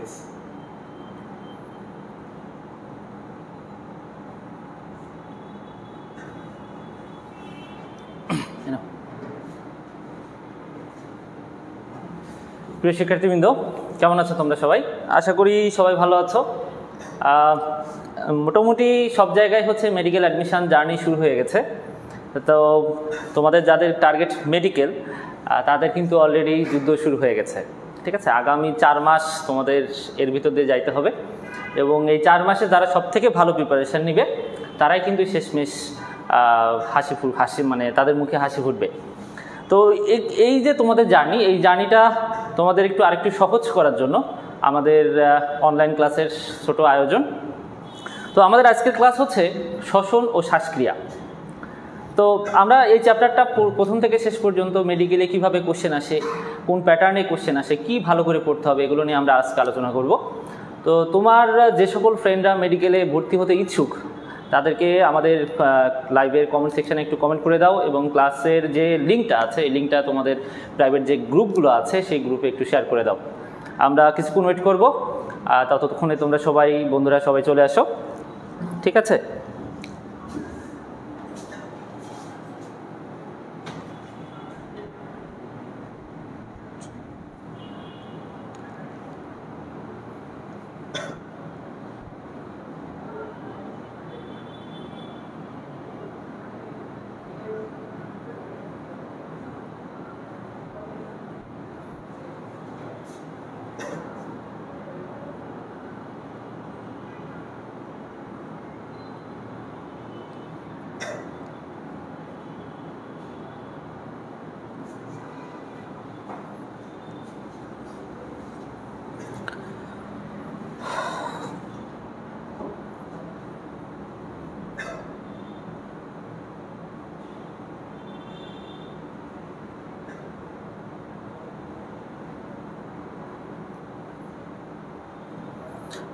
Please. প্রিয় শিক্ষার্থীবৃন্দ, কেমন আছো তোমরা সবাই? আশা করি সবাই ভালো আছো। মোটামুটি সব জায়গায় হচ্ছে মেডিকেল অ্যাডমিশন জার্নি শুরু হয়ে গেছে। তো তোমাদের যাদের টার্গেট মেডিকেল তাদের কিন্তু অলরেডি যুদ্ধ শুরু হয়ে গেছে, ঠিক আছে? আগামী 4 মাস তোমাদের এর ভিতর দিয়ে যাইতে হবে এবং এই 4 মাসে যারা সব থেকে ভালো প্রিপারেশান নিবে তারাই কিন্তু শেষমেশ হাসি মানে তাদের মুখে হাসি ফুটবে। তো এই যে তোমাদের জার্নি, এই জার্নিটা তোমাদের আরেকটু সহজ করার জন্য আমাদের অনলাইন ক্লাসের ছোট আয়োজন। তো আমাদের আজকের ক্লাস হচ্ছে শ্বসন ও শ্বাসক্রিয়া। তো আমরা এই চ্যাপ্টারটা প্রথম থেকে শেষ পর্যন্ত মেডিকেলে কিভাবে কোশ্চেন আসে, কোন প্যাটার্নে কোশ্চেন আসে, কি ভালো করে পড়তে হবে, এগুলো নিয়ে আমরা আজকে আলোচনা করব। তো তোমার যে সকল ফ্রেন্ডরা মেডিকেলে ভর্তি হতে ইচ্ছুক তাদেরকে আমাদের লাইভের কমেন্ট সেকশানে একটু কমেন্ট করে দাও এবং ক্লাসের যে লিঙ্কটা আছে এই লিঙ্কটা তোমাদের প্রাইভেট যে গ্রুপগুলো আছে সেই গ্রুপে একটু শেয়ার করে দাও। আমরা কিছুক্ষণ ওয়েট করব, ততক্ষণে তোমরা সবাই বন্ধুরা সবাই চলে আসো, ঠিক আছে?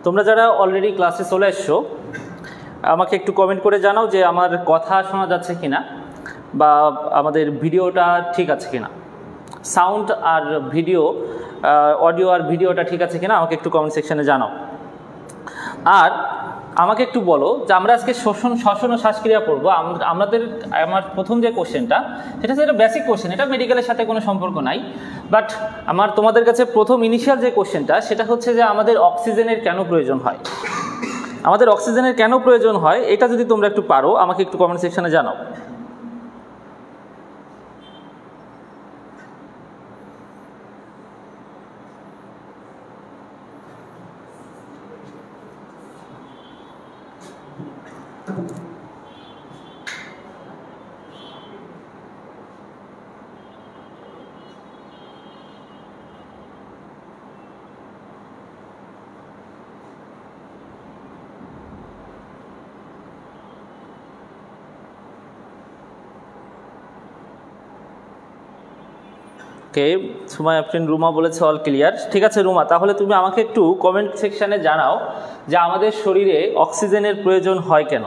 তোমরা যারা অলরেডি ক্লাসে চলে এসছো আমাকে একটু কমেন্ট করে জানাও যে আমার কথা শোনা যাচ্ছে কিনা বা আমাদের ভিডিওটা ঠিক আছে কিনা, সাউন্ড আর ভিডিও, অডিও আর ভিডিওটা ঠিক আছে কিনা আমাকে একটু কমেন্ট সেকশানে জানাও। আর আমাকে একটু বলো যে আমরা আজকে শ্বসন ও শ্বাসক্রিয়া পড়বো। আমার প্রথম যে কোশ্চেনটা সেটা হচ্ছে বেসিক কোশ্চেন, এটা মেডিকেলের সাথে কোনো সম্পর্ক নাই। বাট আমার তোমাদের কাছে প্রথম ইনিশিয়াল যে কোশ্চেনটা সেটা হচ্ছে যে আমাদের অক্সিজেনের কেন প্রয়োজন হয়, আমাদের অক্সিজেনের কেন প্রয়োজন হয় এটা যদি তোমরা একটু পারো আমাকে একটু কমেন্ট সেকশানে জানাও। ওকে, সুমাই আফরিন রুমা বলেছে অল ক্লিয়ার। ঠিক আছে রুমা, তাহলে তুমি আমাকে একটু কমেন্ট সেকশানে জানাও যে আমাদের শরীরে অক্সিজেনের প্রয়োজন হয় কেন।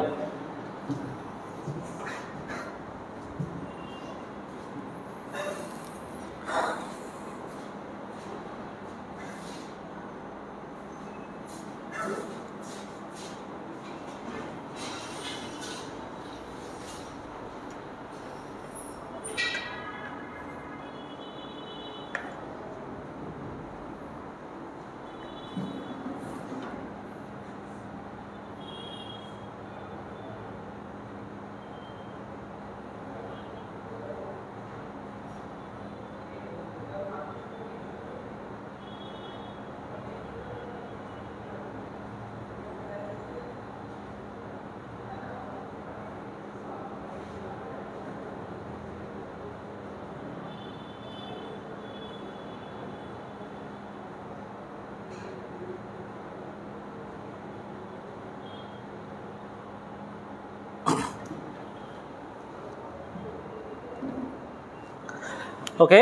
ওকে,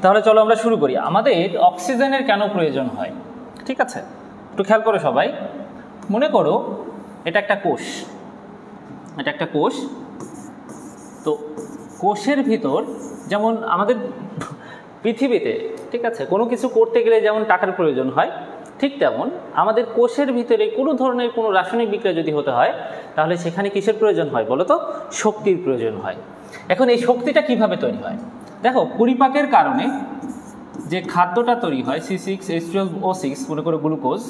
তাহলে চলো আমরা শুরু করি। আমাদের অক্সিজেনের কেন প্রয়োজন হয়, ঠিক আছে? একটু খেয়াল করো সবাই, মনে করো এটা একটা কোষ, এটা একটা কোষ। তো কোষের ভিতর যেমন আমাদের পৃথিবীতে, ঠিক আছে, কোনো কিছু করতে গেলে যেমন টাকার প্রয়োজন হয়, ঠিক তেমন আমাদের কোষের ভিতরে কোনো ধরনের কোনো রাসায়নিক বিক্রিয়া যদি হতে হয় তাহলে সেখানে কিসের প্রয়োজন হয় বলো তো? শক্তির প্রয়োজন হয়। এখন এই শক্তিটা কিভাবে তৈরি হয়? দেখো, পরিপাকের কারণে যে খাদ্যটা তৈরি হয় C6H12O6 মনে করো গ্লুকোজ,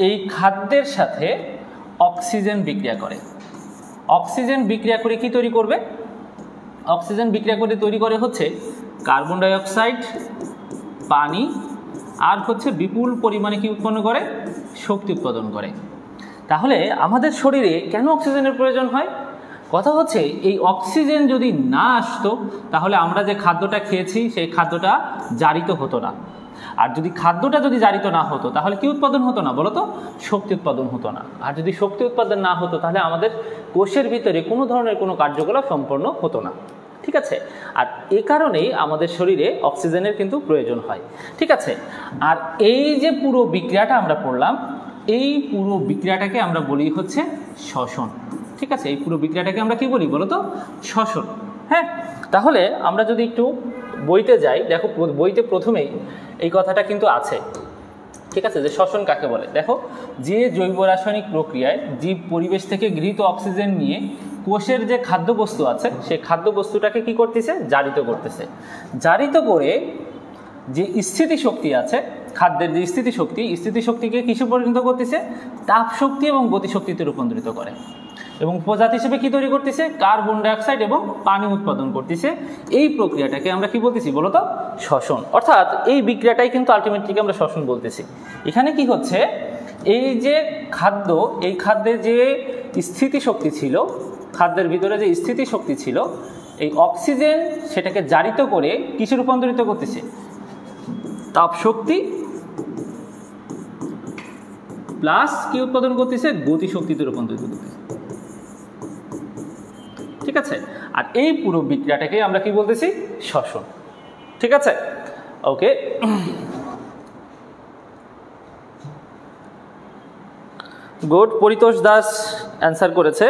এই খাদ্যের সাথে অক্সিজেন বিক্রিয়া করে। অক্সিজেন বিক্রিয়া করে কি তৈরি করবে? অক্সিজেন বিক্রিয়া করে তৈরি করে হচ্ছে কার্বন ডাই অক্সাইড, পানি, আর হচ্ছে বিপুল পরিমাণে কি উৎপন্ন করে? শক্তি উৎপাদন করে। তাহলে আমাদের শরীরে কেন অক্সিজেনের প্রয়োজন হয়? কথা হচ্ছে এই অক্সিজেন যদি না আসতো তাহলে আমরা যে খাদ্যটা খেয়েছি সেই খাদ্যটা জারিত হতো না। আর যদি খাদ্যটা যদি জারিত না হতো তাহলে কি উৎপাদন হতো না বলো তো? শক্তি উৎপাদন হতো না। আর যদি শক্তি উৎপাদন না হতো তাহলে আমাদের কোষের ভিতরে কোনো ধরনের কোনো কার্যকলাপ সম্পন্ন হতো না। ঠিক আছে? আর এ কারণেই আমাদের শরীরে অক্সিজেনের কিন্তু প্রয়োজন হয়। ঠিক আছে? আর এই যে পুরো বিক্রিয়াটা আমরা পড়লাম, এই পুরো বিক্রিয়াটাকে আমরা বলি হচ্ছে শ্বসন। ঠিক আছে? এই পুরো বিক্রিয়াটাকে আমরা কি বলি বলো তো? শ্বসন। হ্যাঁ, তাহলে আমরা যদি একটু বইতে যাই, দেখো বইতে প্রথমেই এই কথাটা কিন্তু আছে। ঠিক আছে, যে শ্বসন কাকে বলে? দেখো, যে জৈব রাসায়নিক প্রক্রিয়ায় জীব পরিবেশ থেকে গৃহীত অক্সিজেন নিয়ে কোষের যে খাদ্যবস্তু আছে সেই খাদ্যবস্তুটাকে কি করতেছে? জারিত করতেছে। জারিত করে যে স্থিতিশক্তি আছে, খাদ্যের যে স্থিতিশক্তিকে কিসে পরিণত করতেছে? তাপ শক্তি এবং গতিশক্তিতে রূপান্তরিত করে। এবং উপজাত হিসেবে কি তৈরি করতেছে? কার্বন ডাইঅক্সাইড এবং পানি উৎপাদন করতেছে। এই প্রক্রিয়াটাকে আমরা কি বলতেছি বলো তো? শ্বসন। অর্থাৎ এই বিক্রিয়াটাই কিন্তু আলটিমেটলি আমরা শ্বসন বলতেছি। এখানে কি হচ্ছে? এই যে খাদ্য, এই খাদ্যের যে স্থিতিশক্তি ছিল, খাদ্যের ভিতরে যে স্থিতিশক্তি ছিল, এই অক্সিজেন সেটাকে জারিত করে কিসে রূপান্তরিত করতেছে? তাপ শক্তি প্লাস কি উৎপাদন করতেছে? গতিশক্তিতে রূপান্তরিত করতেছে। ঠিক আছে? আর এই পুরো বিক্রিয়াটাকে আমরা কি বলতেছি? শ্বসন। ঠিক আছে? ওকে, গুড। পরিতোষ দাস অ্যান্সার করেছে।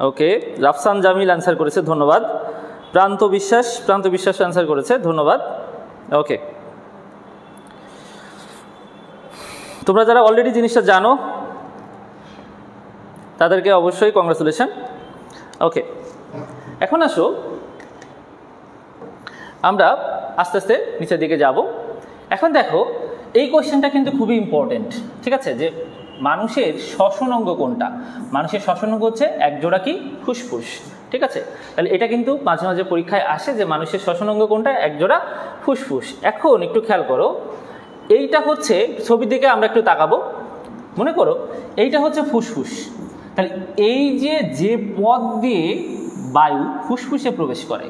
ওকে, রাফসান জামিল অ্যান্সার করেছে, ধন্যবাদ। প্রান্ত বিশ্বাস অ্যান্সার করেছে, ধন্যবাদ। ওকে, তোমরা যারা অলরেডি জিনিসটা জানো তাদেরকে অবশ্যই কংগ্রাচুলেশন। ওকে, এখন আসো আমরা আস্তে আস্তে নিচের দিকে যাব। এখন দেখো, এই কোয়েশ্চেনটা কিন্তু খুবই ইম্পর্টেন্ট। ঠিক আছে? যে মানুষের শ্বসন অঙ্গ কোনটা? মানুষের শ্বসন অঙ্গ হচ্ছে একজোড়া কি? ফুসফুস। ঠিক আছে? তাহলে এটা কিন্তু মাঝে মাঝে পরীক্ষায় আসে যে মানুষের শ্বসন অঙ্গ কোনটা? একজোড়া ফুসফুস। এখন একটু খেয়াল করো, এইটা হচ্ছে, ছবির দিকে আমরা একটু তাকাবো, মনে করো এইটা হচ্ছে ফুসফুস। তাহলে এই যে পথ দিয়ে বায়ু ফুসফুসে প্রবেশ করে,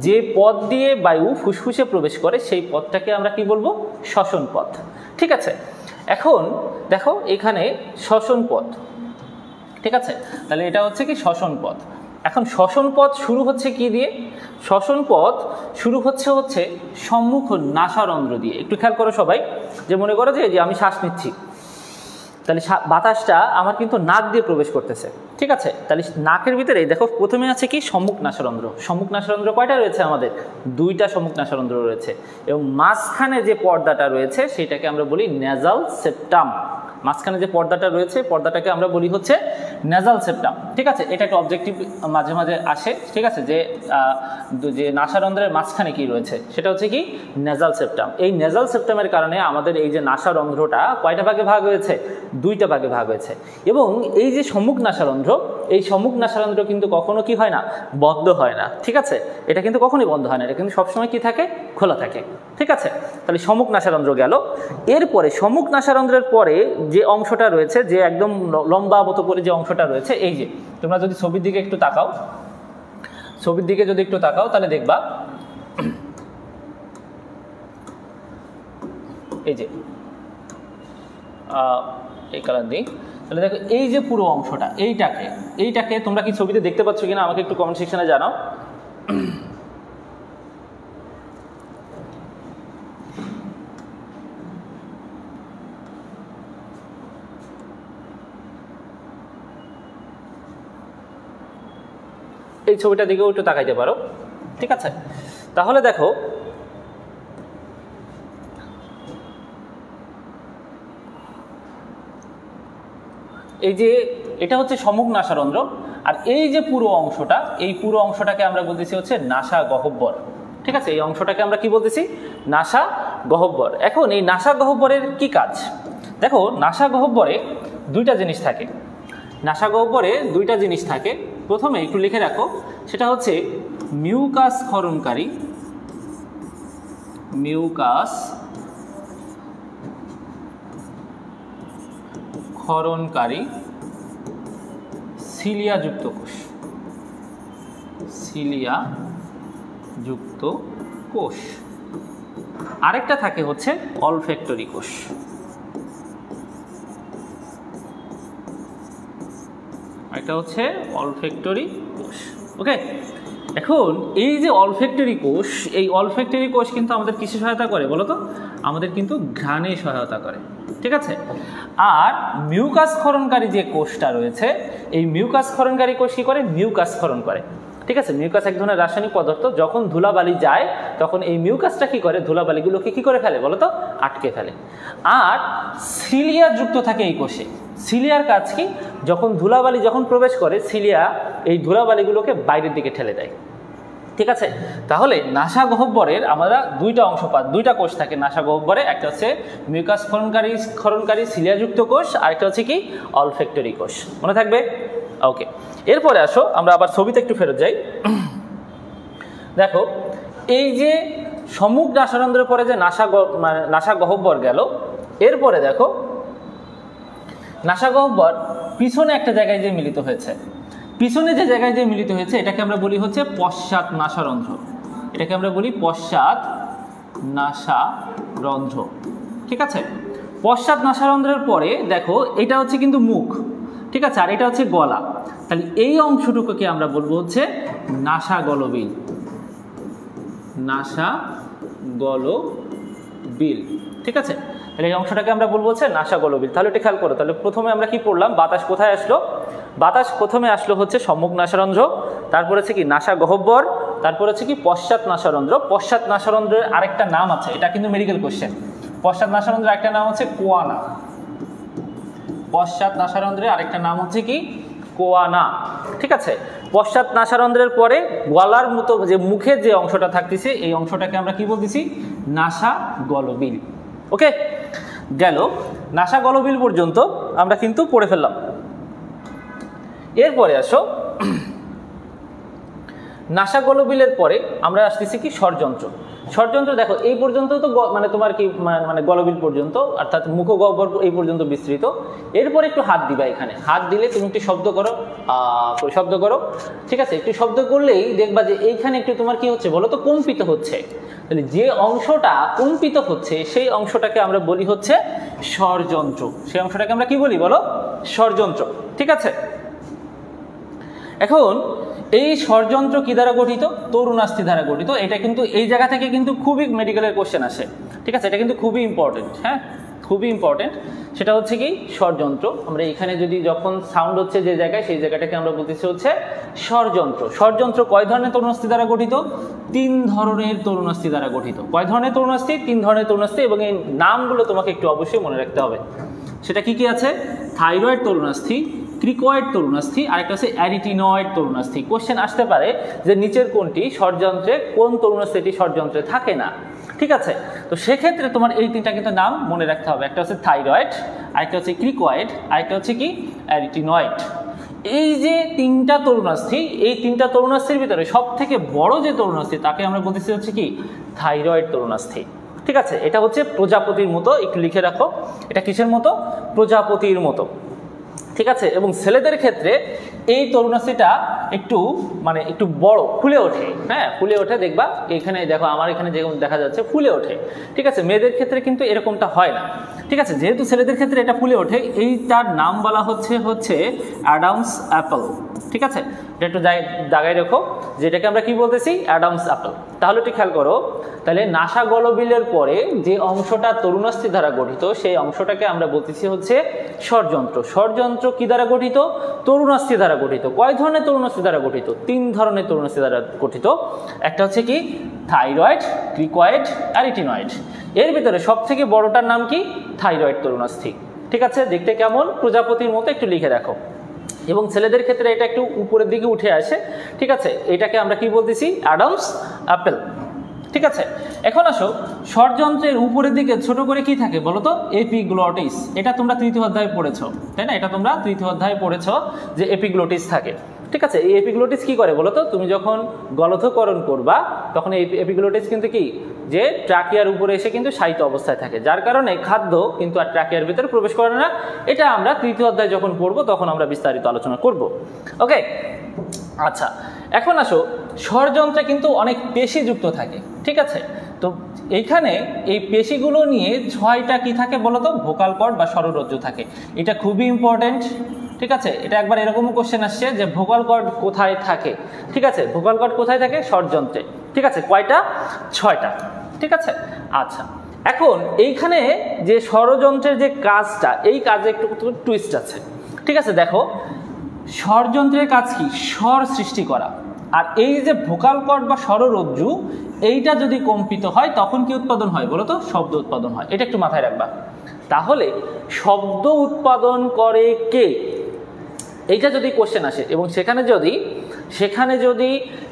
যে পথ দিয়ে বায়ু ফুসফুসে প্রবেশ করে সেই পথটাকে আমরা কি বলবো? শ্বসন পথ। ঠিক আছে? এখন দেখো এখানে শ্বসন পথ। ঠিক আছে? তাহলে এটা হচ্ছে কি? শ্বসন পথ। এখন শ্বসন পথ শুরু হচ্ছে কি দিয়ে? শ্বসন পথ শুরু হচ্ছে সম্মুখ নাসারন্ধ্র দিয়ে। একটু খেয়াল করো সবাই, যে মনে করো যে আমি শ্বাস নিচ্ছি, তাহলে বাতাসটা আমার কিন্তু নাক দিয়ে প্রবেশ করতেছে। ঠিক আছে? তাহলে নাকের ভিতরে দেখো প্রথমে আছে কি? সম্মুখ নাসারন্ধ্র। সম্মুখ নাসারন্ধ্র কয়টা রয়েছে আমাদের? দুইটা সম্মুখ নাসারন্ধ্র রয়েছে। এবং মাঝখানে যে পর্দাটা রয়েছে সেটাকে আমরা বলি নেজাল সেপ্টাম। মাঝখানে যে পর্দাটা রয়েছে পর্দাটাকে আমরা বলি হচ্ছে নেজাল সেপ্টাম। ঠিক আছে? এটা একটা অবজেক্টিভ মাঝে মাঝে আসে। ঠিক আছে? যে নাসারন্ধ্রের মাঝখানে কি রয়েছে সেটা হচ্ছে কি? Nasal septum. এই নেজাল সেপ্টামের কারণে আমাদের এই যে নাসারন্ধ্রটা কয়টা ভাগে ভাগ হয়েছে? দুইটা ভাগে ভাগ হয়েছে। এবং এই যে সম্মুখ নাসারন্ধ্র, এই সম্মুখ নাসারন্ধ্র কিন্তু কখনো কি হয় না? বন্ধ হয় না। ঠিক আছে? এটা কিন্তু কখনোই বন্ধ হয় না, এটা কিন্তু সবসময় কি থাকে? খোলা থাকে। ঠিক আছে? তাহলে সম্মুখ নাসারন্ধ্র গেল। এরপরে সম্মুখ নাসারন্ধ্রের পরে যে অংশটা রয়েছে, যে একদম লম্বা মতো করে যে অংশটা রয়েছে, এই যে তোমরা যদি ছবির দিকে একটু তাকাও, তাহলে দেখবা এই যে এই কালার দিই, তাহলে দেখো এই যে পুরো অংশটা, এইটাকে তোমরা কি ছবিতে দেখতে পাচ্ছ কিনা আমাকে একটু কমেন্ট সেকশনে জানাও। এই ছবিটা দিকেও একটু তাকাইতে পারো। ঠিক আছে? তাহলে দেখো এই যে এটা হচ্ছে সম্মুখ নাসারন্ধ্র, আর এই যে পুরো অংশটা, এই পুরো অংশটাকে আমরা বলতেছি হচ্ছে নাসা গহ্বর। ঠিক আছে, এই অংশটাকে আমরা কি বলতেছি? নাসা গহ্বর। এখন এই নাসা গহ্বরের কি কাজ? দেখো, নাসা গহ্বরে দুইটা জিনিস থাকে। নাসা গহ্বরে দুইটা জিনিস থাকে। প্রথমে একটু লিখে রাখো, সেটা হচ্ছে মিউকাস ক্ষরণকারী, মিউকাস ক্ষরণকারী সিলিয়া যুক্ত কোষ, সিলিয়া যুক্ত কোষ। আরেকটা থাকে হচ্ছে অলফ্যাক্টরি কোষ। এটা হচ্ছে অলফ্যাক্টরি কোষ। ওকে, এখন এই যে অলফ্যাক্টরি কোষ, এই অলফ্যাক্টরি কোষ কিন্তু আমাদের কিসে সহায়তা করে বলো তো? আমাদের কিন্তু ঘ্রাণে সহায়তা করে। ঠিক আছে, আর মিউকাস ক্ষরণকারী যে কোষটা রয়েছে, এই মিউকাস ক্ষরণকারী কোষ কি করে? মিউকাস ক্ষরণ করে। ঠিক আছে, মিউকাস এক ধরনের রাসায়নিক পদার্থ। যখন ধুলাবালি যায় তখন এই মিউকাসটা কি করে? ধুলাবালিগুলোকে কি করে ফেলে বলো তো? আটকে ফেলে। আর সিলিয়া যুক্ত থাকে এই কোষে। সিলিয়ার কাজ কি? যখন ধুলাবালি যখন প্রবেশ করে, সিলিয়া এই ধুলাবালিগুলোকে বাইরের দিকে ঠেলে দেয়। ঠিক আছে, তাহলে নাসা গহ্বরের আমরা দুইটা অংশ দুইটা কোষ থাকে নাসা গহ্বরে। একটা হচ্ছে মিউকাস ক্ষরণকারী সিলিয়াযুক্ত কোষ, আর একটা হচ্ছে কি? অলফ্যাক্টরি কোষ। মনে থাকবে? ওকে, এরপরে আসো আমরা আবার ছবিতে একটু ফেরত যাই। দেখো, এই যে সম্মুখ নাসারন্ধ্রের পরে যে নাসা গহ্বর গেল, এরপরে দেখো নাসা গহ্বর পিছনে একটা জায়গায় যে মিলিত হয়েছে। পিছনে যে জায়গায় যে মিলিত হয়েছে এটাকে আমরা বলি হচ্ছে পশ্চাৎ নাসারন্ধ্র। এটাকে আমরা বলি পশ্চাৎ নাসারন্ধ্র। ঠিক আছে, পশ্চাৎ নাসারন্ধ্রের পরে দেখো এটা হচ্ছে কিন্তু মুখ। ঠিক আছে, আর এটা হচ্ছে গলা। তাহলে এই অংশটুকুকে আমরা বলবো হচ্ছে নাসা গলবিল, নাসা গলবিল। ঠিক আছে, তাহলে এই অংশটাকে আমরা বলবো হচ্ছে নাসা গলবিল। তাহলে এটা খেয়াল করো, তাহলে প্রথমে আমরা কি পড়লাম? বাতাস কোথায় আসলো? বাতাস প্রথমে আসলো হচ্ছে সম্মুখ নাসারন্ধ্র, তারপর হচ্ছে কি নাসা গহ্বর, তারপর হচ্ছে কি পশ্চাৎ নাসারন্ধ্র। পশ্চাৎ নাসারন্ধ্রের আরেকটা নাম আছে, এটা কিন্তু মেডিকেল কোশ্চেন। পশ্চাৎ নাসারন্ধ্রের একটা নাম হচ্ছে কোয়ানা। পশ্চাৎ নাসারন্ধ্রের আরেকটা নাম হচ্ছে কি? কোয়ানা। ঠিক আছে, পশ্চাৎ নাসারন্ধ্রের পরে গলার মতো যে মুখের যে অংশটা থাকতেছে, এই অংশটাকে আমরা কি বলতেছি? নাসা গলবিল। ওকে, গেল নাসা গলবিল পর্যন্ত আমরা কিন্তু পড়ে ফেললাম। এরপরে আসো, নাসা গলবিলের পরে আমরা আসতেছি কি? ষড়যন্ত্র। ষড়যন্ত্র দেখো, এই পর্যন্ত তো মানে তোমার কি মানে গলবিল পর্যন্ত, অর্থাৎ মুখ গহ্বর এই পর্যন্ত বিস্তৃত। এরপরে একটু হাত দিবা, এখানে হাত দিলে তুমি একটু শব্দ করো, শব্দ করো। ঠিক আছে, একটু শব্দ করলেই দেখবা যে এইখানে একটু তোমার কি হচ্ছে বলো তো? কম্পিত হচ্ছে। তাহলে যে অংশটা কম্পিত হচ্ছে সেই অংশটাকে আমরা বলি হচ্ছে ষড়যন্ত্র। সেই অংশটাকে আমরা কি বলি বলো? ষড়যন্ত্র। ঠিক আছে, এখন এই ষড়যন্ত্র কি দ্বারা গঠিত? তরুণাস্থি দ্বারা গঠিত। এটা কিন্তু এই জায়গা থেকে কিন্তু খুবই মেডিকেলের কোশ্চেন আসে। ঠিক আছে, এটা কিন্তু খুবই ইম্পর্টেন্ট। হ্যাঁ, খুবই ইম্পর্টেন্ট। সেটা হচ্ছে কি? ষড়যন্ত্র। আমরা এখানে যদি যখন সাউন্ড হচ্ছে যে জায়গায়, সেই জায়গাটাকে আমরা বলতেছি হচ্ছে ষড়যন্ত্র। ষড়যন্ত্র কয় ধরনের তরুণাস্থি দ্বারা গঠিত? 3 ধরনের তরুণাস্থি দ্বারা গঠিত। কয় ধরনের তরুণাস্থি? 3 ধরনের তরুণাস্থি, এবং এই নামগুলো তোমাকে একটু অবশ্যই মনে রাখতে হবে। সেটা কি কি আছে? থাইরয়েড তরুণাস্থি, ক্রিকয়েড তরুণাস্থি, আরেকটা হচ্ছে অ্যারিটিনয়েড তরুণাস্থি। কোশ্চেন আসতে পারে যে নিচের কোনটি ষড়যন্ত্রে, কোন তরুণাস্থিটি ষড়যন্ত্রে থাকে না। ঠিক আছে, তো সেক্ষেত্রে তোমার এই 3টা কিন্তু নাম মনে রাখতে হবে। একটা হচ্ছে থাইরয়েড, আরেকটা হচ্ছে ক্রিকয়েড, আরেকটা হচ্ছে কি? অ্যারিটিনয়েড। এই যে 3টা তরুণাস্থি, এই 3টা তরুণাস্থির ভিতরে সব থেকে বড় যে তরুণাস্থি তাকে আমরা বলতেছি হচ্ছে কি? থাইরয়েড তরুণাস্থি। ঠিক আছে, এটা হচ্ছে প্রজাপতির মতো, একটু লিখে রাখো। এটা কিসের মতো? প্রজাপতির মতো। ঠিক আছে, এবং ছেলেদের ক্ষেত্রে এই তরুণাস্থিটা একটু মানে একটু বড়, ফুলে ওঠে। হ্যাঁ, ফুলে ওঠে। দেখবা এখানে দেখো, আমার এখানে যেরকম দেখা যাচ্ছে ফুলে ওঠে। ঠিক আছে, মেয়েদের ক্ষেত্রে কিন্তু এরকমটা হয় না। ঠিক আছে, যেহেতু ছেলেদের ক্ষেত্রে এটা ফুলে ওঠে, এইটার নাম বলা হচ্ছে অ্যাডামস অ্যাপল। ঠিক আছে, এটা একটু জায়গায় রেখো, যেটাকে আমরা কি বলতেছি? Adams Apple. তাহলে একটু খেয়াল করো, তাহলে নাসা গলবিলের পরে যে অংশটা তরুণাস্থি দ্বারা গঠিত, সেই অংশটাকে আমরা বলতেছি হচ্ছে ষড়যন্ত্র। ষড়যন্ত্র কি দ্বারা গঠিত? তরুণাস্থি দ্বারা গঠিত। কয় ধরনের তরুণাস্থি দ্বারা গঠিত? 3 ধরনের তরুণাস্থি দ্বারা গঠিত। একটা হচ্ছে কি? Thyroid, cricoid, arytenoid. এর ভিতরে সব থেকে বড়টার নাম কি? থাইরয়েড তরুণাস্থি। ঠিক আছে, দেখতে কেমন? প্রজাপতির মতো একটু লিখে রাখো। এবং ছেলেদের ক্ষেত্রে এটা একটু উপরের দিকে উঠে আসে, ঠিক আছে, এটাকে আমরা কি বলতেছি? Adams Apple. ঠিক আছে, এখন আসো, স্বরযন্ত্রের উপরের দিকে ছোট করে কি থাকে বলো তো? এপিগ্লটিস। এটা তোমরা তৃতীয় অধ্যায়ে পড়েছো, তাই না? এটা তোমরা তৃতীয় অধ্যায়ে পড়েছো যে এপিগ্লটিস থাকে। ঠিক আছে, এই এপিগ্লটিস কি করে বলো তো? তুমি যখন গলধকরণ করবা তখন এই এপিগ্লটিস কিন্তু কি, যে ট্রাকিয়ার উপরে এসে কিন্তু শায়িত অবস্থায় থাকে, যার কারণে খাদ্য কিন্তু আর ট্রাকিয়ার ভিতরে প্রবেশ করে না। এটা আমরা তৃতীয় অধ্যায় যখন পড়বো তখন আমরা বিস্তারিত আলোচনা করব। ওকে, আচ্ছা, এখন আসো, স্বরযন্ত্রে কিন্তু অনেক পেশি যুক্ত থাকে। ঠিক আছে, তো এইখানে এই পেশিগুলো নিয়ে 6টা কি থাকে বলো তো? ভোকাল কর্ড বা স্বররজ্জু থাকে। এটা খুবই ইম্পর্টেন্ট। ঠিক আছে, এটা একবার এরকমও কোশ্চেন আসছে যে ভোকাল কর্ড কোথায় থাকে। ঠিক আছে, ভোকাল কর্ড কোথায় থাকে? স্বরযন্ত্রে। ঠিক আছে, কয়টা? 6টা। ঠিক আছে, আচ্ছা, এখন এইখানে যে স্বরযন্ত্রের যে কাজটা, এই কাজে একটু টুইস্ট আছে। ঠিক আছে, দেখো, স্বরযন্ত্রের কাজ কি? স্বর সৃষ্টি করা। আর এই যে ভোকাল কর্ড বা স্বররজ্জু, এইটা যদি কম্পিত হয় তখন কি উৎপাদন হয় বলো তো? শব্দ উৎপাদন হয়। এটা একটু মাথায় রাখবা। তাহলে শব্দ উৎপাদন করে কে, এইটা যদি কোশ্চেন আসে এবং সেখানে যদি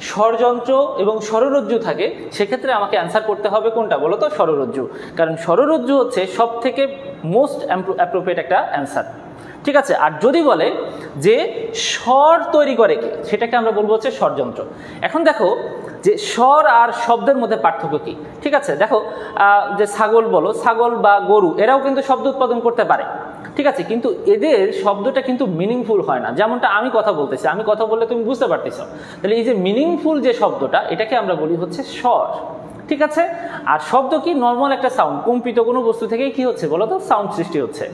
স্বরযন্ত্র এবং স্বররজ্জু থাকে, সেক্ষেত্রে আমাকে অ্যান্সার করতে হবে কোনটা বলো তো? স্বররজ্জু। কারণ স্বররজ্জু হচ্ছে সব থেকে মোস্ট অ্যাপ্রোপ্রিয়েট একটা অ্যান্সার। ঠিক আছে, আর যদি বলে যে স্বর তৈরি করে কে, সেটাকে আমরা বলবো হচ্ছে স্বরযন্ত্র। এখন দেখো যে স্বর আর শব্দের মধ্যে পার্থক্য কি। ঠিক আছে, দেখো, যে ছাগল বা গরু, এরাও কিন্তু শব্দ উৎপাদন করতে পারে। ঠিক আছে, কিন্তু এদের শব্দটা কিন্তু মিনিংফুল হয় না। যেমনটা আমি কথা বলতেছি, আমি কথা বললে তুমি বুঝতে পারতেছ, তাহলে এই যে মিনিংফুল যে শব্দটা, এটাকে আমরা বলি হচ্ছে স্বর। ঠিক আছে, আর শব্দ কি? নর্মাল একটা সাউন্ড, কম্পিত কোনো বস্তু থেকেই কি হচ্ছে বলো তো? সাউন্ড সৃষ্টি হচ্ছে।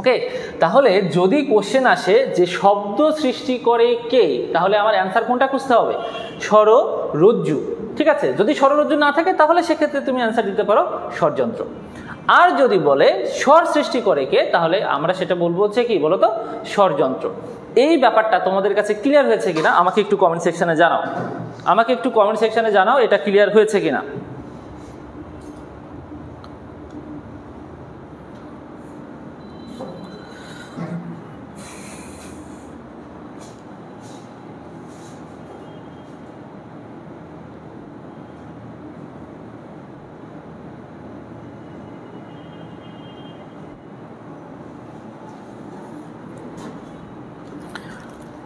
ওকে, তাহলে যদি কোশ্চেন আসে যে শব্দ সৃষ্টি করে কে, তাহলে আমার অ্যান্সার কোনটা খুঁজতে হবে? স্বররজ্জু। ঠিক আছে, যদি স্বররজ্জু না থাকে তাহলে সেক্ষেত্রে তুমি অ্যান্সার দিতে পারো স্বরযন্ত্র। আর যদি বলে স্বর সৃষ্টি করে কে, তাহলে আমরা সেটা বলবো হচ্ছে কি বলো তো? স্বরযন্ত্র। এই ব্যাপারটা তোমাদের কাছে ক্লিয়ার হয়েছে কিনা আমাকে একটু কমেন্ট সেকশনে জানাও, এটা ক্লিয়ার হয়েছে কিনা।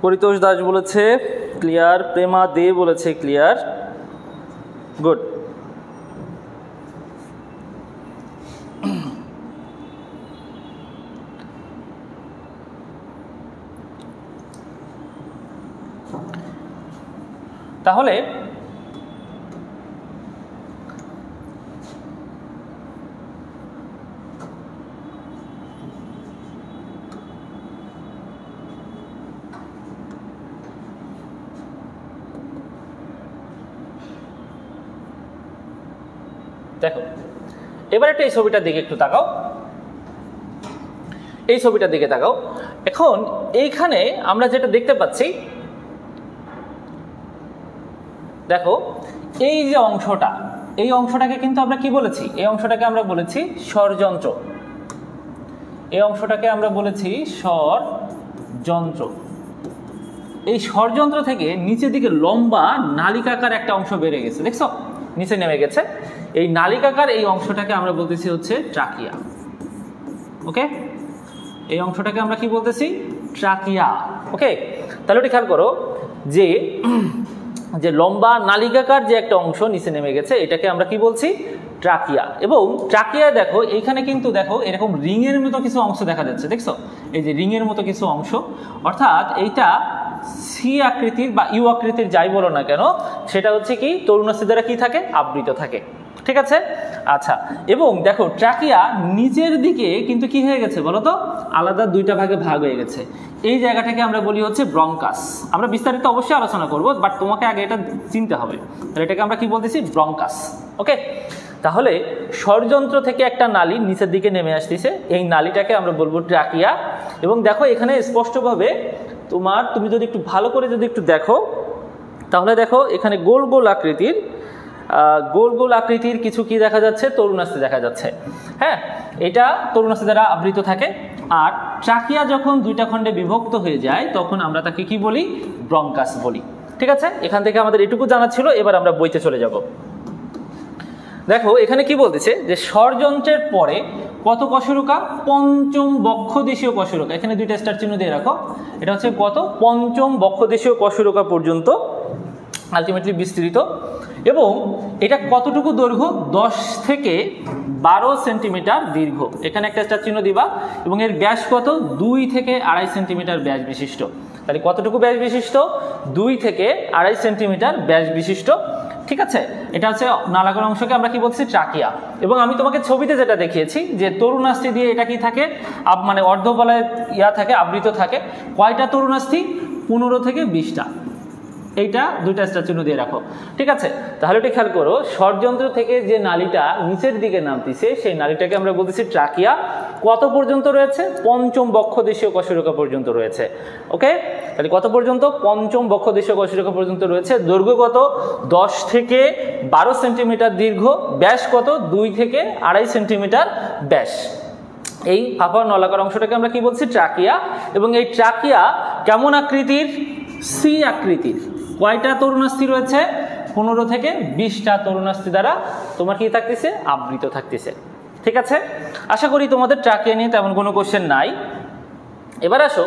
পরিতোষ দাস বলেছে ক্লিয়ার, প্রেমা দে বলেছে ক্লিয়ার, গুড। তাহলে দেখো, এবার একটা এই ছবিটার দিকে একটু তাকাও, এখন এইখানে আমরা যেটা দেখতে পাচ্ছি, দেখো, এই যে অংশটা, এই অংশটাকে কিন্তু আমরা কি বলেছি? এই অংশটাকে আমরা বলেছি স্বরযন্ত্র। স্বরযন্ত্র। এই স্বরযন্ত্র থেকে নিচের দিকে লম্বা নালিকাকার একটা অংশ বেড়ে গেছে, দেখছো? নিচে নেমে গেছে। এই নালিকাকার এই অংশটাকে আমরা বলতেছি হচ্ছে ট্রাকিয়া। ওকে, এই অংশটাকে আমরা কি বলতেছি? ট্রাকিয়া। ওকে, তাহলে ওটা খেয়াল করো যে লম্বা নালিকাকার যে একটা অংশ নিচে নেমে গেছে, এটাকে আমরা কি বলছি? ট্রাকিয়া। এবং ট্রাকিয়া দেখো, এইখানে কিন্তু দেখো এরকম রিংয়ের মতো কিছু অংশ দেখা যাচ্ছে, দেখছো? এই যে রিংয়ের মতো কিছু অংশ, অর্থাৎ এইটা সি আকৃতির বা ইউ আকৃতির যাই বলো না কেন, সেটা হচ্ছে কি তরুণাস্থি দ্বারা কি থাকে? আবৃত থাকে। ঠিক আছে, আচ্ছা, এবং দেখো ট্রাকিয়া নিচের দিকে কিন্তু কি হয়ে গেছে বলো তো? আলাদা দুইটা ভাগে ভাগ হয়ে গেছে। এই জায়গাটাকে আমরা বলি হচ্ছে ব্রঙ্কাস। আমরা বিস্তারিত অবশ্যই আলোচনা করব, বাট তোমাকে আগে এটা চিনতে হবে। তাহলে এটাকে আমরা কি বলতেছি? ব্রঙ্কাস। ওকে, তাহলে স্বরযন্ত্র থেকে একটা নালী নিচের দিকে নেমে আসতেছে, এই নালীটাকে আমরা বলবো ট্রাকিয়া। এবং দেখো এখানে স্পষ্টভাবে তুমি যদি একটু ভালো করে যদি একটু দেখো, তাহলে দেখো এখানে গোল গোল আকৃতির কিছু কি দেখা যাচ্ছে? তরুণাস্থি দেখা যাচ্ছে। হ্যাঁ, এটা তরুণাস্থি দ্বারা আবৃত থাকে। আর ট্রাকিয়া যখন দুইটা খণ্ডে বিভক্ত হয়ে যায় তখন আমরা তাকে কি বলি? ব্রঙ্কাস বলি। ঠিক আছে, এখান থেকে আমাদের এটুকু জানা ছিল। এবার আমরা বইতে চলে যাব। দেখো এখানে কি বলতেছে যে স্বরযন্ত্রের পরে কত কশরুকা? পঞ্চম বক্ষদেশীয় কশরুকা। এখানে দুইটা স্টার চিহ্ন দিয়ে রাখো। এটা হচ্ছে কত? পঞ্চম বক্ষদেশীয় কশরুকা পর্যন্ত আলটিমেটলি বিস্তৃত। এবং এটা কতটুকু দৈর্ঘ্য? 10 থেকে 12 সেন্টিমিটার দীর্ঘ। এখানে একটা স্টার চিহ্ন দিবা। এবং এর ব্যাস কত? 2 থেকে 2.5 সেন্টিমিটার ব্যাস বিশিষ্ট। তাহলে কতটুকু ব্যাস বিশিষ্ট? 2 থেকে 2.5 সেন্টিমিটার ব্যাস বিশিষ্ট। ঠিক আছে, এটা হচ্ছে নালাগর অংশকে আমরা কি বলছি? ট্রাকিয়া। এবং আমি তোমাকে ছবিতে যেটা দেখিয়েছি যে তরুণাস্থি দিয়ে এটা কি থাকে? মানে অর্ধবলয় থাকে, আবৃত থাকে। কয়টা তরুণাস্থি? 15 থেকে 20টা। এইটা দুইটা স্টার চিহ্ন দিয়ে রাখো। ঠিক আছে, তাহলে এটা খেয়াল করো, স্বরযন্ত্র থেকে যে নালীটা নিচের দিকে নামতেছে সেই নালীটাকে আমরা বলতেছি ট্রাকিয়া। কত পর্যন্ত রয়েছে? পঞ্চম বক্ষদেশীয় কশরুকা পর্যন্ত রয়েছে। ওকে, তাহলে কত পর্যন্ত? পঞ্চম বক্ষদেশীয় কশরুকা পর্যন্ত রয়েছে। দৈর্ঘ্য কত? 10 থেকে 12 সেন্টিমিটার দীর্ঘ। ব্যাস কত? 2 থেকে 2.5 সেন্টিমিটার ব্যাস। এই ফাঁপা নলাকার অংশটাকে আমরা কি বলছি? ট্রাকিয়া। এবং এই ট্রাকিয়া কেমন আকৃতির? সি আকৃতির। কয়টা তরুণাস্থি রয়েছে? 15 থেকে 20টা তরুণাস্থি দ্বারা তোমার কি থাকতেছে? আবৃত থাকতেছে। ঠিক আছে, আশা করি তোমাদের ট্রাকিয়া নিয়ে তেমন কোনো কোশ্চেন নাই। এবার আসো,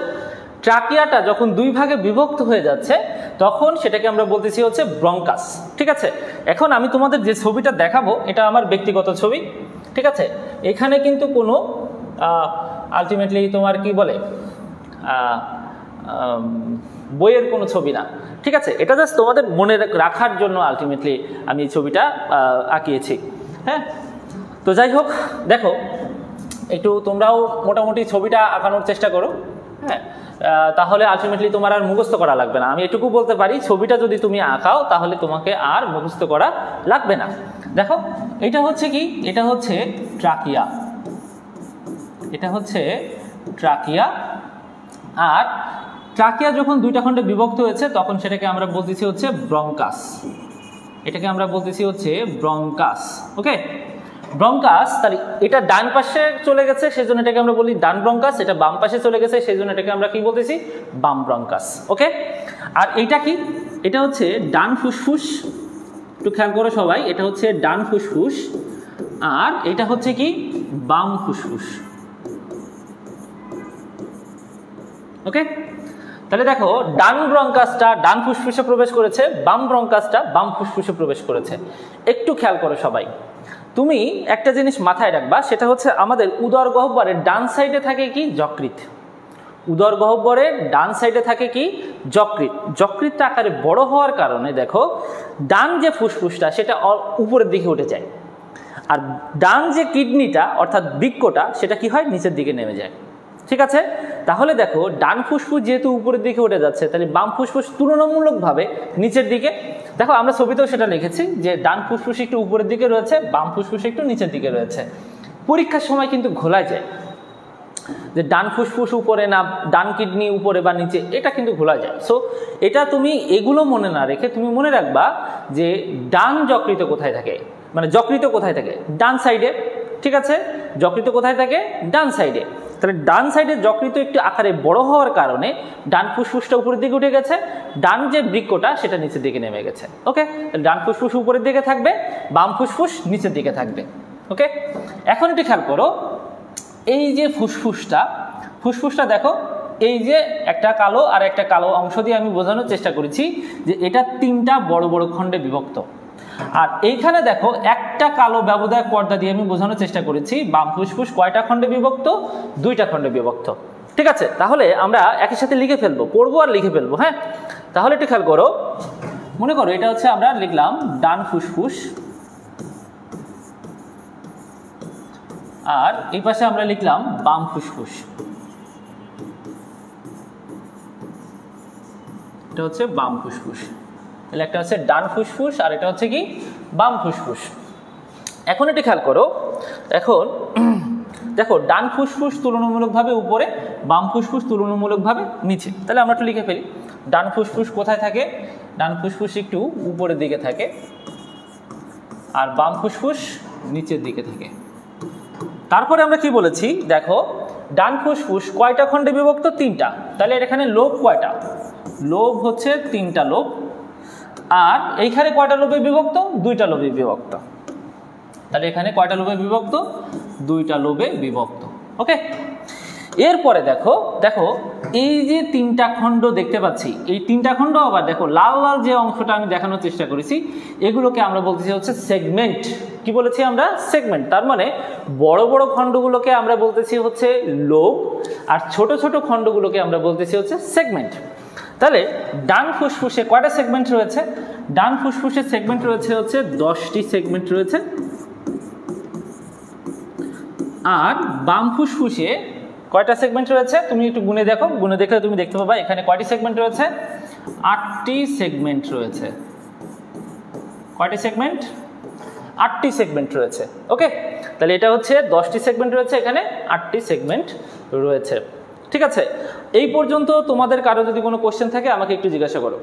ট্রাকিয়াটা যখন 2 ভাগে বিভক্ত হয়ে যাচ্ছে তখন সেটাকে আমরা বলতেছি হচ্ছে ব্রঙ্কাস। ঠিক আছে, এখন আমি তোমাদের যে ছবিটা দেখাবো এটা আমার ব্যক্তিগত ছবি। ঠিক আছে, এখানে কিন্তু কোনো আলটিমেটলি তোমার কি বলে বইয়ের কোনো ছবি না। ঠিক আছে, এটা জাস্ট তোমাদের মনে রাখার জন্য আলটিমেটলি আমি এই ছবিটা আঁকিয়েছি। হ্যাঁ, তো যাই হোক, দেখো একটু তোমরাও মোটামুটি ছবিটা আঁকানোর চেষ্টা করো। হ্যাঁ, তাহলে আলটিমেটলি তোমার আর মুখস্থ করা লাগবে না। আমি এটুকু বলতে পারি, ছবিটা যদি তুমি আঁকাও তাহলে তোমাকে আর মুখস্থ করা লাগবে না। দেখো এটা হচ্ছে কি? এটা হচ্ছে ট্রাকিয়া। এটা হচ্ছে ট্রাকিয়া। আর ট্রাকিয়া যখন 2টা খণ্ডে বিভক্ত হয়েছে তখন সেটাকে আমরা বলতেছি হচ্ছে ব্রঙ্কাস। এটাকে আমরা বলতেছি হচ্ছে ব্রঙ্কাস। ওকে, ব্রঙ্কাস। তাহলে এটা ডান পাশে চলে গেছে সেজন্য এটাকে আমরা বলি ডান ব্রঙ্কাস। এটা বাম পাশে চলে গেছে সেজন্য এটাকে আমরা কি বলতেছি? বাম ব্রঙ্কাস। ওকে, আর এটা কি? এটা হচ্ছে ডান ফুসফুস। একটু খেয়াল করো সবাই, এটা হচ্ছে ডান ফুসফুস। আর এটা হচ্ছে কি? বাম ফুসফুস। ওকে, তাহলে দেখো ডান ব্রঙ্কাসটা ডান ফুসফুসে প্রবেশ করেছে, বাম ব্রঙ্কাসটা বাম ফুসফুসে প্রবেশ করেছে। একটু খেয়াল করো সবাই, তুমি একটা জিনিস মাথায় রাখবা, সেটা হচ্ছে আমাদের উদর গহ্বরের ডান সাইডে থাকে কি? যকৃৎ। উদর গহ্বরের ডান সাইডে থাকে কি? যকৃৎ। যকৃৎটা আকারে বড় হওয়ার কারণে দেখো ডান যে ফুসফুসটা সেটা উপরের দিকে উঠে যায়। আর ডান যে কিডনিটা অর্থাৎ বৃক্কটা সেটা কি হয়? নিচের দিকে নেমে যায়। ঠিক আছে, তাহলে দেখো ডান ফুসফুস যেহেতু উপরের দিকে উঠে যাচ্ছে তাহলে বাম ফুসফুস তুলনামূলকভাবে নিচের দিকে। দেখো আমরা ছবিতেও সেটা লিখেছি যে ডান ফুসফুস একটু উপরের দিকে রয়েছে, বাম ফুসফুস একটু নিচের দিকে রয়েছে। পরীক্ষার সময় কিন্তু ঘোলায় যায় যে ডান ফুসফুস উপরে না ডান কিডনি উপরে বা নিচে, এটা কিন্তু ঘোলা যায়। সো এটা তুমি এগুলো মনে না রেখে তুমি মনে রাখবা যে ডান যকৃৎ কোথায় থাকে, মানে যকৃৎ কোথায় থাকে? ডান সাইডে। ঠিক আছে, যকৃৎ কোথায় থাকে? ডান সাইডে। তাহলে ডান সাইডে যকৃৎ একটু আকারে বড় হওয়ার কারণে ডান ফুসফুসটা উপরের দিকে উঠে গেছে, ডান যে বৃক্কটা সেটা নিচের দিকে নেমে গেছে। ওকে, ডান ফুসফুস উপরের দিকে থাকবে, বাম ফুসফুস নিচের দিকে থাকবে। ওকে, এখন একটু খেয়াল করো, এই যে ফুসফুসটা দেখো, এই যে একটা কালো আর একটা কালো অংশ দিয়ে আমি বোঝানোর চেষ্টা করেছি যে এটা 3টা বড় বড় খণ্ডে বিভক্ত। আর এইখানে দেখো একটা কালো ব্যবধায়ক পর্দা দিয়ে আমি বোঝানোর চেষ্টা করেছি বাম ফুসফুস কয়টা খণ্ডে বিভক্ত? 2টা খণ্ডে বিভক্ত। ঠিক আছে, তাহলে আমরা একই সাথে লিখে ফেলবো, পড়বো আর লিখে ফেলবো। হ্যাঁ, তাহলে একটু খেয়াল করো, মনে করো এটা হচ্ছে আমরা লিখলাম ডান ফুসফুস, আর এই পাশে আমরা লিখলাম বাম ফুসফুস। এটা হচ্ছে বাম ফুসফুস। তাহলে একটা হচ্ছে ডান ফুসফুস আর এটা হচ্ছে কি? বাম ফুসফুস। এখন একটু খেয়াল করো, এখন দেখো ডান ফুসফুস তুলনামূলকভাবে উপরে, বাম ফুসফুস তুলনামূলকভাবে নিচে। তাহলে আমরা একটু লিখে ফেলি, ডান ফুসফুস কোথায় থাকে? ডান ফুসফুস একটু উপরের দিকে থাকে আর বাম ফুসফুস নিচের দিকে থাকে। তারপরে আমরা কি বলেছি দেখো, ডান ফুসফুস কয়টা খণ্ডে বিভক্ত? 3টা। তাহলে এখানে লোব কয়টা? লোব হচ্ছে 3টা লোব। আর এইখানে কয়টা লোবে বিভক্ত? 2টা লোবে বিভক্ত। তাহলে এখানে কয়টা লোবে বিভক্ত? 2টা লোবে বিভক্ত। ওকে, এরপরে দেখো দেখো এই যে 3টা খণ্ড দেখতে পাচ্ছি, এই 3টা খণ্ড আবার দেখো লাল লাল যে অংশটা আমি দেখানোর চেষ্টা করেছি, এগুলোকে আমরা বলতেছি হচ্ছে সেগমেন্ট। কি বলেছি আমরা? সেগমেন্ট। তার মানে বড় বড় খণ্ডগুলোকে আমরা বলতেছি হচ্ছে লোব, আর ছোট ছোট খণ্ডগুলোকে আমরা বলতেছি হচ্ছে সেগমেন্ট। তাহলে ডান ফুসফুসে কয়টা সেগমেন্ট রয়েছে? ডান ফুসফুসে সেগমেন্ট রয়েছে হচ্ছে 10টি সেগমেন্ট রয়েছে। আর বাম ফুসফুসে কয়টা সেগমেন্ট রয়েছে? তুমি একটু গুনে দেখো, গুনে দেখলে তুমি দেখতে পাবা এখানে কয়টি সেগমেন্ট রয়েছে? 8টি সেগমেন্ট রয়েছে। কয়টি সেগমেন্ট? 8টি সেগমেন্ট রয়েছে। ওকে, তাহলে এটা হচ্ছে 10টি সেগমেন্ট রয়েছে, এখানে 8টি সেগমেন্ট রয়েছে। ঠিক আছে, এই পর্যন্ত তোমাদের কারো যদি কোনো কোশ্চেন থাকে আমাকে একটু জিজ্ঞাসা করো।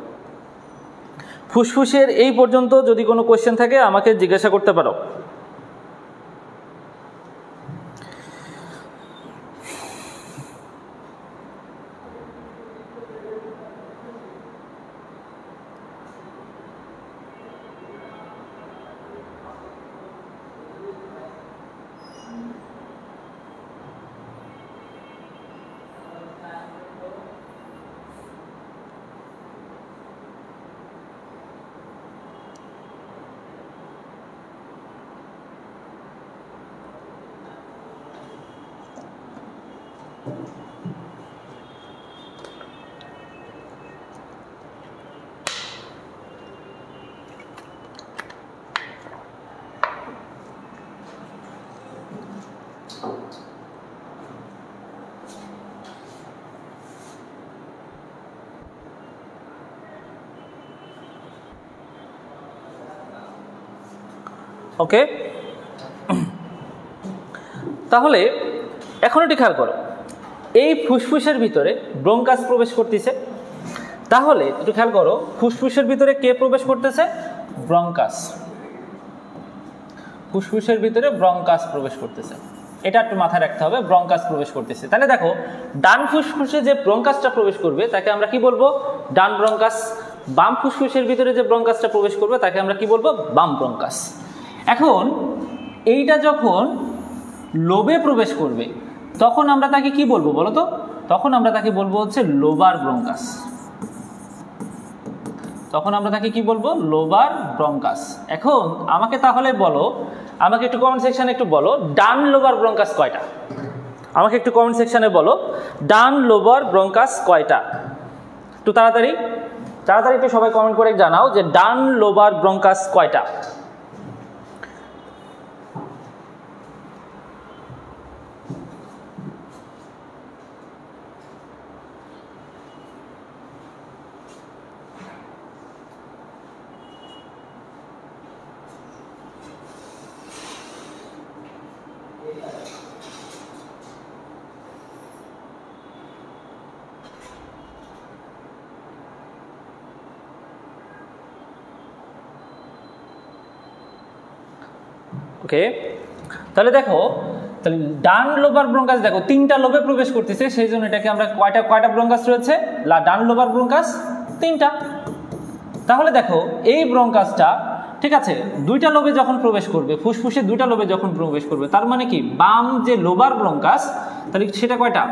ফুসফুসের এই পর্যন্ত যদি কোনো কোশ্চেন থাকে আমাকে জিজ্ঞাসা করতে পারো। ওকে, তাহলে এখন এটি খেয়াল করো, এই ফুসফুসের ভিতরে ব্রঙ্কাস প্রবেশ করতেছে। তাহলে একটু খেয়াল করো, ফুসফুসের ভিতরে কে প্রবেশ করতেছে? ব্রঙ্কাস। ফুসফুসের ভিতরে ব্রঙ্কাস প্রবেশ করতেছে, এটা একটু মাথায় রাখতে হবে, ব্রঙ্কাস প্রবেশ করতেছে। তাহলে দেখো ডান ফুসফুসে যে ব্রঙ্কাসটা প্রবেশ করবে তাকে আমরা কি বলবো? ডান ব্রঙ্কাস। বাম ফুসফুসের ভিতরে যে ব্রঙ্কাসটা প্রবেশ করবে তাকে আমরা কি বলবো? বাম ব্রঙ্কাস। এখন এইটা যখন লোবে প্রবেশ করবে তখন আমরা তাকে কি বলবো বলো তো? তখন আমরা তাকে বলবো হচ্ছে লোবার ব্রঙ্কাস। তখন আমরা তাকে কি বলবো? Lobar bronchus. এখন আমাকে তাহলে বলো, আমাকে একটু কমেন্ট সেকশনে একটু বলো ডান লোবার ব্রঙ্কাস কয়টা? আমাকে একটু কমেন্ট সেকশনে বলো ডান লোবার ব্রঙ্কাস কয়টা? একটু তাড়াতাড়ি তাড়াতাড়ি একটু সবাই কমেন্ট করে জানাও যে ডান লোবার ব্রঙ্কাস কয়টা? ওকে, তাহলে দেখো, তাহলে ডান লোবার ব্রঙ্কাস দেখো 3টা লোবে প্রবেশ করতেছে, সেই জন্য এটাকে আমরা কয়টা ব্রঙ্কাস রয়েছে? ডান লোবার ব্রঙ্কাস 3টা। তাহলে দেখো এই ব্রঙ্কাসটা ঠিক আছে 2টা লোবে যখন প্রবেশ করবে, ফুসফুসে 2টা লোবে যখন প্রবেশ করবে, তার মানে কি বাম যে লোবার ব্রঙ্কাস তাহলে সেটা কয়টা?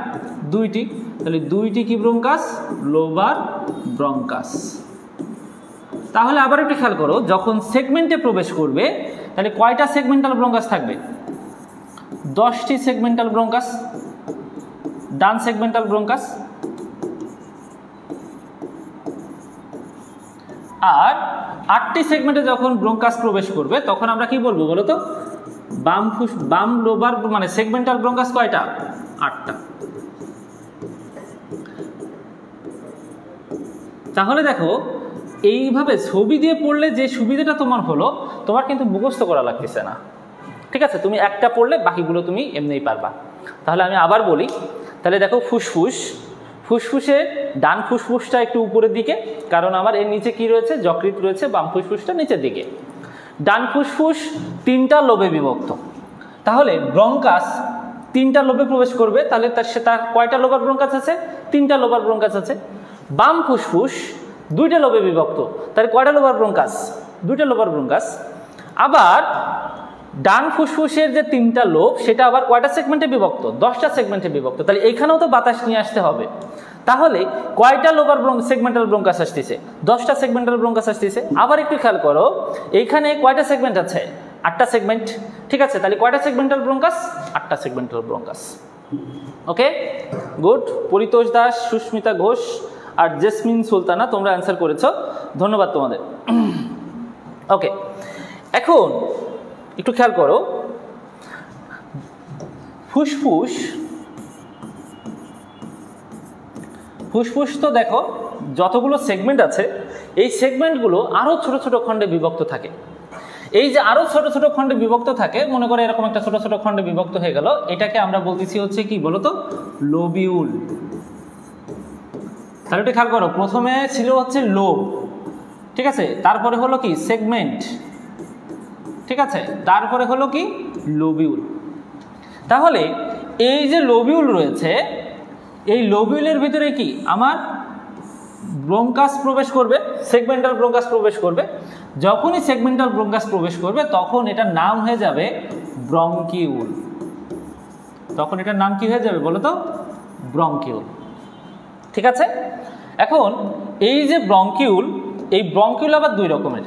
2টি। তাহলে 2টি কি ব্রঙ্কাস? Lobar bronchus. তাহলে আবার একটু খেয়াল করো, যখন সেগমেন্টে প্রবেশ করবে তাহলে কয়টা সেগমেন্টাল ব্রঙ্কাস থাকবে? 10টি সেগমেন্টাল ব্রঙ্কাস, ডান সেগমেন্টাল ব্রঙ্কাস। আর 8টি সেগমেন্টে যখন ব্রঙ্কাস প্রবেশ করবে তখন আমরা কি বলবো বলো তো? বাম লোবার মানে সেগমেন্টাল ব্রঙ্কাস কয়টা? 8টা। তাহলে দেখো এইভাবে ছবি দিয়ে পড়লে যে সুবিধাটা তোমার হলো, তোমার কিন্তু মুখস্থ করা লাগতেছে না। ঠিক আছে, তুমি একটা পড়লে বাকিগুলো তুমি এমনিই পারবা। তাহলে আমি আবার বলি, তাহলে দেখো ফুসফুস, ফুসফুসে ডান ফুসফুসটা একটু উপরের দিকে, কারণ আমার এর নিচে কি রয়েছে? যকৃৎ রয়েছে। বাম ফুসফুসটা নিচের দিকে। ডান ফুসফুস 3টা লোবে বিভক্ত। তাহলে ব্রঙ্কাস 3টা লোবে প্রবেশ করবে, তাহলে তার কয়টা লোবার ব্রঙ্কাস আছে? 3টা লোবার ব্রঙ্কাস আছে। বাম ফুসফুস 2টা লোবে বিভক্ত, তাহলে কয়টা লোবার ব্রঙ্কাস? 2টা লোবার ব্রঙ্কাস। আবার ডান ফুসফুসের যে 3টা লোব সেটা আবার কয়টা সেগমেন্টে বিভক্ত? 10টা সেগমেন্টে বিভক্ত। তাহলে এখানেও তো বাতাস নিয়ে আসতে হবে। তাহলে কয়টা লোবার সেগমেন্টাল ব্রঙ্কাস আসতেছে? 10টা সেগমেন্টাল ব্রঙ্কাস আসতেছে। আবার একটু খেয়াল করো, এইখানে কয়টা সেগমেন্ট আছে? 8টা সেগমেন্ট। ঠিক আছে, তাহলে কয়টা সেগমেন্টাল ব্রঙ্কাস? 8টা segmental bronchus. Okay, good. Paritosh Das, Sushmita Ghosh আর জেসমিন সুলতানা তোমরা অ্যান্সার করেছো, ধন্যবাদ তোমাদের। ওকে, এখন একটু খেয়াল করো, ফুসফুস তো দেখো যতগুলো সেগমেন্ট আছে এই সেগমেন্টগুলো আরও ছোট ছোট খণ্ডে বিভক্ত থাকে। এই যে আরও ছোট ছোট খণ্ডে বিভক্ত থাকে, মনে করে এরকম একটা ছোট ছোট খণ্ডে বিভক্ত হয়ে গেল, এটাকে আমরা বলতেছি হচ্ছে কি বলতো? লোবিউল। তাহলে একটু খেয়াল করো, প্রথমে ছিল হচ্ছে লোব, ঠিক আছে, তারপরে হলো কি সেগমেন্ট, ঠিক আছে, তারপরে হলো কি লোবিউল। তাহলে এই যে লোবিউল রয়েছে, এই লোবিউলের ভিতরে কি আমার ব্রঙ্কাস প্রবেশ করবে, সেগমেন্টাল ব্রঙ্কাস প্রবেশ করবে। যখনই সেগমেন্টাল ব্রঙ্কাস প্রবেশ করবে তখন এটার নাম হয়ে যাবে ব্রঙ্কিউল। তখন এটার নাম কি হয়ে যাবে বলো তো? ব্রঙ্কিউল। ঠিক আছে, এখন এই যে ব্রঙ্কিউল, এই ব্রঙ্কিউল আবার 2 রকমের।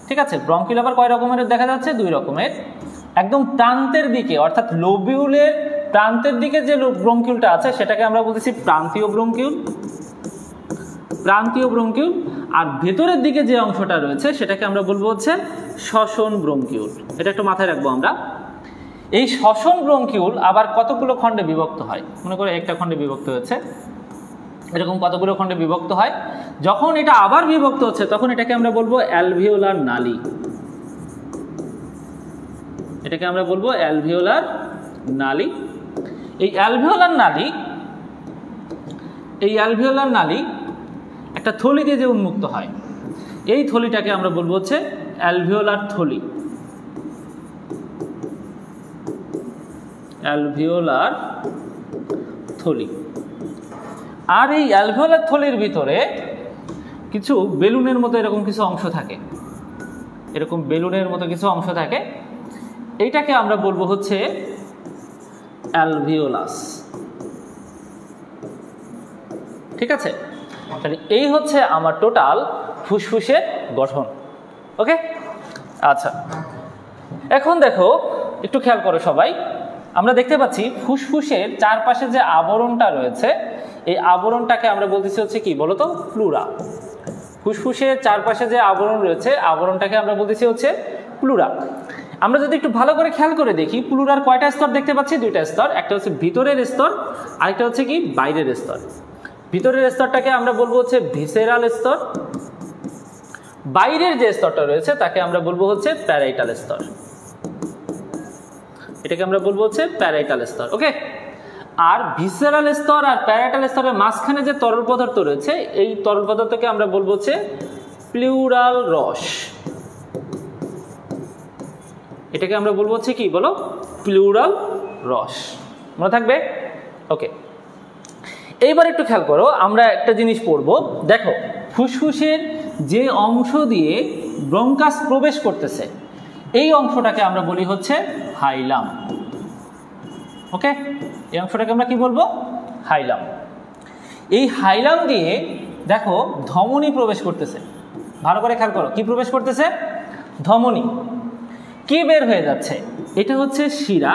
ঠিক আছে, ব্রঙ্কিউল আবার কয় রকমের দেখা যাচ্ছে? 2 রকমের। একদম প্রান্তের দিকে অর্থাৎ লোবিউলের প্রান্তের দিকে যে ব্রঙ্কিউলটা আছে সেটাকে আমরা বলতেছি প্রান্তীয় ব্রঙ্কিউল, প্রান্তীয় ব্রঙ্কিউল। আর ভেতরের দিকে যে অংশটা রয়েছে সেটাকে আমরা বলবো হচ্ছে শ্বসন ব্রঙ্কিউল। এটা একটু মাথায় রাখবো আমরা। এই শ্বসন ব্রঙ্কিউল আবার কতগুলো খণ্ডে বিভক্ত হয়? মনে করে একটা খণ্ডে বিভক্ত হয়েছে, এরকম কতগুলো খণ্ডে বিভক্ত হয়। যখন এটা আবার বিভক্ত হচ্ছে তখন এটাকে আমরা বলবো অ্যালভিওলার নালী। এটাকে আমরা বলবো অ্যালভিওলার নালী। এই অ্যালভিওলার নালী একটা থলি দিয়ে যে উন্মুক্ত হয়, এই থলিটাকে আমরা বলবো হচ্ছে অ্যালভিওলার থলি। অ্যালভিওলার থলি। আর এই অ্যালভিওলার থলির ভিতরে কিছু বেলুনের মতো এরকম কিছু অংশ থাকে, এরকম বেলুনের মতো কিছু অংশ থাকে, এইটাকে আমরা বলবো হচ্ছে অ্যালভিওলাস। ঠিক আছে, তাহলে এই হচ্ছে আমার টোটাল ফুসফুসের গঠন। ওকে, আচ্ছা, এখন দেখো একটু খেয়াল করো সবাই, আমরা দেখতে পাচ্ছি ফুসফুসের চারপাশে যে আবরণটা রয়েছে এই আবরণটাকে আমরা বলতেছি হচ্ছে কি বলতো? প্লুরা। ফুসফুসের চারপাশে যে আবরণ রয়েছে আবরণটাকে আমরা বলতেছি হচ্ছে প্লুরা। আমরা যদি একটু ভালো করে খেয়াল করে দেখি, প্লুরার কয়টা স্তর দেখতে পাচ্ছি? 2টা স্তর। একটা হচ্ছে ভিতরের স্তর, আরেকটা হচ্ছে কি বাইরের স্তর। ভিতরের স্তরটাকে আমরা বলবো হচ্ছে ভিসেরাল স্তর, বাইরের যে স্তরটা রয়েছে তাকে আমরা বলবো হচ্ছে প্যারাইটাল স্তর। এটাকে আমরা বলবো হচ্ছে প্যারাইটাল স্তর। ওকে, আর ভিসেরাল স্তর আর প্যারাইটাল স্তরের মাঝখানে যে তরল পদার্থ রয়েছে এই তরল পদার্থকে আমরা বলবো হচ্ছে প্লিউরাল রস। এটাকে আমরা বলবো হচ্ছে কি বলো? প্লিউরাল রস। মনে থাকবে? ওকে, এইবার একটু খেয়াল করো, আমরা একটা জিনিস পড়বো। দেখো, ফুসফুসের যে অংশ দিয়ে ব্রঙ্কাস প্রবেশ করতেছে এই অংশটাকে আমরা বলি হচ্ছে হাইলাম। ওকে, এই অংশটাকে আমরা কি বলবো? হাইলাম। এই হাইলাম দিয়ে দেখো ধমনী প্রবেশ করতেছে। ভালো করে খেয়াল করো, কি প্রবেশ করতেছে? ধমনী। কি বের হয়ে যাচ্ছে? এটা হচ্ছে শিরা,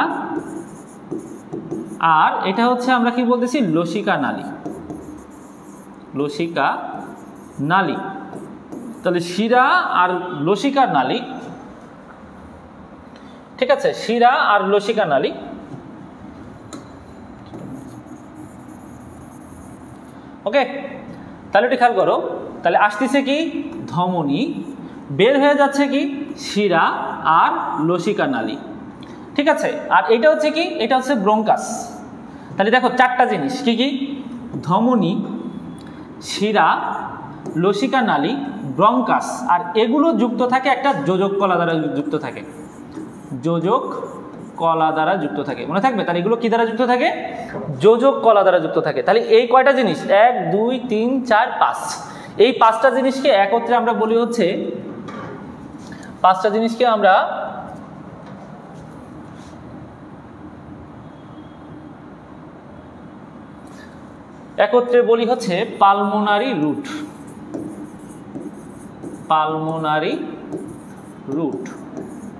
আর এটা হচ্ছে আমরা কি বলতেছি? লসিকা নালী। লসিকা নালী। তাহলে শিরা আর লসিকা নালী, ঠিক আছে, শিরা আর লসিকা নালী। ওকে, তাহলে একটু খেয়াল করো, তাহলে আসতেছে কি? ধমনী, বের হয়ে যাচ্ছে কি? শিরা আর লসিকা নালী। ঠিক আছে, আর এটা হচ্ছে কি? এটা হচ্ছে ব্রঙ্কাস। তাহলে দেখো 4টা জিনিস কি কি? ধমনী, শিরা, লসিকা নালী, ব্রঙ্কাস, আর এগুলো যুক্ত থাকে একটা যোজক কলা দ্বারা যুক্ত থাকে। যোজক কলা দ্বারা যুক্ত থাকে, মনে থাকবে। তাহলে এগুলো কি দ্বারা যুক্ত থাকে? যোজক কলা দ্বারা যুক্ত থাকে। তাহলে এই কয়টা জিনিস, 1 2 3 4 5, এই 5টা জিনিসকে একত্রে আমরা বলি হচ্ছে, 5টা জিনিসকে আমরা একত্রে বলি হচ্ছে পালমোনারি রুট। পালমোনারি রুট,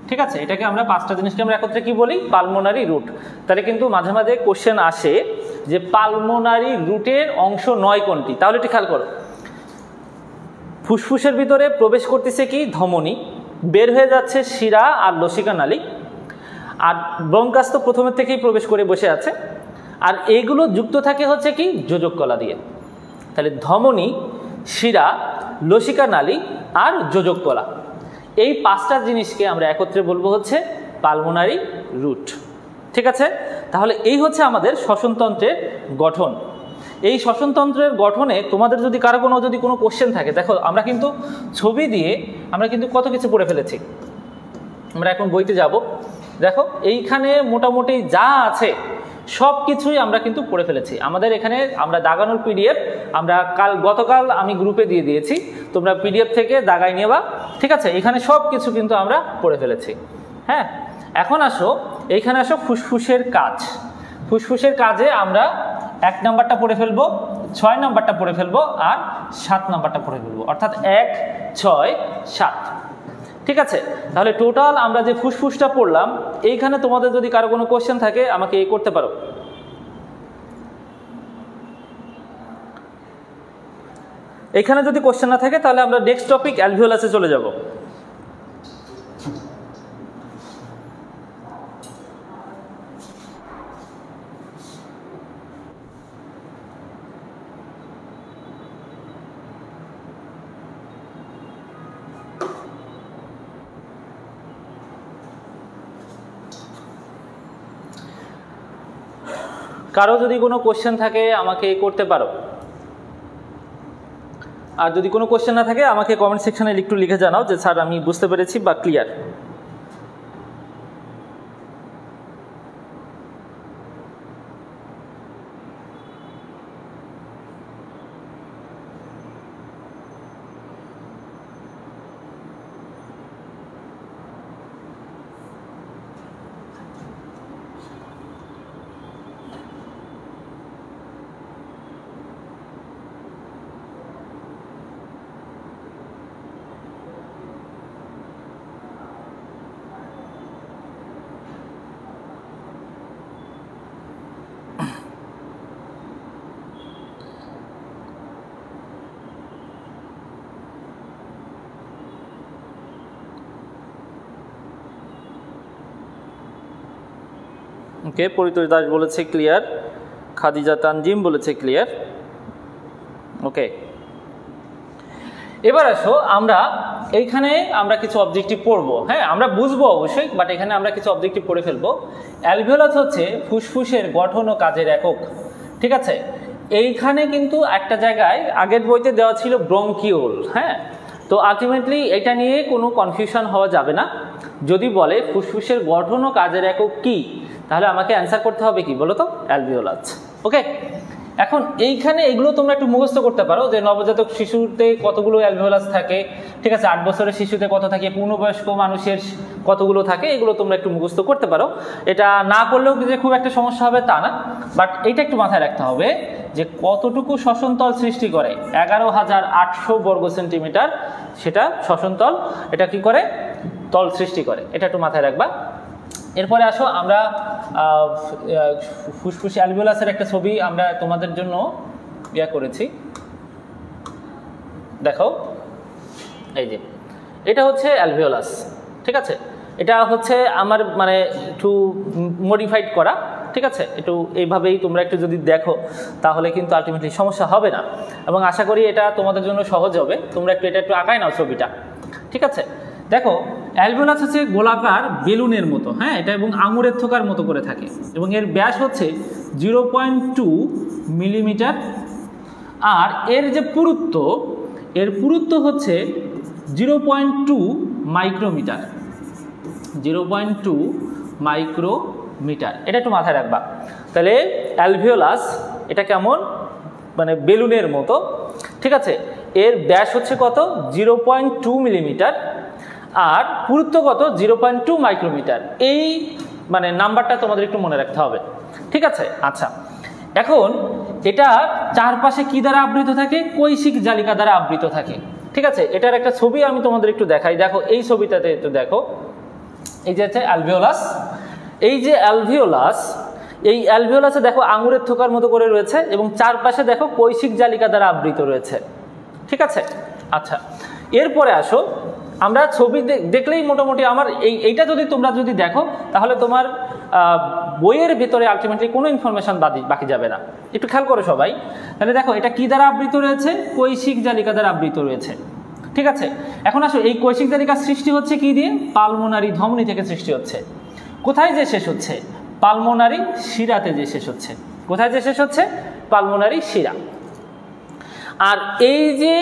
ঠিক আছে। এটাকে আমরা 5টা জিনিসকে আমরা একত্রে কি বলি? Pulmonary route. তাহলে কিন্তু মাঝে মাঝে কোশ্চেন আসে যে পালমোনারি রুটের অংশ 9 কোনটি? তাহলে একটু খেয়াল করো, ফুসফুসের ভিতরে প্রবেশ করতেছে কি? ধমনী, বের হয়ে যাচ্ছে শিরা আর লসিকা নালী, আর ব্রঙ্কাস তো প্রথমের থেকেই প্রবেশ করে বসে আছে, আর এইগুলো যুক্ত থাকে হচ্ছে কি? যোজক কলা দিয়ে। তাহলে ধমনী, শিরা, লসিকা নালী আর যোজক কলা, এই 5টা জিনিসকে আমরা একত্রে বলবো হচ্ছে পালমোনারি রুট, ঠিক আছে। তাহলে এই হচ্ছে আমাদের শ্বসনতন্ত্রের গঠন। এই শ্বসনতন্ত্রের গঠনে তোমাদের যদি কারো কোনো কোশ্চেন থাকে, দেখো আমরা কিন্তু ছবি দিয়ে আমরা কিন্তু কত কিছু পড়ে ফেলেছি। আমরা এখন বইতে যাব, দেখো এইখানে মোটামুটি যা আছে সব কিছুই আমরা কিন্তু পড়ে ফেলেছি। আমাদের এখানে আমরা দাগানোর পিডিএফ আমরা গতকাল আমি গ্রুপে দিয়ে দিয়েছি, তোমরা পিডিএফ থেকে দাগাই নেবা, ঠিক আছে। এখানে সব কিছু কিন্তু আমরা পড়ে ফেলেছি। হ্যাঁ, এখন আসো এইখানে আসো ফুসফুসের কাজ। ফুসফুসের কাজে আমরা 1 নাম্বারটা পড়ে ফেলবো, 6 নাম্বারটা পড়ে ফেলবো আর 7 নাম্বারটা পড়ে ফেলবো, অর্থাৎ 1 6 7, ঠিক আছে। তাহলে টোটাল আমরা যে ফুসফুসটা পড়লাম, এইখানে তোমাদের যদি কারো কোনো কোশ্চেন থাকে আমাকে এই করতে পারো। এখানে যদি কোশ্চেন না থাকে তাহলে আমরা নেক্সট টপিক অ্যালভিওলাসে চলে যাব। কারো যদি কোনো কোশ্চেন থাকে আমাকে করতে পারো, আর যদি কোনো কোশ্চেন না থাকে আমাকে কমেন্ট সেকশনে একটু লিখে জানাও যে স্যার আমি বুঝতে পেরেছি বা ক্লিয়ার। ওকে, পরিতোষ দাস বলেছে ক্লিয়ার, খাদিজা তানজিম বলেছে ক্লিয়ার। ওকে, এবার আসো আমরা এইখানে আমরা কিছু অবজেক্টিভ পড়বো। হ্যাঁ, আমরা বুঝবো অবশ্যই, বাট এখানে আমরা কিছু অবজেক্টিভ পড়ে ফেলবো। অ্যালভিওলাস হচ্ছে ফুসফুসের গঠন ও কাজের একক, ঠিক আছে। এইখানে কিন্তু একটা জায়গায় আগের বইতে দেওয়া ছিল ব্রঙ্কিওল। হ্যাঁ, তো আলটিমেটলি এটা নিয়ে কোনো কনফিউশন হওয়া যাবে না। যদি বলে ফুসফুসের গঠন ও কাজের একক কি, তাহলে আমাকে অ্যান্সার করতে হবে কি বলো তো? অ্যালভিওলাস। ওকে, এখন এইখানে এগুলো তোমরা একটু মুখস্থ করতে পারো যে নবজাতক শিশুতে কতগুলো অ্যালভিওলাস থাকে, ঠিক আছে। 8 বছরের শিশুতে কত থাকে, পূর্ণবয়স্ক মানুষের কতগুলো থাকে, এগুলো তোমরা একটু মুখস্থ করতে পারো। এটা না করলেও যে খুব একটা সমস্যা হবে তা না, বাট এইটা একটু মাথায় রাখতে হবে যে কতটুকু শ্বসনতল সৃষ্টি করে। 11,800 বর্গ সেন্টিমিটার সেটা শ্বসনতল, এটা কি করে? তল সৃষ্টি করে, এটা একটু মাথায় রাখবা। এরপরে আসো আমরা ফুসফুস অ্যালভিওলাসের একটা ছবি আমরা তোমাদের জন্য করেছি, দেখো এই যে এটা হচ্ছে অ্যালভিওলাস, ঠিক আছে। এটা হচ্ছে আমার মানে একটু মডিফাইড করা, ঠিক আছে। একটু এইভাবেই তোমরা একটু যদি দেখো তাহলে কিন্তু আলটিমেটলি সমস্যা হবে না, এবং আশা করি এটা তোমাদের জন্য সহজ হবে। তোমরা এটা একটু আঁকাই নাও ছবিটা, ঠিক আছে। দেখো অ্যালভিওলাস হচ্ছে গোলাকার বেলুনের মতো, হ্যাঁ, এটা এবং আঙুরের থোকার মতো করে থাকে, এবং এর ব্যাস হচ্ছে 0.2 মিলিমিটার, আর এর যে পুরুত্ব, এর পুরুত্ব হচ্ছে 0.2 মাইক্রোমিটার। 0.2 মাইক্রোমিটার, এটা একটু মাথায় রাখবা। তাহলে অ্যালভিওলাস এটা কেমন, মানে বেলুনের মতো, ঠিক আছে। এর ব্যাস হচ্ছে কত, 0.2 মিলিমিটার, আর পুরুত্ব কত, 0.2 মাইক্রোমিটার। এই মানে নাম্বারটা তোমাদের একটু মনে রাখতে হবে, ঠিক আছে। আচ্ছা, এখন এটা চারপাশে কি দ্বারা আবৃত থাকে, কৈশিক জালিকা দ্বারা আবৃত থাকে, ঠিক আছে। এটার একটা ছবি আমি তোমাদের একটু দেখাই, দেখো এই ছবিটাতে একটু দেখো, এই যে হচ্ছে অ্যালভিওলাস। এই যে অ্যালভিওলাস, এই অ্যালভিওলাসে দেখো আঙুরের থোকার মতো করে রয়েছে এবং চারপাশে দেখো কৈশিক জালিকা দ্বারা আবৃত রয়েছে, ঠিক আছে। আচ্ছা, এরপরে আসো, আমরা ছবি দেখলেই মোটামুটি আমার এইটা যদি তোমরা যদি দেখো তাহলে তোমার বইয়ের ভিতরে আলটিমেটলি কোনো ইনফরমেশন বাকি যাবে না। একটু খেয়াল করো সবাই, তাহলে দেখো এটা কি দ্বারা আবৃত রয়েছে, কৈশিক জালিকা দ্বারা আবৃত রয়েছে, ঠিক আছে। এখন আসো, এই কৈশিক জালিকার সৃষ্টি হচ্ছে কি দিয়ে, পালমোনারি ধমনী থেকে সৃষ্টি হচ্ছে। কোথায় যে শেষ হচ্ছে, পালমোনারি শিরাতে যে শেষ হচ্ছে। কোথায় যে শেষ হচ্ছে, পালমোনারি শিরা। আর এই যে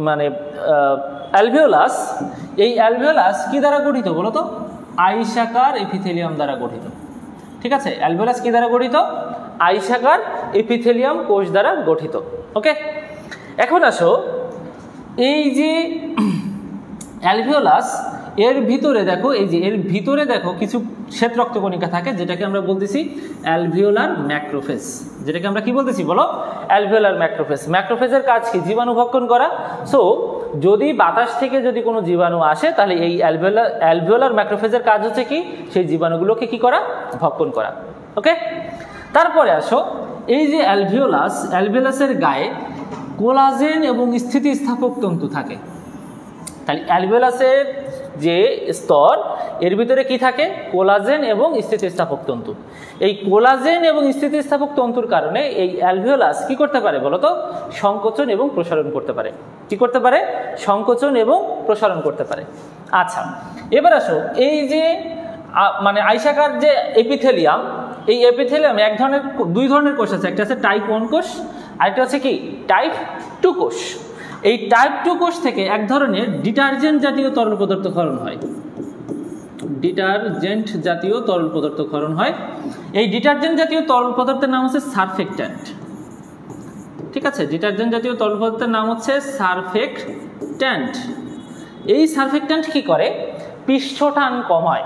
মানে অ্যালভিওলাস, এই অ্যালভিওলাস কি দ্বারা গঠিত বলো তো, আইসাকার এপিথেলিয়াম দ্বারা গঠিত, ঠিক আছে। অ্যালভিওলাস কি দ্বারা গঠিত, আইসাকার এপিথেলিয়াম কোষ দ্বারা গঠিত, ওকে। এখন আসো, এই যে অ্যালভিওলাস, এর ভিতরে দেখো, এই যে এর ভিতরে দেখো কিছু শ্বেত রক্তকণিকা থাকে, যেটাকে আমরা বলতেছি অ্যালভিওলার ম্যাক্রোফেজ। যেটাকে আমরা কি বলতেছি বলো, অ্যালভিওলার ম্যাক্রোফেজ। ম্যাক্রোফেজের কাজ কি, জীবাণু ভক্ষণ করা। সো যদি বাতাস থেকে যদি কোনো জীবাণু আসে তাহলে এই অ্যালভিওলার ম্যাক্রোফেজের কাজ হচ্ছে কি, সেই জীবাণুগুলোকে কি করা, ভক্ষণ করা, ওকে। তারপরে আসো, এই যে অ্যালভিওলাসের গায়ে কোলাজেন এবং স্থিতিস্থাপক তন্তু থাকে। তাহলে অ্যালভিওলাসের যে স্তর, এর ভিতরে কি থাকে, কোলাজেন এবং স্থিতিস্থাপক তন্তু। এই কোলাজেন এবং স্থিতিস্থাপক তন্তুর কারণে এই অ্যালভিওলাস কি করতে পারে বলতো, সংকোচন এবং প্রসারণ করতে পারে। কি করতে পারে, সংকোচন এবং প্রসারণ করতে পারে। আচ্ছা, এবার আসো, এই যে মানে আইসাকার যে এপিথেলিয়াম, এই এপিথেলিয়াম দুই ধরনের কোষ আছে, একটা আছে টাইপ 1 কোষ, আরেকটা হচ্ছে কি টাইপ 2 কোষ। এই টাইপ 2 কোষ থেকে এক ধরনের ডিটারজেন্ট জাতীয় তরল পদার্থ ক্ষরণ হয়। ডিটারজেন্ট জাতীয় তরল পদার্থ ক্ষরণ হয়। এই ডিটারজেন্ট জাতীয় তরল পদার্থের নাম হচ্ছে সারফেক্ট্যান্ট, ঠিক আছে। ডিটারজেন্ট জাতীয় তরল পদার্থের নাম হচ্ছে সারফেক্ট্যান্ট। এই সারফেক্ট্যান্ট কি করে, পৃষ্ঠটান কমায়,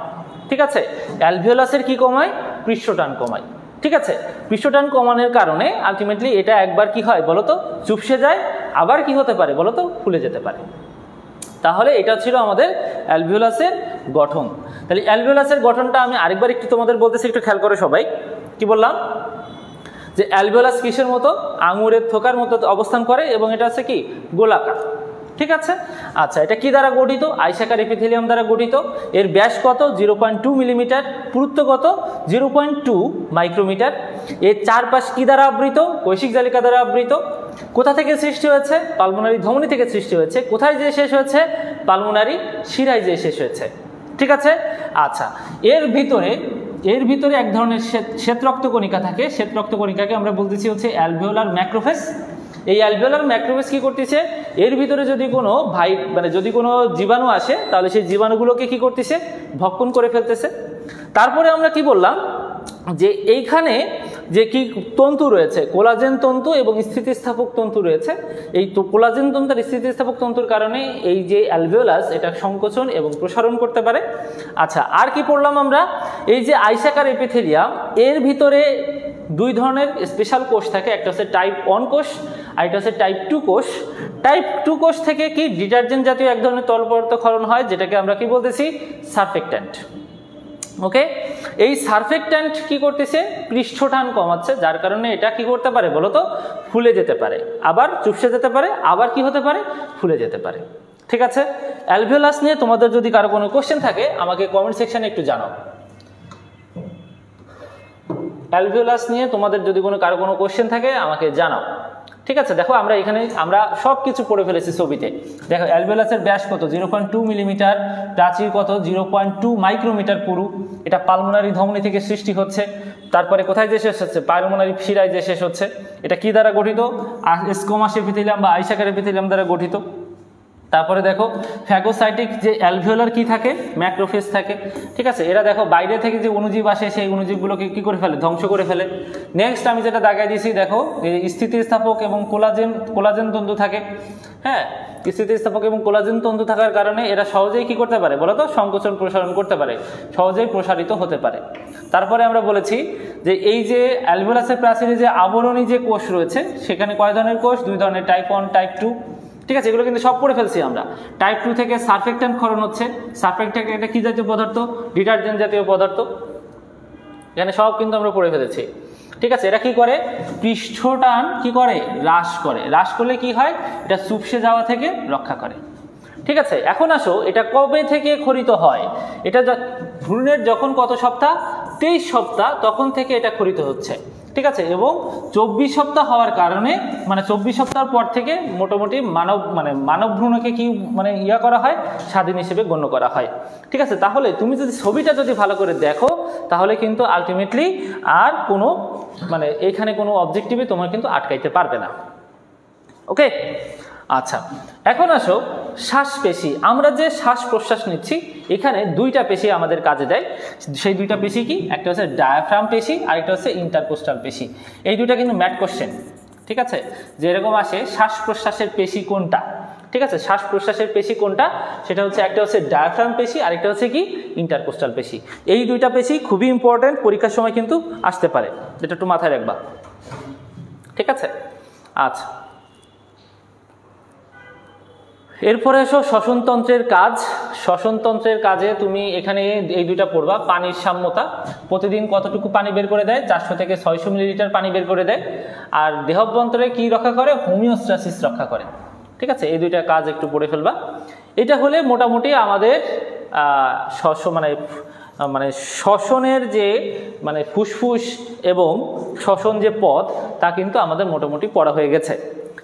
ঠিক আছে। অ্যালভিওলাসের কি কমায়, পৃষ্ঠটান কমায়, ঠিক আছে। পৃষ্ঠটান কমানোর কারণে আলটিমেটলি এটা একবার কি হয় বলতো, চুপসে যায়, আবার কি হতে পারে বলতো, ফুলে যেতে পারে। তাহলে এটা ছিল আমাদের অ্যালভিওলাসের গঠন। তাহলে অ্যালভিওলাসের গঠনটা আমি আরেকবার একটু তোমাদের বলতেছি, একটু খেয়াল করে সবাই। কি বললাম, যে অ্যালভিওলাস কিসের মতো, আঙুরের থোকার মতো অবস্থান করে এবং এটা হচ্ছে কি গোলাকার, ঠিক আছে। আচ্ছা, এটা কি দ্বারা গঠিত, আইসাকার এপিথেলিয়াম দ্বারা গঠিত। এর ব্যাস কত, 0.2 মিলিমিটার, পুরুত্ব কত, 0.2 মাইক্রোমিটার। এর চারপাশ কি দ্বারা আবৃত, কৈশিক জালিকা দ্বারা আবৃত। কোথা থেকে সৃষ্টি হয়েছে, পালমোনারি ধমনী থেকে সৃষ্টি হয়েছে। কোথায় যে শেষ হয়েছে, পালমোনারি শিরায় যে শেষ হয়েছে, ঠিক আছে। আচ্ছা, এর ভিতরে এক ধরনের শ্বেত রক্তকণিকা থাকে। শ্বেত রক্তকণিকাকে আমরা বলতেছি হচ্ছে অ্যালভিওলার ম্যাক্রোফেজ। এই অ্যালভিওলার ম্যাক্রোফেজ কি করতেছে, এর ভিতরে যদি কোনো যদি কোনো জীবাণু আসে তাহলে সেই জীবাণুগুলোকে কি করতেছে, ভক্ষণ করে ফেলতেছে। তারপরে আমরা কি বললাম, যে এইখানে যে কি তন্তু রয়েছে, কোলাজেন তন্তু এবং স্থিতিস্থাপক তন্তু রয়েছে। এই কোলাজেন তন্তু আর স্থিতিস্থাপক তন্তুর কারণে এই যে অ্যালভিওলাস, এটা সংকোচন এবং প্রসারণ করতে পারে। আচ্ছা, আর কি পড়লাম আমরা, এই যে আইসাকার এপিথেলিয়াম, এর ভিতরে দুই ধরনের স্পেশাল কোষ থাকে, একটা হচ্ছে টাইপ 1 কোষ আর একটা হচ্ছে টাইপ 2 কোষ। টাইপ 2 কোষ থেকে কি ডিটারজেন্ট জাতীয় এক ধরনের তরল পদার্থ ক্ষরণ হয়, যেটাকে আমরা কি বলতেছি, সারফেক্ট্যান্ট, ওকে। এই সারফেক্ট্যান্ট কি করতেছে, পৃষ্ঠটান কমাচ্ছে, যার কারণে এটা কি করতে পারে বলতো, ফুলে যেতে পারে, আবার চুপসে যেতে পারে, আবার কি হতে পারে, ফুলে যেতে পারে, ঠিক আছে। অ্যালভিওলাস নিয়ে তোমাদের যদি কারো কোনো কোশ্চেন থাকে আমাকে কমেন্ট সেকশনে একটু জানাও। অ্যালভিওলাস নিয়ে তোমাদের যদি কারো কোনো কোশ্চেন থাকে আমাকে জানাও, ঠিক আছে। দেখো আমরা সব কিছু পড়ে ফেলেছি ছবিতে। দেখো অ্যালভিওলাসের ব্যাস কত, 0.2 মিলিমিটার, প্রাচীর কত, 0.2 মাইক্রোমিটার পুরু। এটা পালমোনারি ধমনী থেকে সৃষ্টি হচ্ছে। তারপরে কোথায় যে শেষ হচ্ছে, পালমোনারি শিরায় যে শেষ হচ্ছে। এটা কি দ্বারা গঠিত, স্কোমাস এপিথেলিয়াম বা আইসাকার এপিথেলিয়াম দ্বারা গঠিত। তারপরে দেখো ফ্যাগোসাইটিক যে অ্যালভিওলার কি থাকে, ম্যাক্রোফেজ থাকে, ঠিক আছে। এরা দেখো বাইরে থেকে যে অণুজীব আসে সেই অণুজীবগুলোকে কি করে ফেলে, ধ্বংস করে ফেলে। নেক্সট আমি যেটা দাগাই দিয়েছি দেখো, স্থিতিস্থাপক এবং কোলাজেন তন্তু থাকে। হ্যাঁ, স্থিতিস্থাপক এবং কোলাজেন তন্তু থাকার কারণে এরা সহজেই কি করতে পারে বলো তো, সংকোচন প্রসারণ করতে পারে, সহজেই প্রসারিত হতে পারে। তারপরে আমরা বলেছি যে এই যে অ্যালভিওলাসের প্রাচীরে যে আবরণী যে কোষ রয়েছে সেখানে কয় ধরনের কোষ, 2 ধরনের, টাইপ 1 টাইপ 2, ঠিক আছে। এগুলো কিন্তু সব পড়ে ফেলছি আমরা। টাইপ 2 থেকে সারফেক্ট্যান্ট ক্ষরণ হচ্ছে। সারফেক্ট্যান্ট একটা কি জাতীয় পদার্থ, ডিটারজেন্ট জাতীয় পদার্থ, এখানে সব কিন্তু আমরা পড়ে ফেলেছি, ঠিক আছে। এরা কি করে, পৃষ্ঠটান কি করে, হ্রাস করে। হ্রাস করলে কি হয়, এটা চুপসে যাওয়া থেকে রক্ষা করে, ঠিক আছে। এখন আসো এটা কবে থেকে ক্ষরিত হয়, এটা ভ্রূণের যখন কত সপ্তাহ, 23 সপ্তাহ, তখন থেকে এটা ক্ষরিত হচ্ছে, ঠিক আছে। এবং 24 সপ্তাহ হওয়ার কারণে মানে 24 সপ্তাহ পর থেকে মোটামুটি মানব ভ্রূণকে কি করা হয়, স্বাধীন হিসেবে গণ্য করা হয়, ঠিক আছে। তাহলে তুমি যদি ছবিটা যদি ভালো করে দেখো তাহলে কিন্তু আলটিমেটলি আর কোনো এইখানে কোনো অবজেক্টিভে তোমার কিন্তু আটকাইতে পারবে না। ওকে, আচ্ছা। এখন আসো শ্বাসপেশি। আমরা যে শ্বাস প্রশ্বাস নিচ্ছি এখানে 2টা পেশি আমাদের কাজে দেয়। সেই 2টা পেশি কি, একটা হচ্ছে ডায়াফ্রাম পেশি আর একটা হচ্ছে ইন্টারকোস্টাল পেশি। এই 2টা কিন্তু ম্যাট কোশ্চেন, ঠিক আছে। যেরকম আসে শ্বাস প্রশ্বাসের পেশি কোনটা, ঠিক আছে। শ্বাস প্রশ্বাসের পেশি কোনটা, সেটা হচ্ছে একটা হচ্ছে ডায়াফ্রাম পেশি আর একটা হচ্ছে কি ইন্টারকোস্টাল পেশি। এই 2টা পেশি খুবই ইম্পর্টেন্ট, পরীক্ষার সময় কিন্তু আসতে পারে, যেটা একটু মাথায় রাখবা, ঠিক আছে। আচ্ছা, এরপরে এসো শ্বসনতন্ত্রের কাজ। শ্বসনতন্ত্রের কাজে তুমি এখানে এই 2টা পড়বা। পানির সাম্যতা, প্রতিদিন কতটুকু পানি বের করে দেয়, 400 থেকে 600 মিলিলিটার পানি বের করে দেয়। আর দেহাভ্যন্তরে কি রক্ষা করে, হোমিওস্ট্যাসিস রক্ষা করে, ঠিক আছে। এই 2টা কাজ একটু পড়ে ফেলবা। এটা হলে মোটামুটি আমাদের শ্বসনের যে ফুসফুস এবং শ্বসন যে পথ তা কিন্তু আমাদের মোটামুটি পড়া হয়ে গেছে,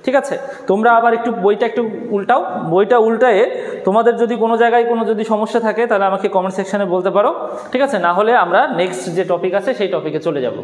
ঠিক আছে। তোমরা আবার একটু বইটা একটু উল্টাও, বইটা উল্টায়ে তোমাদের যদি কোনো জায়গায় কোনো যদি সমস্যা থাকে তাহলে আমাকে কমেন্ট সেকশনে বলতে পারো, ঠিক আছে। না হলে আমরা নেক্সট যে টপিক আছে সেই টপিকে চলে যাব।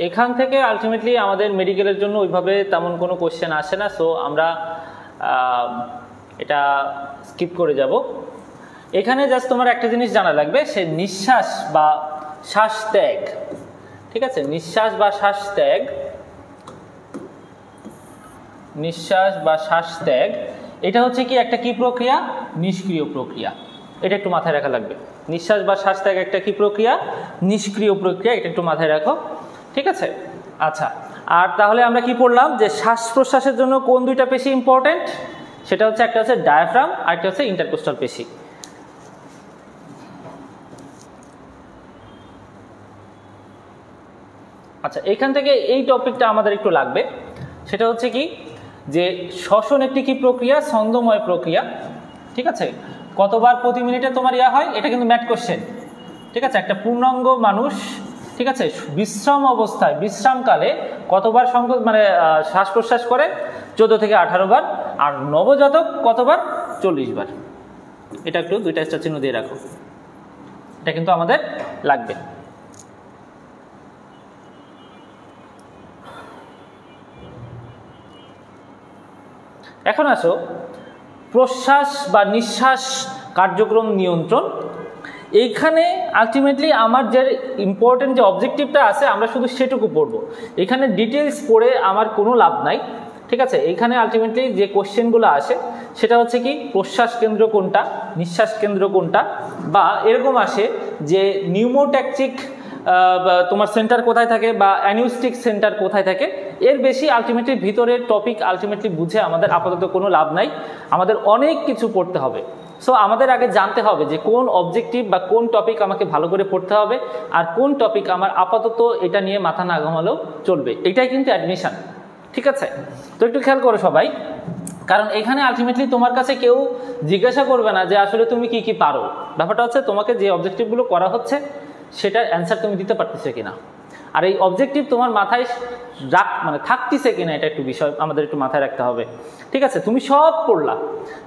এখান থেকে আলটিমেটলি আমাদের মেডিকেলের জন্য ওইভাবে তেমন কোনো কোশ্চেন আসে না, সো আমরা এটা স্কিপ করে যাব। এখানে জাস্ট তোমার একটা জিনিস জানা লাগবে, সে নিঃশ্বাস বা শ্বাস ত্যাগ, ঠিক আছে। নিঃশ্বাস বা শ্বাস ত্যাগ, নিঃশ্বাস বা শ্বাস ত্যাগ এটা হচ্ছে কি একটা কি প্রক্রিয়া, নিষ্ক্রিয় প্রক্রিয়া। এটা একটু মাথায় রাখা লাগবে। নিঃশ্বাস বা শ্বাস ত্যাগ একটা কি প্রক্রিয়া, নিষ্ক্রিয় প্রক্রিয়া, এটা একটু মাথায় রাখো, ঠিক আছে। আচ্ছা, আর তাহলে আমরা কি পড়লাম যে শ্বাস প্রশ্বাসের জন্য কোন 2টা পেশি ইম্পর্টেন্ট, সেটা হচ্ছে একটা হচ্ছে ডায়াফ্রাম আর একটা হচ্ছে ইন্টারকোস্টাল পেশি। আচ্ছা, এখান থেকে এই টপিকটা আমাদের একটু লাগবে, সেটা হচ্ছে কি যে শ্বসন একটি কি প্রক্রিয়া, ছন্দময় প্রক্রিয়া, ঠিক আছে। কতবার প্রতি মিনিটে তোমার হয়, এটা কিন্তু ম্যাট কোশ্চেন, ঠিক আছে। একটা পূর্ণাঙ্গ মানুষ, ঠিক আছে, বিশ্রাম অবস্থায় বিশ্রামকালে কতবার শ্বাস প্রশ্বাস করে, 14 থেকে 18 বার। আর নবজাতক কতবার, 40 বার। এটা একটু 2টা স্টার চিহ্ন দিয়ে রাখো, এটা কিন্তু আমাদের লাগবে। এখন আসো প্রশ্বাস বা নিঃশ্বাস কার্যক্রম নিয়ন্ত্রণ। এইখানে আলটিমেটলি আমার যে ইম্পর্টেন্ট যে অবজেক্টিভটা আছে আমরা শুধু সেটুকু পড়বো, এখানে ডিটেলস পড়ে আমার কোনো লাভ নাই, ঠিক আছে। এইখানে আলটিমেটলি যে কোশ্চেনগুলো আসে সেটা হচ্ছে কি প্রশ্বাস কেন্দ্র কোনটা, নিঃশ্বাস কেন্দ্র কোনটা, বা এরকম আসে যে নিউমোট্যাকটিক তোমার সেন্টার কোথায় থাকে বা অ্যানিউস্টিক সেন্টার কোথায় থাকে, এর বেশি আলটিমেটলি ভিতরের টপিক আলটিমেটলি বুঝে আমাদের আপাতত কোনো লাভ নাই, আমাদের অনেক কিছু পড়তে হবে। সো আমাদের আগে জানতে হবে যে কোন অবজেক্টিভ বা কোন টপিক আমাকে ভালো করে পড়তে হবে, আর কোন টপিক আমার আপাতত এটা নিয়ে মাথা না ঘামালেও চলবে। এটাই কিন্তু অ্যাডমিশন, ঠিক আছে? তো একটু খেয়াল করো সবাই, কারণ এখানে আলটিমেটলি তোমার কাছে কেউ জিজ্ঞাসা করবে না যে আসলে তুমি কি কি পারো। ব্যাপারটা হচ্ছে তোমাকে যে অবজেক্টিভগুলো করা হচ্ছে সেটার অ্যান্সার তুমি দিতে পারতেছে কিনা, আর এই অবজেক্টিভ তোমার মাথায় মানে থাকতেছে কিনা, এটা একটু বিষয় আমাদের একটু মাথায় রাখতে হবে, ঠিক আছে? তুমি সব পড়লা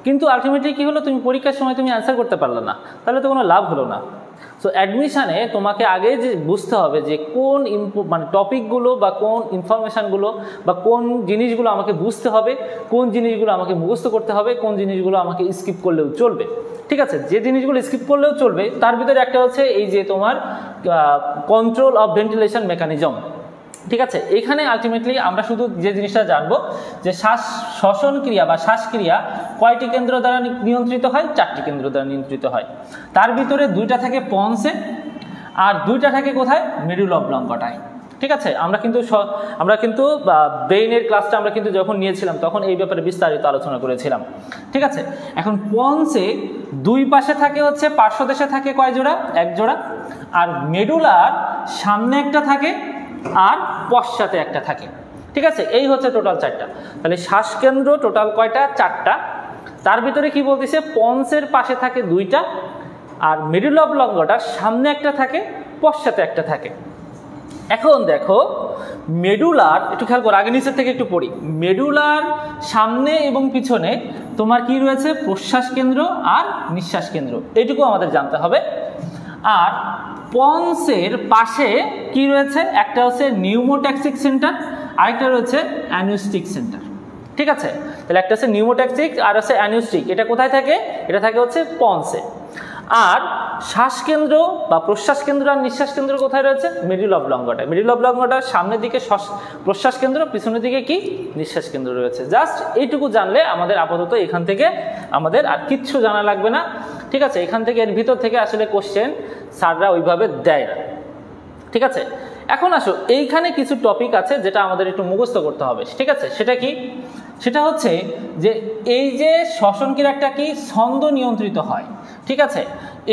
কিন্তু আলটিমেটলি কী হলো, তুমি পরীক্ষার সময় তুমি অ্যান্সার করতে পারলে না, তাহলে তো কোনো লাভ হলো না। সো অ্যাডমিশানে তোমাকে আগে যে বুঝতে হবে যে কোন মানে টপিকগুলো বা কোন ইনফরমেশানগুলো বা কোন জিনিসগুলো আমাকে বুঝতে হবে, কোন জিনিসগুলো আমাকে মুখস্থ করতে হবে, কোন জিনিসগুলো আমাকে স্কিপ করলেও চলবে, ঠিক আছে? যে জিনিসগুলো স্কিপ করলেও চলবে তার ভিতরে একটা হচ্ছে এই যে তোমার কন্ট্রোল অফ ভেন্টিলেশন মেকানিজম, ঠিক আছে? এখানে আলটিমেটলি আমরা শুধু যে জিনিসটা জানবো যে শ্বসন ক্রিয়া বা শ্বাসক্রিয়া কয়টি কেন্দ্র দ্বারা নিয়ন্ত্রিত হয়, 4টি কেন্দ্র দ্বারা নিয়ন্ত্রিত হয়। তার ভিতরে 2টা থাকে পন্সে আর 2টা থাকে কোথায়, মিডুল অবলঙ্গটায়, ঠিক আছে? আমরা কিন্তু ব্রেইনের ক্লাসটা আমরা কিন্তু যখন নিয়েছিলাম তখন এই ব্যাপারে বিস্তারিত আলোচনা করেছিলাম, ঠিক আছে? এখন পন্সে 2 পাশে থাকে হচ্ছে পার্শ্বদেশে থাকে কয় জোড়া, 1 জোড়া, আর মেডুলার সামনে একটা থাকে আর পশ্চাতে একটা থাকে, ঠিক আছে? এই হচ্ছে টোটাল 4টা। তাহলে শ্বাসকেন্দ্র টোটাল কয়টা, 4টা। তার ভিতরে কি বলতেছে, পন্সের পাশে থাকে 2টা আর মিডল অবলঙ্গটার সামনে একটা থাকে, পশ্চাতে একটা থাকে। এখন দেখো মেডুলার, একটু খেয়াল করো, আগে নিচের থেকে একটু পড়ি। মেডুলার সামনে এবং পিছনে তোমার কি রয়েছে, প্রশ্বাস কেন্দ্র আর নিঃশ্বাস কেন্দ্র, এইটুকু আমাদের জানতে হবে। আর পন্সের পাশে কি রয়েছে, একটা হচ্ছে নিউমোট্যাক্সিক সেন্টার, আরেকটা রয়েছে অ্যানিউস্টিক সেন্টার, ঠিক আছে? তাহলে একটা হচ্ছে নিউমোট্যাক্সিক আর হচ্ছে অ্যানিউস্টিক, এটা কোথায় থাকে, এটা থাকে হচ্ছে পন্সে। আর শ্বাসকেন্দ্র বা প্রশ্বাস কেন্দ্র আর নিঃশ্বাস কেন্দ্র কোথায় রয়েছে, মিডল অবলঙ্গটায়। মিডল অবলঙ্গটার সামনের দিকে প্রশ্বাস কেন্দ্র, পিছনের দিকে কি, নিঃশ্বাস কেন্দ্র রয়েছে। জাস্ট এইটুকু জানলে আমাদের আপাতত এখান থেকে আমাদের আর কিচ্ছু জানা লাগবে না, ঠিক আছে? এখান থেকে এর ভিতর থেকে আসলে কোশ্চেন স্যাররা ওইভাবে দেয় না, ঠিক আছে? এখন আসো, এইখানে কিছু টপিক আছে যেটা আমাদের একটু মুখস্থ করতে হবে, ঠিক আছে? সেটা কি, সেটা হচ্ছে যে এই যে শ্বসন ক্রিয়াটা কি ছন্দ নিয়ন্ত্রিত হয়, ঠিক আছে?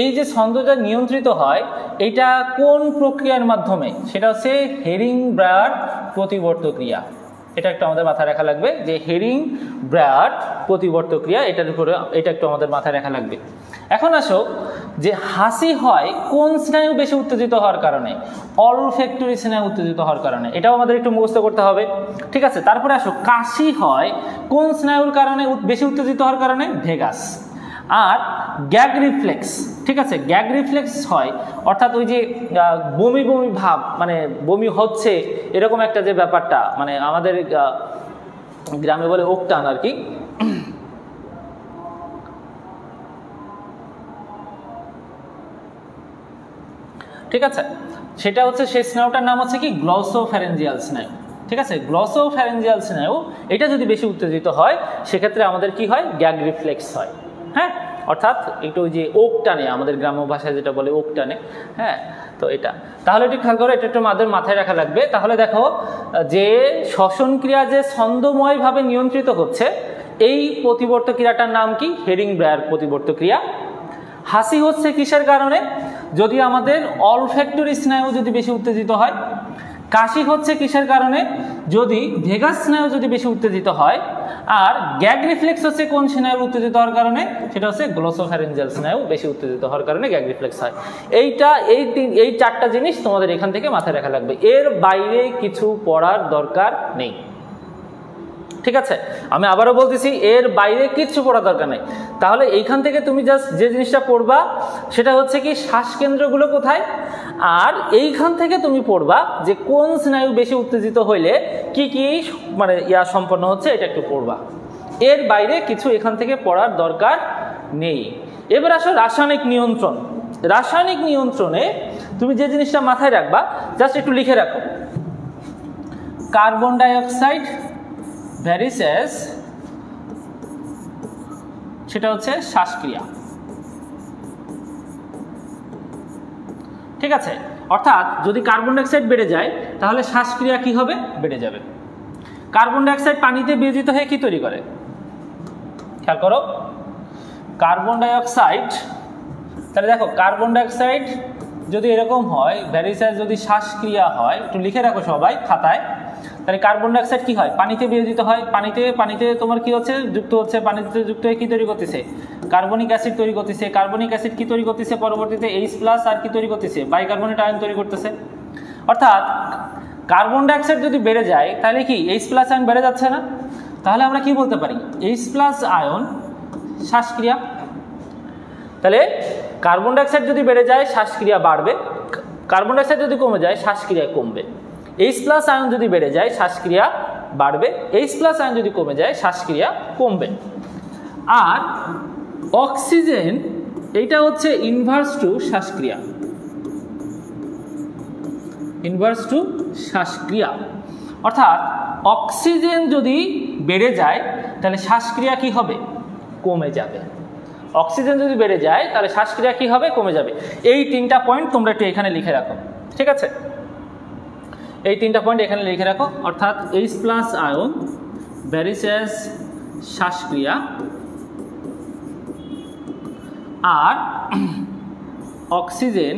এই যে ছন্দটা নিয়ন্ত্রিত হয় এটা কোন প্রক্রিয়ার মাধ্যমে, সেটা হচ্ছে হেরিং ব্রায়ার প্রতিবর্ত ক্রিয়া। এটা একটু আমাদের মাথায় রাখা লাগবে যে হেরিং ব্রায়ার প্রতিবর্ত ক্রিয়া, এটার উপরে এটা একটু আমাদের মাথায় রাখা লাগবে। এখন আসো, যে হাসি হয় কোন স্নায়ু বেশি উত্তেজিত হওয়ার কারণে, অলফ্যাক্টরি স্নায়ু উত্তেজিত হওয়ার কারণে, এটাও আমাদের একটু মুখস্থ করতে হবে, ঠিক আছে? তারপরে আসো, কাশি হয় কোন স্নায়ুর কারণে বেশি উত্তেজিত হওয়ার কারণে, ভেগাস। আর গ্যাগ রিফ্লেক্স, ঠিক আছে? গ্যাগ রিফ্লেক্স হয় অর্থাৎ ওই যে বমি বমি ভাব, মানে বমি হচ্ছে এরকম একটা যে ব্যাপারটা, মানে আমাদের গ্রামে বলে ওকটান আর কি, ঠিক আছে? সেটা হচ্ছে সেই স্নায়ুটার নাম হচ্ছে কি, গ্লসোফ্যারেঞ্জিয়াল স্নায়ু, ঠিক আছে? গ্লসোফ্যারেঞ্জিয়াল স্নায়ু এটা যদি বেশি উত্তেজিত হয় সেক্ষেত্রে আমাদের কি হয়, গ্যাগ রিফ্লেক্স হয়, হ্যাঁ? অর্থাৎ একটু ওই যে ওক টানে, আমাদের গ্রাম্য ভাষায় যেটা বলে ওক টানে, হ্যাঁ? তো এটা তাহলে একটু খেয়াল করো, এটা একটু আমাদের মাথায় রাখা লাগবে। তাহলে দেখো যে শ্বসন ক্রিয়া যে ছন্দময়ভাবে নিয়ন্ত্রিত হচ্ছে, এই প্রতিবর্ত ক্রিয়াটার নাম কি, হেরিং ব্রায়ার প্রতিবর্ত ক্রিয়া। হাসি হচ্ছে কিসের কারণে, যদি আমাদের অলফ্যাক্টরি স্নায়ু যদি বেশি উত্তেজিত হয়। কাশি হচ্ছে কিসের কারণে, যদি ভেগাস স্নায়ু যদি বেশি উত্তেজিত হয়। আর গ্যাগ রিফ্লেক্স হচ্ছে কোন স্নায়ু উত্তেজিত হওয়ার কারণে, সেটা হচ্ছে গ্লসোফ্যারেঞ্জিয়াল স্নায়ু বেশি উত্তেজিত হওয়ার কারণে গ্যাগ রিফ্লেক্স হয়। এই 4টা জিনিস তোমাদের এখান থেকে মাথায় রাখা লাগবে, এর বাইরে কিছু পড়ার দরকার নেই, ঠিক আছে? আমি আবারও বলতেছি, এর বাইরে কিচ্ছু পড়া দরকার নেই। তাহলে এইখান থেকে তুমি জাস্ট যে জিনিসটা পড়বা সেটা হচ্ছে কি, শ্বাসকেন্দ্রগুলো কোথায়, আর এইখান থেকে তুমি পড়বা যে কোন স্নায়ু বেশি উত্তেজিত হইলে কি কি মানে সম্পন্ন হচ্ছে, এটা একটু পড়বা। এর বাইরে কিছু এখান থেকে পড়ার দরকার নেই। এবার আসো রাসায়নিক নিয়ন্ত্রণ। রাসায়নিক নিয়ন্ত্রণে তুমি যে জিনিসটা মাথায় রাখবা, জাস্ট একটু লিখে রাখো, কার্বন ডাইঅক্সাইড ভ্যারিসেস, সেটা হচ্ছে শ্বাসক্রিয়া। ঠিক আছে, অর্থাৎ যদি কার্বন ডাইঅক্সাইড বেড়ে যায় তাহলে শ্বাসক্রিয়া কি হবে? বেড়ে যাবে। কার্বন ডাইঅক্সাইড পানিতে বিয়োজিত হয়ে কি তৈরি করে? খেয়াল করো, কার্বন ডাইঅক্সাইড, তাহলে দেখো কার্বন ডাইঅক্সাইড যদি এরকম হয়, ভ্যারিসাস যদি শ্বাসক্রিয়া হয়, একটু লিখে রাখো সবাই খাতায়, তাহলে কার্বন ডাইঅক্সাইড কি হয়? পানিতে বিয়োজিত হয়। পানিতে তোমার কি হচ্ছে? যুক্ত হচ্ছে। পানিতে যুক্ত হয়ে কি তৈরি করতেছে? কার্বনিক অ্যাসিড তৈরি করতেছে। কার্বনিক অ্যাসিড কি তৈরি করতেছে? পরবর্তীতে H+ আর কি তৈরি করতেছে? বাইকার্বনেট আয়ন তৈরি করতেছে। অর্থাৎ কার্বন ডাইঅক্সাইড যদি বেড়ে যায় তাহলে কি H+ আয়ন বেড়ে যাচ্ছে না? তাহলে আমরা কি বলতে পারি? H+ আয়ন শ্বাসক্রিয়া। তাহলে কার্বন ডাইঅক্সাইড যদি বেড়ে যায় শ্বাসক্রিয়া বাড়বে, কার্বন ডাইঅক্সাইড যদি কমে যায় শ্বাসক্রিয়া কমবে। H+ আয়ন যদি বেড়ে যায় শ্বাসক্রিয়া বাড়বে, H+ আয়ন যদি কমে যায় শ্বাসক্রিয়া কমবে। আর অক্সিজেন, এইটা হচ্ছে ইনভার্স টু শ্বাসক্রিয়া, ইনভার্স টু শ্বাসক্রিয়া। অর্থাৎ অক্সিজেন যদি বেড়ে যায় তাহলে শ্বাসক্রিয়া কি হবে? কমে যাবে। অক্সিজেন যদি বেড়ে যায় তাহলে শ্বাসক্রিয়া কি হবে? কমে যাবে। এই তিনটা পয়েন্ট তোমরা একটু এখানে লিখে রাখো, ঠিক আছে? এই তিনটা পয়েন্ট এখানে লিখে রাখো। অর্থাৎ H+ আয়ন ভ্যারিসাস শ্বাসক্রিয়া, আর অক্সিজেন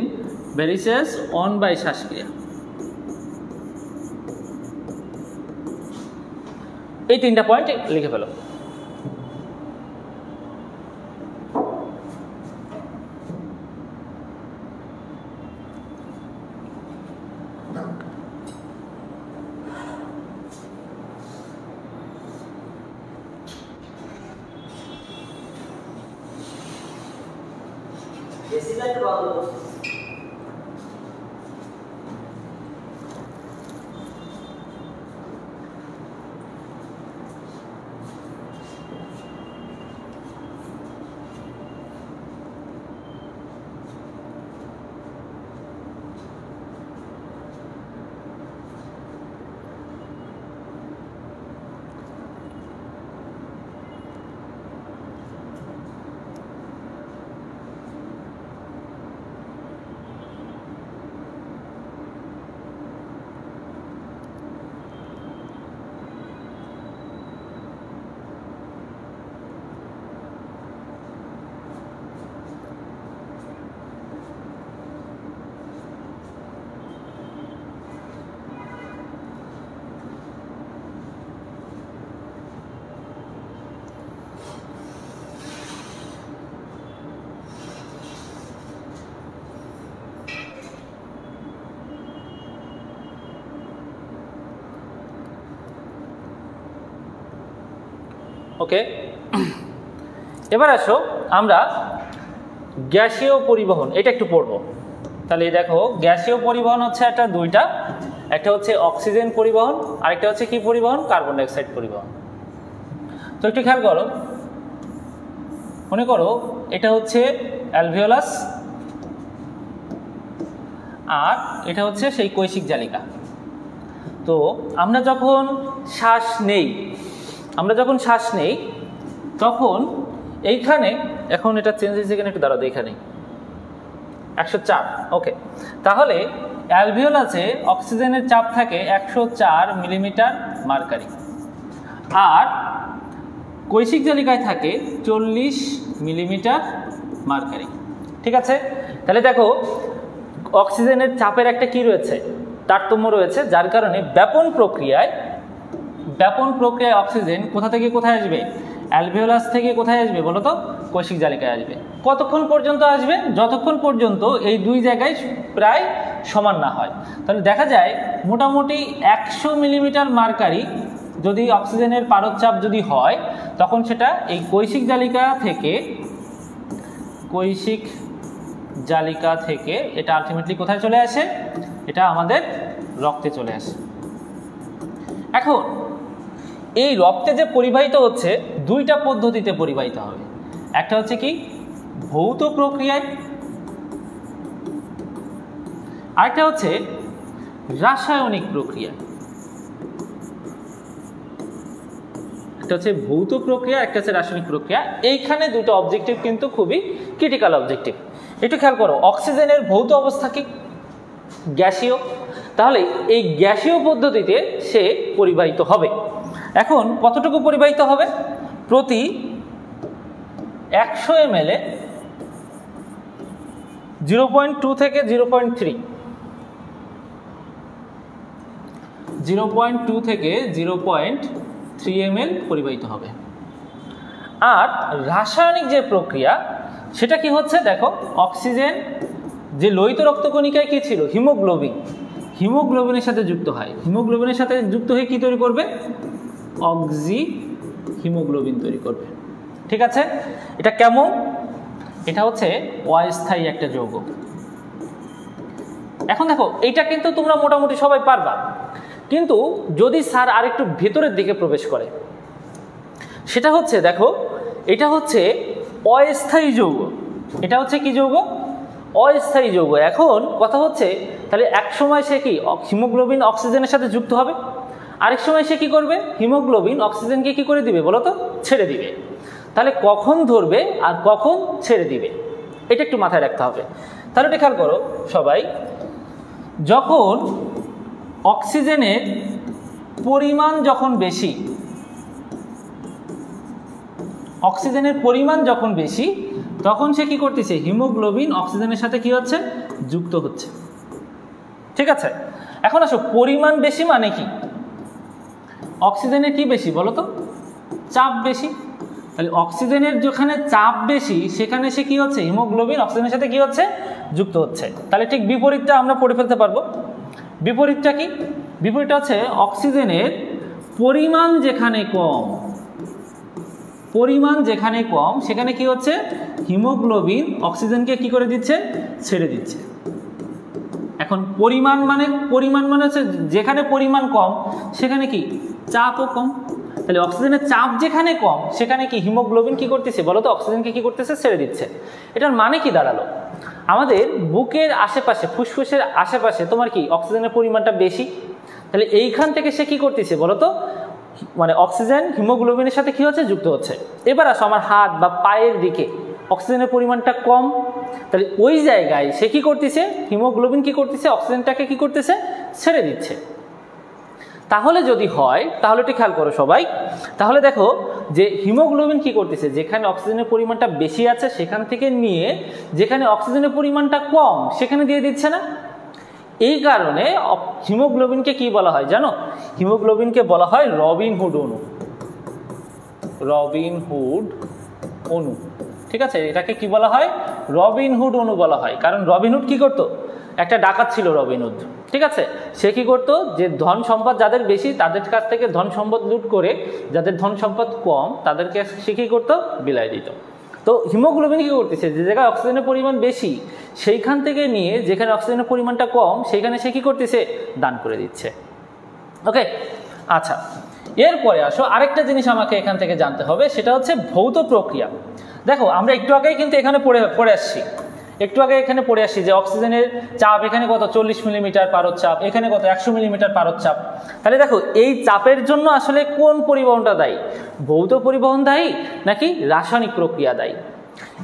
ভ্যারিসাস অন বাই শ্বাসক্রিয়া। এই তিনটা পয়েন্ট লিখে ফেলো। ওকে, এবার আসো আমরা গ্যাসীয় পরিবহন, এটা একটু পড়বো। তাহলে দেখো গ্যাসীয় পরিবহন হচ্ছে একটা দুইটা, একটা হচ্ছে অক্সিজেন পরিবহন, আরেকটা হচ্ছে কি পরিবহন? কার্বন ডাইঅক্সাইড পরিবহন। তো একটু খেয়াল করো, মনে করো এটা হচ্ছে অ্যালভিওলাস আর এটা হচ্ছে সেই কৈশিক জালিকা। তো আমরা যখন শ্বাস নেই তখন এইখানে, এখন এটা চেঞ্জ হয়েছে এখানে, একটু দাঁড়াও, এখানে 104। ওকে, তাহলে অ্যালভিওলাসে অক্সিজেনের চাপ থাকে 104 মিলিমিটার মার্কারি, আর কৈশিক জালিকায় থাকে 40 মিলিমিটার মার্কারি। ঠিক আছে, তাহলে দেখো অক্সিজেনের চাপের একটা কি রয়েছে? তারতম্য রয়েছে, যার কারণে ব্যাপন প্রক্রিয়ায় অক্সিজেন কোথা থেকে কোথায় আসবে? অ্যালভিওলাস থেকে কোথায় আসবে বলো তো? কৈশিক জালিকায় আসবে। কতক্ষণ পর্যন্ত আসবে? যতক্ষণ পর্যন্ত এই দুই জায়গায় প্রায় সমান না হয়। তাহলে দেখা যায় মোটামুটি 100 মিলিমিটার মার্কারি যদি অক্সিজেনের পারদচাপ যদি হয়, তখন সেটা এই কৈশিক জালিকা থেকে এটা আলটিমেটলি কোথায় চলে আসে? এটা আমাদের রক্তে চলে আসে। এখন এই রক্তে যে পরিবাহিত হচ্ছে দুইটা পদ্ধতিতে পরিবাহিত হবে। একটা হচ্ছে কি ভৌত প্রক্রিয়ায়, আরেকটা হচ্ছে রাসায়নিক প্রক্রিয়া। একটা হচ্ছে ভৌত প্রক্রিয়া, একটা হচ্ছে রাসায়নিক প্রক্রিয়া। এইখানে দুটো অবজেক্টিভ কিন্তু খুবই ক্রিটিক্যাল অবজেক্টিভ। একটু খেয়াল করো, অক্সিজেনের ভৌত অবস্থা কি? গ্যাসীয়, তাহলে এই গ্যাসীয় পদ্ধতিতে সে পরিবাহিত হবে। এখন কতটুকু পরিবাহিত হবে? প্রতি 100 ml 0.2 থেকে 0.3, 0.2 থেকে 0.3 ml পরিবাহিত হবে। আর রাসায়নিক যে প্রক্রিয়া সেটা কি হচ্ছে দেখো, অক্সিজেন যে লোহিত রক্তকণিকায় কি ছিল, হিমোগ্লোবিন, হিমোগ্লোবিনের সাথে যুক্ত হয়, হিমোগ্লোবিনের সাথে যুক্ত হয়ে কি তৈরি করবে, অক্সি হিমোগ্লোবিন তৈরি করবে। ঠিক আছে, এটা কেমন? এটা হচ্ছে অস্থায়ী একটা যৌগ। এখন দেখো এইটা কিন্তু তোমরা মোটামুটি সবাই পারবা, কিন্তু যদি স্যার আরেকটু ভেতরের দিকে প্রবেশ করে, সেটা হচ্ছে দেখো, এটা হচ্ছে অস্থায়ী যৌগ। এটা হচ্ছে কি যৌগ? অস্থায়ী যৌগ। এখন কথা হচ্ছে তাহলে এক সময় সে কি হিমোগ্লোবিন অক্সিজেনের সাথে যুক্ত হবে, আরেক সময় সে কি করবে, হিমোগ্লোবিন অক্সিজেনকে কি করে দিবে বলো তো, ছেড়ে দিবে। তাহলে কখন ধরবে আর কখন ছেড়ে দিবে এটা একটু মাথায় রাখতে হবে। তাহলে এটা খেয়াল করো সবাই, যখন অক্সিজেনের পরিমাণ যখন বেশি, অক্সিজেনের পরিমাণ যখন বেশি, তখন সে কি করতেছে, হিমোগ্লোবিন অক্সিজেনের সাথে কি হচ্ছে, যুক্ত হচ্ছে। ঠিক আছে, এখন আসো পরিমাণ বেশি মানে কি, অক্সিজেনের কি বেশি বলো তো, চাপ বেশি। তাহলে অক্সিজেনের যেখানে চাপ বেশি সেখানে সে কি হচ্ছে, হিমোগ্লোবিন অক্সিজেনের সাথে কি হচ্ছে, যুক্ত হচ্ছে। তাহলে ঠিক বিপরীতটা আমরা পড়ে ফেলতে পারবো। বিপরীতটা কি? বিপরীতটা হচ্ছে অক্সিজেনের পরিমাণ যেখানে কম, পরিমাণ যেখানে কম সেখানে কি হচ্ছে, হিমোগ্লোবিন অক্সিজেনকে কি করে দিচ্ছে, ছেড়ে দিচ্ছে। এখন পরিমাণ মানে হচ্ছে যেখানে পরিমাণ কম সেখানে কি চাপও কম। তাহলে অক্সিজেনের চাপ যেখানে কম সেখানে কি হিমোগ্লোবিন কি করতেছে বলো তো, অক্সিজেনকে কি করতেছে, ছেড়ে দিচ্ছে। এটার মানে কি দাঁড়ালো, আমাদের বুকের আশেপাশে, ফুসফুসের আশেপাশে তোমার কি অক্সিজেনের পরিমাণটা বেশি, তাহলে এইখান থেকে সে কি করতেছে বলো তো, মানে অক্সিজেন হিমোগ্লোবিনের সাথে কি হচ্ছে, যুক্ত হচ্ছে। এবার আসো আমার হাত বা পায়ের দিকে অক্সিজেনের পরিমাণটা কম, তাহলে ওই জায়গায় সে কি করতেছে, হিমোগ্লোবিন কি করতেছে, অক্সিজেনটাকে কি করতেছে, ছেড়ে দিচ্ছে। তাহলে যদি হয়, তাহলে একটু খেয়াল করো সবাই, তাহলে দেখো যে হিমোগ্লোবিন কি করতেছে, যেখানে অক্সিজেনের পরিমাণটা বেশি আছে সেখান থেকে নিয়ে যেখানে অক্সিজেনের পরিমাণটা কম সেখানে দিয়ে দিচ্ছে না। এই কারণে হিমোগ্লোবিনকে কি বলা হয় জানো, হিমোগ্লোবিনকে বলা হয় রবিনহুড অণু, রবিনহুড অণু। ঠিক আছে, এটাকে কি বলা হয়, রবিনহুড অণু বলা হয়। কারণ রবিনহুড কি করতো, একটা ডাকাত ছিল রবিনহুড। ঠিক আছে, সে কি করতো, যে ধন সম্পদ যাদের বেশি তাদের কাছ থেকে ধন সম্পদ লুট করে যাদের ধন সম্পদ কম তাদেরকে সে কি করতো, বিলাই দিত। তো হিমোগ্লোবিন কি করতেছে, যে জায়গায় অক্সিজেনের পরিমাণ বেশি সেইখান থেকে নিয়ে যেখানে অক্সিজেনের পরিমাণটা কম সেইখানে সে কি করতেছে, দান করে দিচ্ছে। ওকে, আচ্ছা, এরপরে আসো আরেকটা জিনিস আমাকে এখান থেকে জানতে হবে, সেটা হচ্ছে ভৌত প্রক্রিয়া। দেখো আমরা একটু আগেই কিন্তু এখানে পড়ে আসছি, একটু আগে এখানে পড়ে আসছি যে অক্সিজেনের চাপ এখানে কত, 40 মিলিমিটার পারদ চাপ, এখানে কত, 100 মিলিমিটার পারদ চাপ। তাহলে দেখো এই চাপের জন্য আসলে কোন পরিবহনটা দায়ী, ভৌত পরিবহন দায়ী নাকি রাসায়নিক প্রক্রিয়া দায়ী?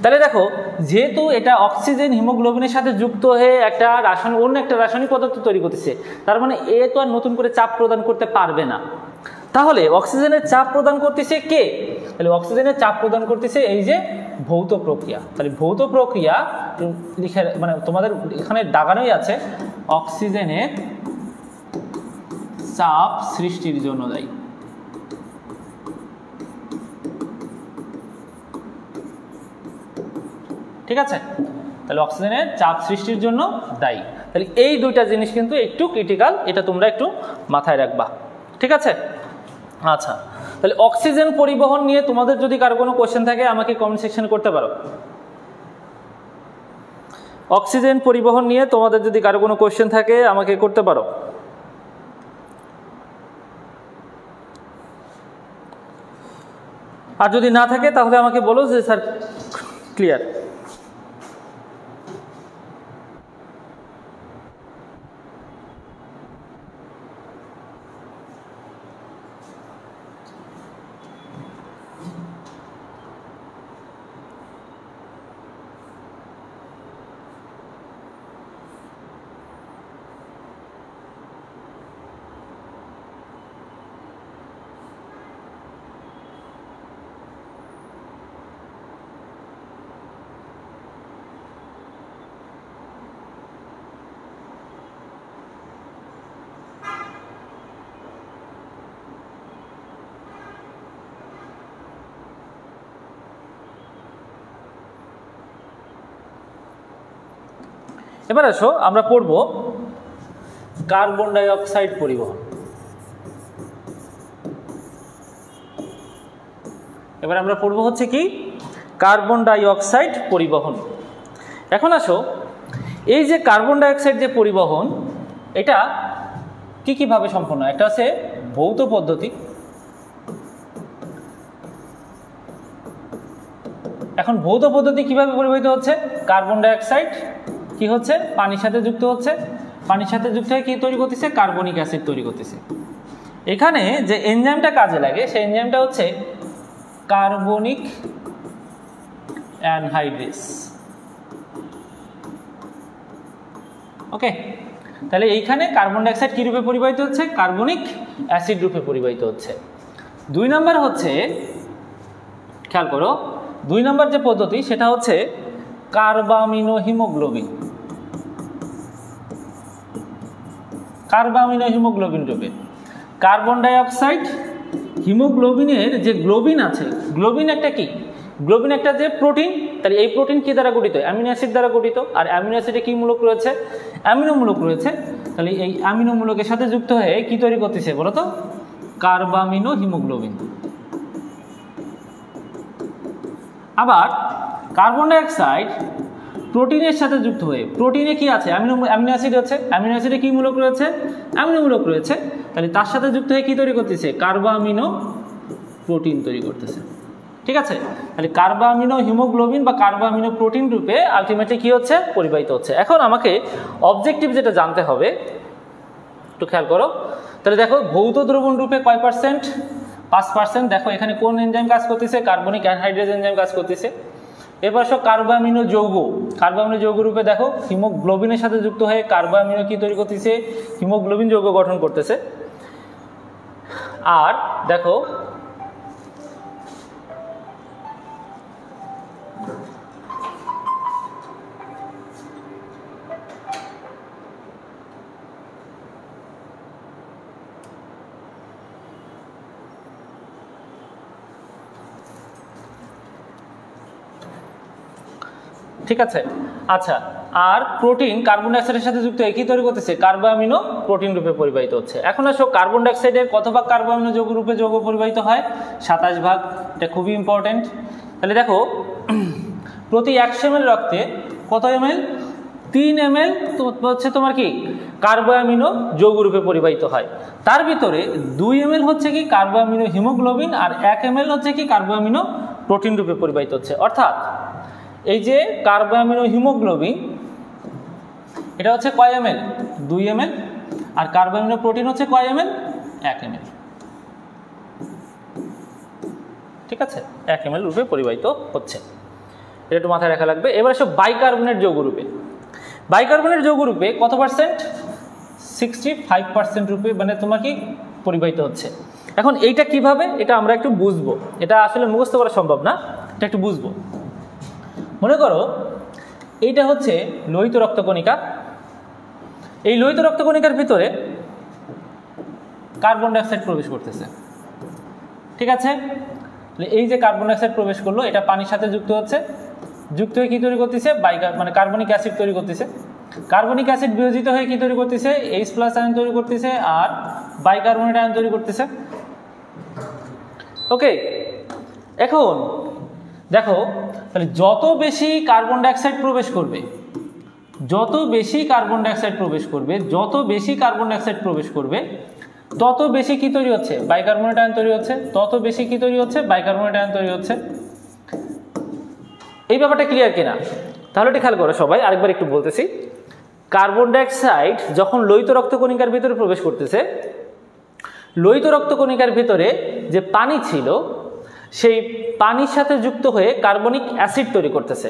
তাহলে দেখো, যেহেতু এটা অক্সিজেন হিমোগ্লোবিনের সাথে যুক্ত হয়ে একটা রাসায়নিক, অন্য একটা রাসায়নিক পদার্থ তৈরি করতেছে, তার মানে এ তো আর নতুন করে চাপ প্রদান করতে পারবে না। তাহলে অক্সিজেনের চাপ প্রদান করতেছে কে? তাহলে অক্সিজেনের চাপ প্রদান করতেছে এই যে ভৌত প্রক্রিয়া। তাহলে ভৌত প্রক্রিয়া লিখে, মানে তোমাদের এখানে দাগানোই আছে, অক্সিজেনের চাপ সৃষ্টির জন্য দায়ী। ঠিক আছে, তাহলে অক্সিজেনের চাপ সৃষ্টির জন্য দায়ী। তাহলে এই দুইটা জিনিস কিন্তু একটু ক্রিটিক্যাল, এটা তোমরা একটু মাথায় রাখবা। ঠিক আছে, আচ্ছা, তাহলে অক্সিজেন পরিবহন নিয়ে তোমাদের যদি কারো কোনো কোশ্চেন থাকে আমাকে কমেন্ট সেকশনে করতে পারো। অক্সিজেন পরিবহন নিয়ে তোমাদের যদি কারো কোনো কোশ্চেন থাকে আমাকে করতে পারো। আর যদি না থাকে তাহলে আমাকে বলো যে স্যার ক্লিয়ার। এবার আসো আমরা পড়ব কার্বন ডাই অক্সাইড পরিবহন। এবার আমরা পড়ব হচ্ছে কি কার্বন ডাই অক্সাইড পরিবহন। এখন আসো এই যে কার্বন ডাই অক্সাইড যে পরিবহন এটা কিভাবে সম্পন্ন? একটা আছে ভৌত পদ্ধতি। এখন ভৌত পদ্ধতি কিভাবে পরিবাহিত হচ্ছে? কার্বন ডাই অক্সাইড কি হচ্ছে? পানির সাথে যুক্ত হচ্ছে, পানির সাথে যুক্ত হয়ে কি তৈরি করতেছে? কার্বনিক অ্যাসিড তৈরি করতেছে। এখানে যে এনজাইমটা কাজে লাগে সেই এনজাইমটা হচ্ছে কার্বনিক অ্যানহাইড্রেস। ওকে, তাহলে এইখানে কার্বন ডাই অক্সাইড কি রূপে পরিবাহিত হচ্ছে? কার্বনিক অ্যাসিড রূপে পরিবাহিত হচ্ছে। 2 নম্বর হচ্ছে, খেয়াল করো, 2 নম্বর যে পদ্ধতি সেটা হচ্ছে কার্বামিনো হিমোগ্লোবিন। কার্বামিনো হিমোগ্লোবিন রূপে কার্বন ডাই অক্সাইড হিমোগ্লোবিনের যে গ্লোবিন আছে, গ্লোবিন একটা কি? গ্লোবিন একটা যে প্রোটিন, তাহলে এই প্রোটিন কি দ্বারা গঠিত? অ্যামিনো অ্যাসিড দ্বারা গঠিত। আর অ্যামিনো অ্যাসিডে কি মূলক রয়েছে? অ্যামিনো মূলক রয়েছে। তাহলে এই অ্যামিনো মূলকের সাথে যুক্ত হয়ে কি তৈরি করতেছে বলো তো? Carbamino haemoglobin. আবার কার্বন ডাই অক্সাইড প্রোটিনের সাথে যুক্ত হয়ে, প্রোটিনে কি আছে? অ্যামিনো অ্যাসিড আছে। অ্যামিনো অ্যাসিডে কি মূলক রয়েছে? অ্যামিনো মূলক রয়েছে। তাহলে তার সাথে যুক্ত হয়ে কি তৈরি করতেছে? কার্বামিনো প্রোটিন তৈরি করতেছে। ঠিক আছে, তাহলে কার্বামিনো হিমোগ্লোবিন বা কার্বামিনো প্রোটিন রূপে আলটিমেটলি কি হচ্ছে? পরিবাহিত হচ্ছে। এখন আমাকে অবজেক্টিভ যেটা জানতে হবে একটু খেয়াল করো। তাহলে দেখো ভৌত দ্রবণ রূপে কয় পার্সেন্ট? 5%। দেখো এখানে কোন এনজাইম কাজ করতেছে? কার্বনিক অ্যানহাইড্রেস এনজাইম কাজ করতেছে। এবার সব কার্বামিনো যৌগ, কার্বামিনো যৌগ রূপে দেখো হিমোগ্লোবিনের সাথে যুক্ত হয়ে কার্বামিনো কি তৈরি করতেছে? হিমোগ্লোবিন যৌগ গঠন করতেছে। আর দেখো ঠিক আছে, আচ্ছা, আর প্রোটিন কার্বন ডাই অক্সাইডের সাথে যুক্ত হয়ে কি তৈরি করতেছে? কার্বামিনো প্রোটিন রূপে পরিবাহিত হচ্ছে। এখন আসো কার্বন ডাই অক্সাইডের কত ভাগ কার্বামিনো যৌগ রূপে যৌগ পরিবাহিত হয়? 27 ভাগ। এটা খুবই ইম্পর্টেন্ট। তাহলে দেখো প্রতি 100 ml রক্তে কত ml? 3 ml হচ্ছে তোমার কি কার্বামিনো যৌগ রূপে পরিবাহিত হয়। তার ভিতরে 2 ml হচ্ছে কি কার্বামিনো হিমোগ্লোবিন আর 1 ml হচ্ছে কি কার্বামিনো প্রোটিন রূপে পরিবাহিত হচ্ছে। অর্থাৎ এই যে কার্বামিনো হিমোগ্লোবিন এটা হচ্ছে কয় ml? 2 ml। আর কার্বামিনো প্রোটিন হচ্ছে কয় ml? 1 ml। ঠিক আছে, 1 ml রূপে পরিবাহিত হচ্ছে, এটা একটু মাথায় রাখা লাগবে। এবার সব বাইকার্বনেট যৌগ রূপে, বাইকার্বনেট যৌগ রূপে কত পার্সেন্ট? 65% রূপে মানে তোমার কি পরিবাহিত হচ্ছে। এখন এইটা কিভাবে? এটা আমরা একটু বুঝবো, এটা আসলে মুখস্থ করা সম্ভব না, এটা একটু বুঝবো। মনে করো এইটা হচ্ছে লোহিত রক্তকণিকা। এই লোহিত রক্তকণিকার ভিতরে কার্বন ডাই অক্সাইড প্রবেশ করতেছে। ঠিক আছে, এই যে কার্বন ডাই অক্সাইড প্রবেশ করলো এটা পানির সাথে যুক্ত হচ্ছে, যুক্ত হয়ে কি তৈরি করতেছে? মানে কার্বনিক অ্যাসিড তৈরি করতেছে। কার্বনিক অ্যাসিড বিয়োজিত হয়ে কি তৈরি করতেছে? H+ আয়ন তৈরি করতেছে আর বাইকার্বনেট আয়ন তৈরি করতেছে। ওকে, এখন দেখো তাহলে যত বেশি কার্বন ডাই অক্সাইড প্রবেশ করবে, যত বেশি কার্বন ডাই অক্সাইড প্রবেশ করবে, যত বেশি কার্বন ডাই অক্সাইড প্রবেশ করবে তত বেশি কি তৈরি হচ্ছে? বাইকার্বনেট আয়ন তৈরি হচ্ছে। তত বেশি কি তৈরি হচ্ছে? বাইকার্বনেট আয়ন তৈরি হচ্ছে। এই ব্যাপারটা ক্লিয়ার কিনা? তাহলে এটা খেয়াল করো সবাই, আরেকবার একটু বলতেছি। কার্বন ডাই অক্সাইড যখন লোহিত রক্তকণিকার ভিতরে প্রবেশ করতেছে, লোহিত রক্তকণিকার ভিতরে যে পানি ছিল সেই পানির সাথে যুক্ত হয়ে কার্বনিক অ্যাসিড তৈরি করতেছে।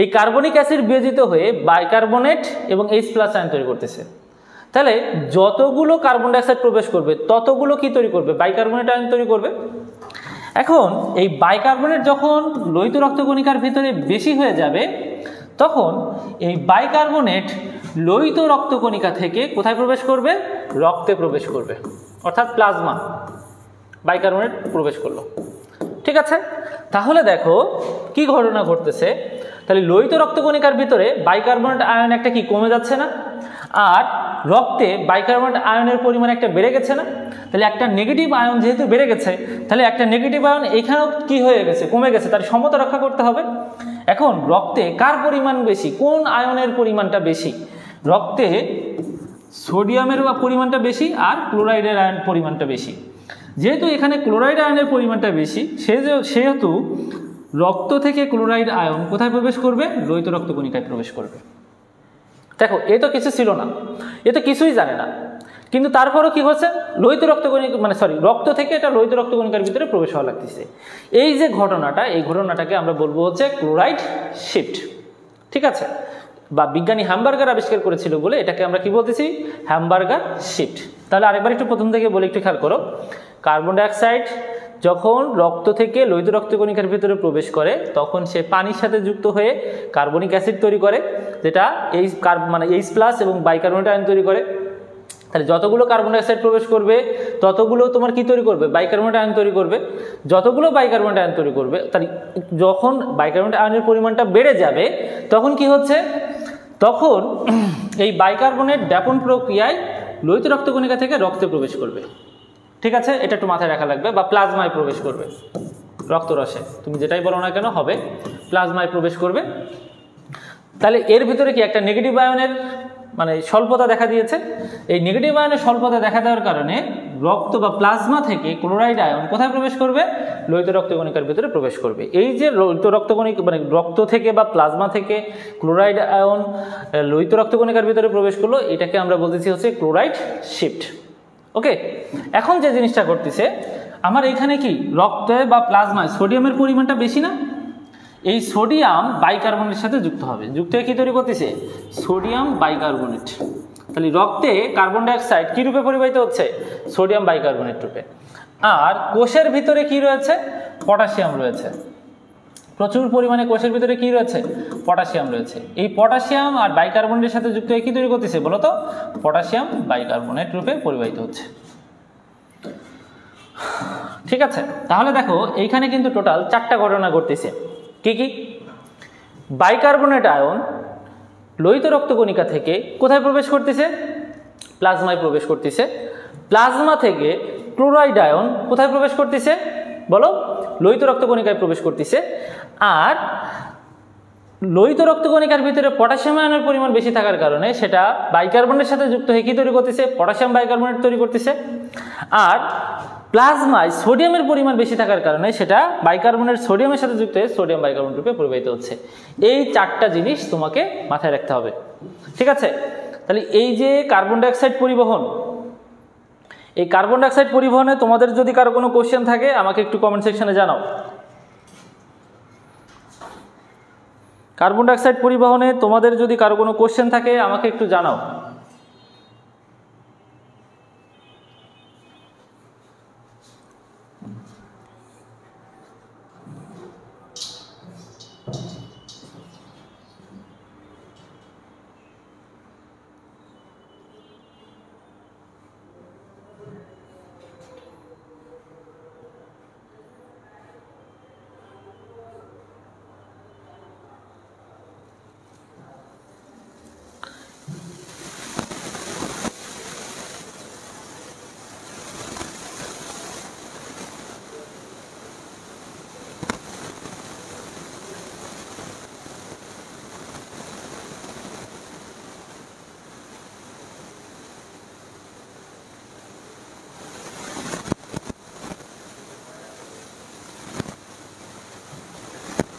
এই কার্বনিক অ্যাসিড বিয়োজিত হয়ে বাইকার্বনেট এবং H+ আয়ন তৈরি করতেছে। তাহলে যতগুলো কার্বন ডাই অক্সাইড প্রবেশ করবে ততগুলো কি তৈরি করবে? বাইকার্বনেট আয়ন তৈরি করবে। এখন এই বাইকার্বনেট যখন লোহিত রক্তকণিকার ভিতরে বেশি হয়ে যাবে তখন এই বাইকার্বনেট লোহিত রক্তকণিকা থেকে কোথায় প্রবেশ করবে? রক্তে প্রবেশ করবে, অর্থাৎ প্লাজমা। বাইকার্বনেট প্রবেশ করলো। ঠিক আছে, তাহলে দেখো কি ঘটনা ঘটতেছে। তাহলে লোহিত রক্তকণিকার ভিতরে বাইকার্বনেট আয়ন একটা কি কমে যাচ্ছে না, আর রক্তে বাইকার্বনেট আয়নের পরিমাণ একটা বেড়ে গেছে না। তাহলে একটা নেগেটিভ আয়ন যেহেতু বেড়ে গেছে, তাহলে একটা নেগেটিভ আয়ন এখানেও কি হয়ে গেছে, কমে গেছে, তার সমতা রক্ষা করতে হবে। এখন রক্তে কার পরিমাণ বেশি, কোন আয়নের পরিমাণটা বেশি? রক্তে সোডিয়ামের পরিমাণটা বেশি আর ক্লোরাইডের আয়ন পরিমাণটা বেশি। যেহেতু এখানে ক্লোরাইড আয়নের পরিমাণটা বেশি, সেহেতু রক্ত থেকে ক্লোরাইড আয়ন কোথায় প্রবেশ করবে? লোহিত রক্তকণিকায় প্রবেশ করবে। দেখো, এ তো কিছু ছিল না, এ তো কিছুই জানে না, কিন্তু তারপরও কি হচ্ছে, লোহিত রক্তকণিকা রক্ত থেকে এটা লোহিত রক্তকণিকার ভিতরে প্রবেশ হওয়া লাগতেছে। এই যে ঘটনাটা, এই ঘটনাটাকে আমরা বলবো হচ্ছে ক্লোরাইড শিফট। ঠিক আছে, বা বিজ্ঞানী হ্যামবার্গার আবিষ্কার করেছিল বলে এটাকে আমরা কি বলতেছি? Hamburger shift. তাহলে আরেকবার একটু প্রথম থেকে বলে একটু খেয়াল করো। কার্বন ডাইঅক্সাইড যখন রক্ত থেকে লোহিত রক্তকণিকার ভিতরে প্রবেশ করে, তখন সে পানির সাথে যুক্ত হয়ে কার্বনিক অ্যাসিড তৈরি করে, যেটা H+ এবং বাইকার্বনেট আয়ন তৈরি করে। তাহলে যতগুলো কার্বন ডাইঅক্সাইড প্রবেশ করবে ততগুলো তোমার কি তৈরি করবে? বাইকার্বনেট আয়ন তৈরি করবে। যতগুলো বাইকার্বনেট আয়ন তৈরি করবে, তাহলে যখন বাইকার্বনেট আয়নের পরিমাণটা বেড়ে যাবে, তখন কি হচ্ছে, তখন এই বাইকার্বনেট ব্যাপন প্রক্রিয়ায় লোহিত রক্তকণিকা থেকে রক্তে প্রবেশ করবে। ঠিক আছে, এটা একটু মাথায় রাখা লাগবে। বা প্লাজমায় প্রবেশ করবে, রক্তরসে, তুমি যেটাই বলো না কেন হবে, প্লাজমায় প্রবেশ করবে। তাহলে এর ভিতরে কি একটা নেগেটিভ আয়নের স্বল্পতা দেখা দিয়েছে। এই নেগেটিভ আয়নের স্বল্পতা দেখা দেওয়ার কারণে রক্ত বা প্লাজমা থেকে ক্লোরাইড আয়ন কোথায় প্রবেশ করবে? লোহিত রক্তকণিকার ভিতরে প্রবেশ করবে। এই যে লোহিত রক্তকণিকা রক্ত থেকে বা প্লাজমা থেকে ক্লোরাইড আয়ন লোহিত রক্তকণিকার ভিতরে প্রবেশ করলো, এটাকে আমরা বলতেছি হচ্ছে ক্লোরাইড শিফট। ওকে, এখন যে জিনিসটা করতেছে, আমার এখানে কি রক্তে বা প্লাজমায় সোডিয়ামের পরিমাণটা বেশি না? এই সোডিয়াম বাইকার্বনেটের সাথে যুক্ত হবে, যুক্ত হয়ে কি তৈরি করতেছে? Sodium bicarbonate. তাহলে রক্তে কার্বন ডাইঅক্সাইড কি রূপে পরিবাহিত হচ্ছে? সোডিয়াম বাইকার্বনেট রূপে। আর কোষের ভিতরে কি রয়েছে? পটাশিয়াম রয়েছে, প্রচুর পরিমাণে কোষের ভিতরে কি রয়েছে? পটাশিয়াম রয়েছে। এই পটাশিয়াম আর বাইকার্বনেটের সাথে যুক্ত হয়ে কি তৈরি করতেছে বলো তো? পটাশিয়াম বাইকার্বনেট রূপে পরিবাহিত হচ্ছে। ঠিক আছে, তাহলে দেখো এইখানে কিন্তু টোটাল 4টা ঘটনা ঘটতেছে। কি কি? বাইকার্বনেট আয়ন লোহিত রক্তকণিকা থেকে কোথায় প্রবেশ করতেছে? প্লাজমায় প্রবেশ করতেছে। প্লাজমা থেকে ক্লোরাইড আয়ন কোথায় প্রবেশ করতেছে বলো? লোহিত রক্তকণিকায় প্রবেশ করতেছে। আর লোহিত রক্তকণিকার ভিতরে পটাশিয়াম আয়নের পরিমাণ বেশি থাকার কারণে সেটা বাইকার্বনেটের সাথে যুক্ত হয়ে কি তৈরি করতেছে? পটাশিয়াম বাইকার্বনেট তৈরি করতেছে। আর প্লাজমায় সোডিয়ামের পরিমাণ বেশি থাকার কারণে সেটা বাইকার্বনেট সোডিয়ামের সাথে যুক্ত হয়ে সোডিয়াম বাইকার্বনেট রূপে পরিবাহিত হচ্ছে। এই 4টা জিনিস তোমাকে মাথায় রাখতে হবে। ঠিক আছে, তাহলে এই যে কার্বন ডাইঅক্সাইড পরিবহন, এই কার্বন ডাইঅক্সাইড পরিবহনে তোমাদের যদি কারো কোনো কোশ্চেন থাকে আমাকে একটু কমেন্ট সেকশনে জানাও। কার্বন ডাইঅক্সাইড পরিবহনে তোমাদের যদি কারো কোনো কোশ্চেন থাকে আমাকে একটু জানাও।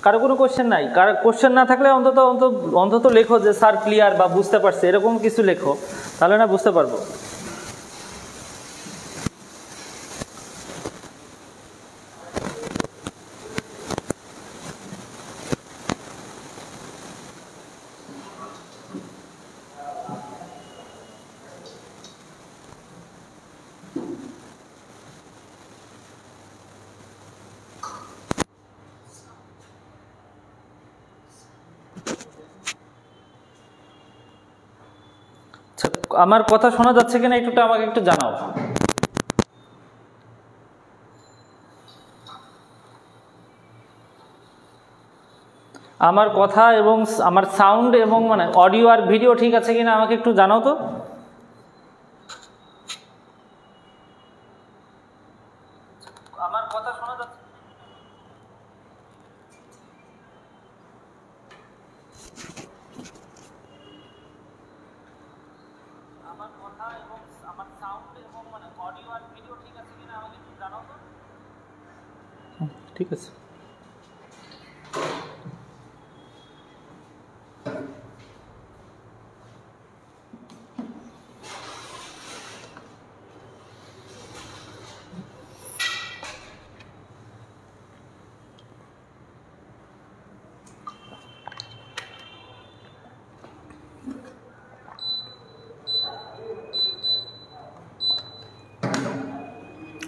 কারো কোনো কোশ্চেন নাই? কারো কোশ্চেন না থাকলে অন্তত লেখো যে স্যার ক্লিয়ার বা বুঝতে পারছে, এরকম কিছু লেখো, তাহলে না বুঝতে পারবো। আমার কথা শোনা যাচ্ছে কিনা একটু আমাকে একটু জানাও। আমার কথা এবং আমার সাউন্ড এবং মানে অডিও আর ভিডিও ঠিক আছে কিনা আমাকে একটু জানাও তো। আমার কথা শোনা যাচ্ছে? আমার কথা এবং আমার সাউন্ড এবং মানে অডিও আর ভিডিও ঠিক আছে কিনা আমাকে একটু জানাও তো। ঠিক আছে।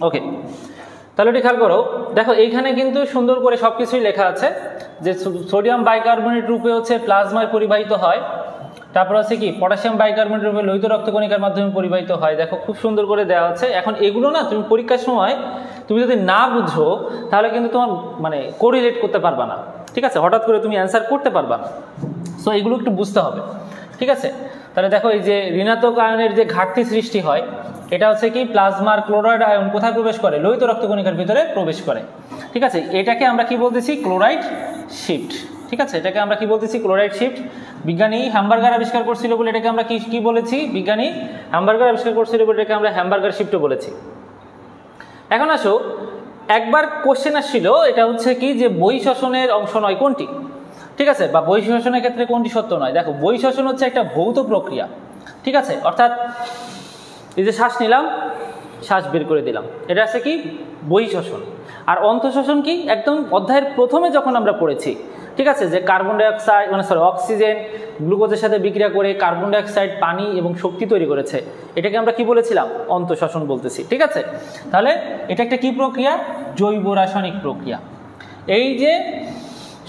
ওকে, তাহলে এটি খেয়াল করো, দেখো এইখানে কিন্তু সুন্দর করে সব কিছুই লেখা আছে যে সোডিয়াম বাইকার্বনেট রূপে হচ্ছে প্লাজমায় পরিবাহিত হয়, তারপর হচ্ছে কি পটাশিয়াম বাইকার্বনেট রূপে লোহিত রক্তকণিকার মাধ্যমে পরিবাহিত হয়। দেখো খুব সুন্দর করে দেওয়া আছে। এখন এগুলো না তুমি পরীক্ষার সময় তুমি যদি না বুঝো তাহলে কিন্তু তোমার মানে কোরিলেট করতে পারবা না, ঠিক আছে, হঠাৎ করে তুমি অ্যান্সার করতে পারবা না। সো এগুলো একটু বুঝতে হবে, ঠিক আছে। তাহলে দেখো এই যে ঋণাত্মক আয়নের যে ঘাটতি সৃষ্টি হয়, এটা হচ্ছে কি প্লাজমার ক্লোরাইড আয়ন কোথায় প্রবেশ করে? লোহিত রক্তকণিকার ভিতরে প্রবেশ করে, ঠিক আছে। এটাকে আমরা কি বলতেছি? ক্লোরাইড শিফট, ঠিক আছে। এটাকে আমরা কি বলতেছি? Chloride shift. বিজ্ঞানী হ্যামবার্গার আবিষ্কার করছিল বলে এটাকে আমরা কি বলেছি? বিজ্ঞানী হ্যামবার্গার আবিষ্কার করছিল বলে এটাকে আমরা হ্যামবার্গার শিফটও বলেছি। এখন আসো, একবার কোশ্চেন আসছিল, এটা হচ্ছে কি যে বহিঃশ্বসনের অংশ নয় কোনটি, ঠিক আছে, বা বহিঃশ্বসনের ক্ষেত্রে কোনটি সত্য নয়। দেখো বহিঃশ্বসন হচ্ছে একটা ভৌত প্রক্রিয়া, ঠিক আছে, অর্থাৎ এই যে শ্বাস নিলাম, শ্বাস বের করে দিলাম, এটা আছে কি বহিঃশ্বসন। আর অন্তঃশ্বসন কি? একদম অধ্যায়ের প্রথমে যখন আমরা পড়েছি, ঠিক আছে, যে কার্বন ডাইঅক্সাইড মানে অক্সিজেন গ্লুকোজের সাথে বিক্রিয়া করে কার্বন ডাইঅক্সাইড পানি এবং শক্তি তৈরি করেছে, এটাকে আমরা কি বলেছিলাম? অন্তঃশ্বসন বলতেছি, ঠিক আছে। তাহলে এটা একটা কি প্রক্রিয়া? জৈব রাসায়নিক প্রক্রিয়া। এই যে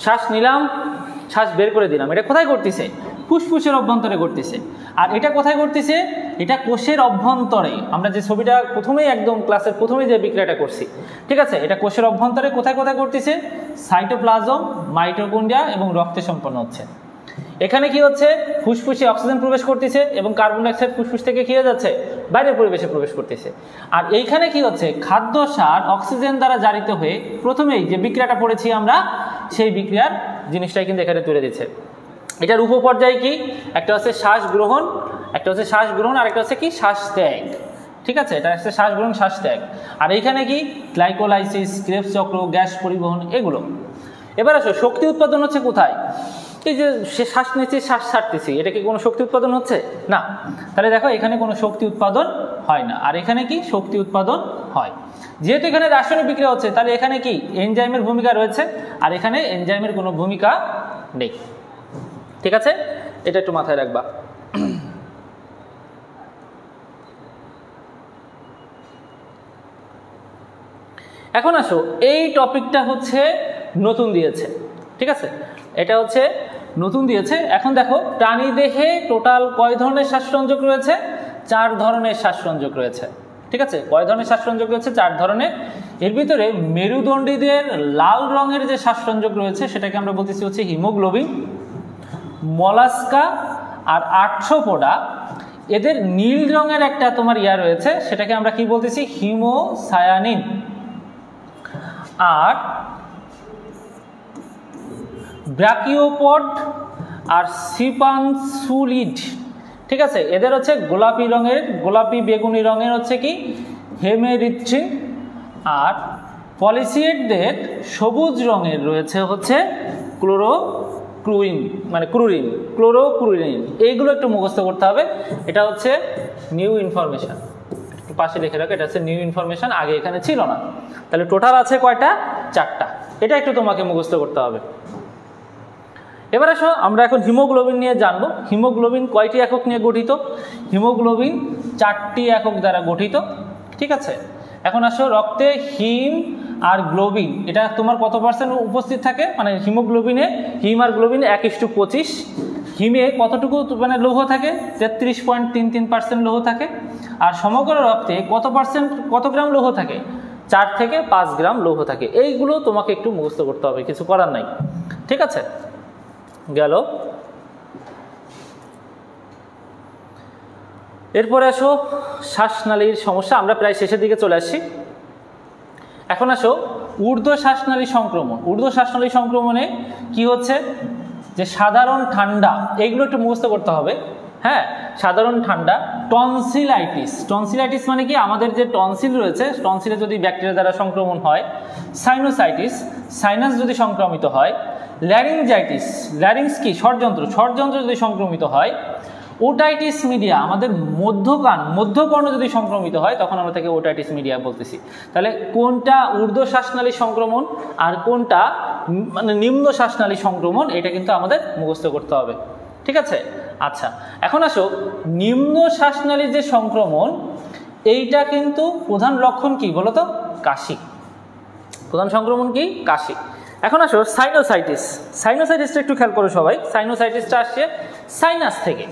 শ্বাস নিলাম, শ্বাস বের করে দিলাম, এটা কোথায় করতেছে? ফুসফুসের অভ্যন্তরে করতেছে। আর এটা কোথায় করতেছে? এটা কোষের অভ্যন্তরে। আমরা যে ছবিটা প্রথমেই একদম ক্লাসের প্রথমেই যে বিক্রিয়াটা করছি, ঠিক আছে, এটা কোষের অভ্যন্তরে কোথায় কোথায় করতেছে? সাইটোপ্লাজম, মাইটোকন্ড্রিয়া এবং রক্তে সম্পন্ন হচ্ছে। এখানে কি হচ্ছে? ফুসফুসে অক্সিজেন প্রবেশ করতেছে এবং কার্বন ডাইঅক্সাইড ফুসফুস থেকে কি হয়ে যাচ্ছে? বাইরের পরিবেশে প্রবেশ করতেছে। আর এইখানে কি হচ্ছে? খাদ্য সার অক্সিজেন দ্বারা জারিত হয়ে প্রথমেই যে বিক্রিয়াটা পড়েছি আমরা, সেই বিক্রিয়ার জিনিসটাই কিন্তু এখানে তুলে দিচ্ছে। এটার উপপর্যায় কি? একটা হচ্ছে শ্বাস গ্রহণ, একটা হচ্ছে শ্বাস গ্রহণ, আর একটা হচ্ছে কি শ্বাস ত্যাগ, ঠিক আছে। এটা হচ্ছে শ্বাস গ্রহণ, শ্বাস ত্যাগ। আর এইখানে কি গ্লাইকোলাইসিস, ক্রেবস চক্র, গ্যাস পরিবহন, এগুলো। এবার আসো, শক্তি উৎপাদন হচ্ছে কোথায়? এই যে সে শ্বাস নিচ্ছি, শ্বাস ছাড়তেছি, এটা কি কোনো শক্তি উৎপাদন হচ্ছে? না। তাহলে দেখো এখানে কোনো শক্তি উৎপাদন হয় না, আর এখানে কি শক্তি উৎপাদন হয়। যেহেতু এখানে রাসায়নিক বিক্রিয়া হচ্ছে, তাহলে এখানে কি এনজাইমের ভূমিকা রয়েছে, আর এখানে এনজাইমের কোনো ভূমিকা নেই, ঠিক আছে। এটা একটু মাথায় রাখবা। এখন আসো, এই টপিকটা হচ্ছে নতুন দিয়েছে, ঠিক আছে, এটা হচ্ছে নতুন দিয়েছে। এখন দেখো প্রাণী দেহে টোটাল কয় ধরনের শ্বাসসংযোগ রয়েছে? 4 ধরনের শ্বাসসংযোগ রয়েছে, ঠিক আছে। কয় ধরনের শ্বাসসংযোগ রয়েছে? 4 ধরনের। এর ভিতরে মেরুদণ্ডীদের লাল রঙের যে শ্বাসসংযোগ রয়েছে সেটাকে আমরা বলতেছি হচ্ছে হিমোগ্লোবিন। মলাস্কা আর আর্থ্রোপোডা, এদের নীল রঙের একটা তোমার ইয়া রয়েছে, সেটাকে আমরা কি বলতেছি? হিমোসায়ানিন। আর ব্রাকিওপড আর সিপানসুলিড, ঠিক আছে, এদের হচ্ছে গোলাপি রঙের, গোলাপি বেগুনি রঙের হচ্ছে কি হেমেরিথ্রিন। আর পলিসিয়েডদের সবুজ রঙের রয়েছে হচ্ছে ক্লোরোক্রুরিন। এইগুলো একটু মুখস্থ করতে হবে। এটা হচ্ছে নিউ ইনফরমেশন, একটু পাশে লিখে রাখো, এটা হচ্ছে নিউ ইনফরমেশন, আগে এখানে ছিল না। তাহলে টোটাল আছে কয়টা? 4টা। এটা একটু তোমাকে মুখস্থ করতে হবে। এবার আসো, আমরা এখন হিমোগ্লোবিন নিয়ে জানবো। হিমোগ্লোবিন কয়টি একক নিয়ে গঠিত? হিমোগ্লোবিন 4টি একক দ্বারা গঠিত, ঠিক আছে। এখন আসো, রক্তে হিম আর গ্লোবিন এটা তোমার কত পার্সেন্ট উপস্থিত থাকে? মানে হিমোগ্লোবিনে হিম আর গ্লোবিন 1:25। হিমে কতটুকু মানে লৌহ থাকে? 33.33% লৌহ থাকে। আর সমগ্র রক্তে কত গ্রাম লৌহ থাকে? 4 থেকে 5 গ্রাম লৌহ থাকে। এইগুলো তোমাকে একটু মুখস্থ করতে হবে, কিছু করার নাই, ঠিক আছে। গেল। এরপরে আসো শ্বাসনালীর সমস্যা, আমরা প্রায় শেষের দিকে চলে আসছি। এখন আসো ঊর্ধ্ব শ্বাসনালী সংক্রমণ। ঊর্ধ্ব শ্বাসনালী সংক্রমণে কি হচ্ছে, যে সাধারণ ঠান্ডা, এইগুলো একটু মুখস্থ করতে হবে। হ্যাঁ, সাধারণ ঠান্ডা, টনসিলাইটিস। টনসিলাইটিস মানে কি, আমাদের যে টনসিল রয়েছে, টনসিলে যদি ব্যাকটেরিয়া দ্বারা সংক্রমণ হয়। সাইনোসাইটিস, সাইনাস যদি সংক্রমিত হয়। ল্যারিঞ্জাইটিস, ল্যারিংস কি, ষড়যন্ত্র, ষড়যন্ত্র যদি সংক্রমিত হয়। ওটাইটিস মিডিয়া, আমাদের মধ্যকর্ণ যদি সংক্রমিত হয় তখন আমরা তাকে ওটাইটিস মিডিয়া বলতেছি। তাহলে কোনটা ঊর্ধ্ব শ্বাসনালী সংক্রমণ আর কোনটা মানে নিম্ন শ্বাসনালী সংক্রমণ, এটা কিন্তু আমাদের মুখস্থ করতে হবে। ঠিক আছে, আচ্ছা এখন আসো নিম্ন শ্বাসনালী যে সংক্রমণ, এইটা কিন্তু প্রধান লক্ষণ কি বলতো, কাশি। প্রধান সংক্রমণ কি, কাশি। এখন আসো সাইনোসাইটিস। সাইনোসাইটিসটা একটু খেয়াল করো সবাই। সাইনোসাইটিসটা আসছে সাইনাস থেকে।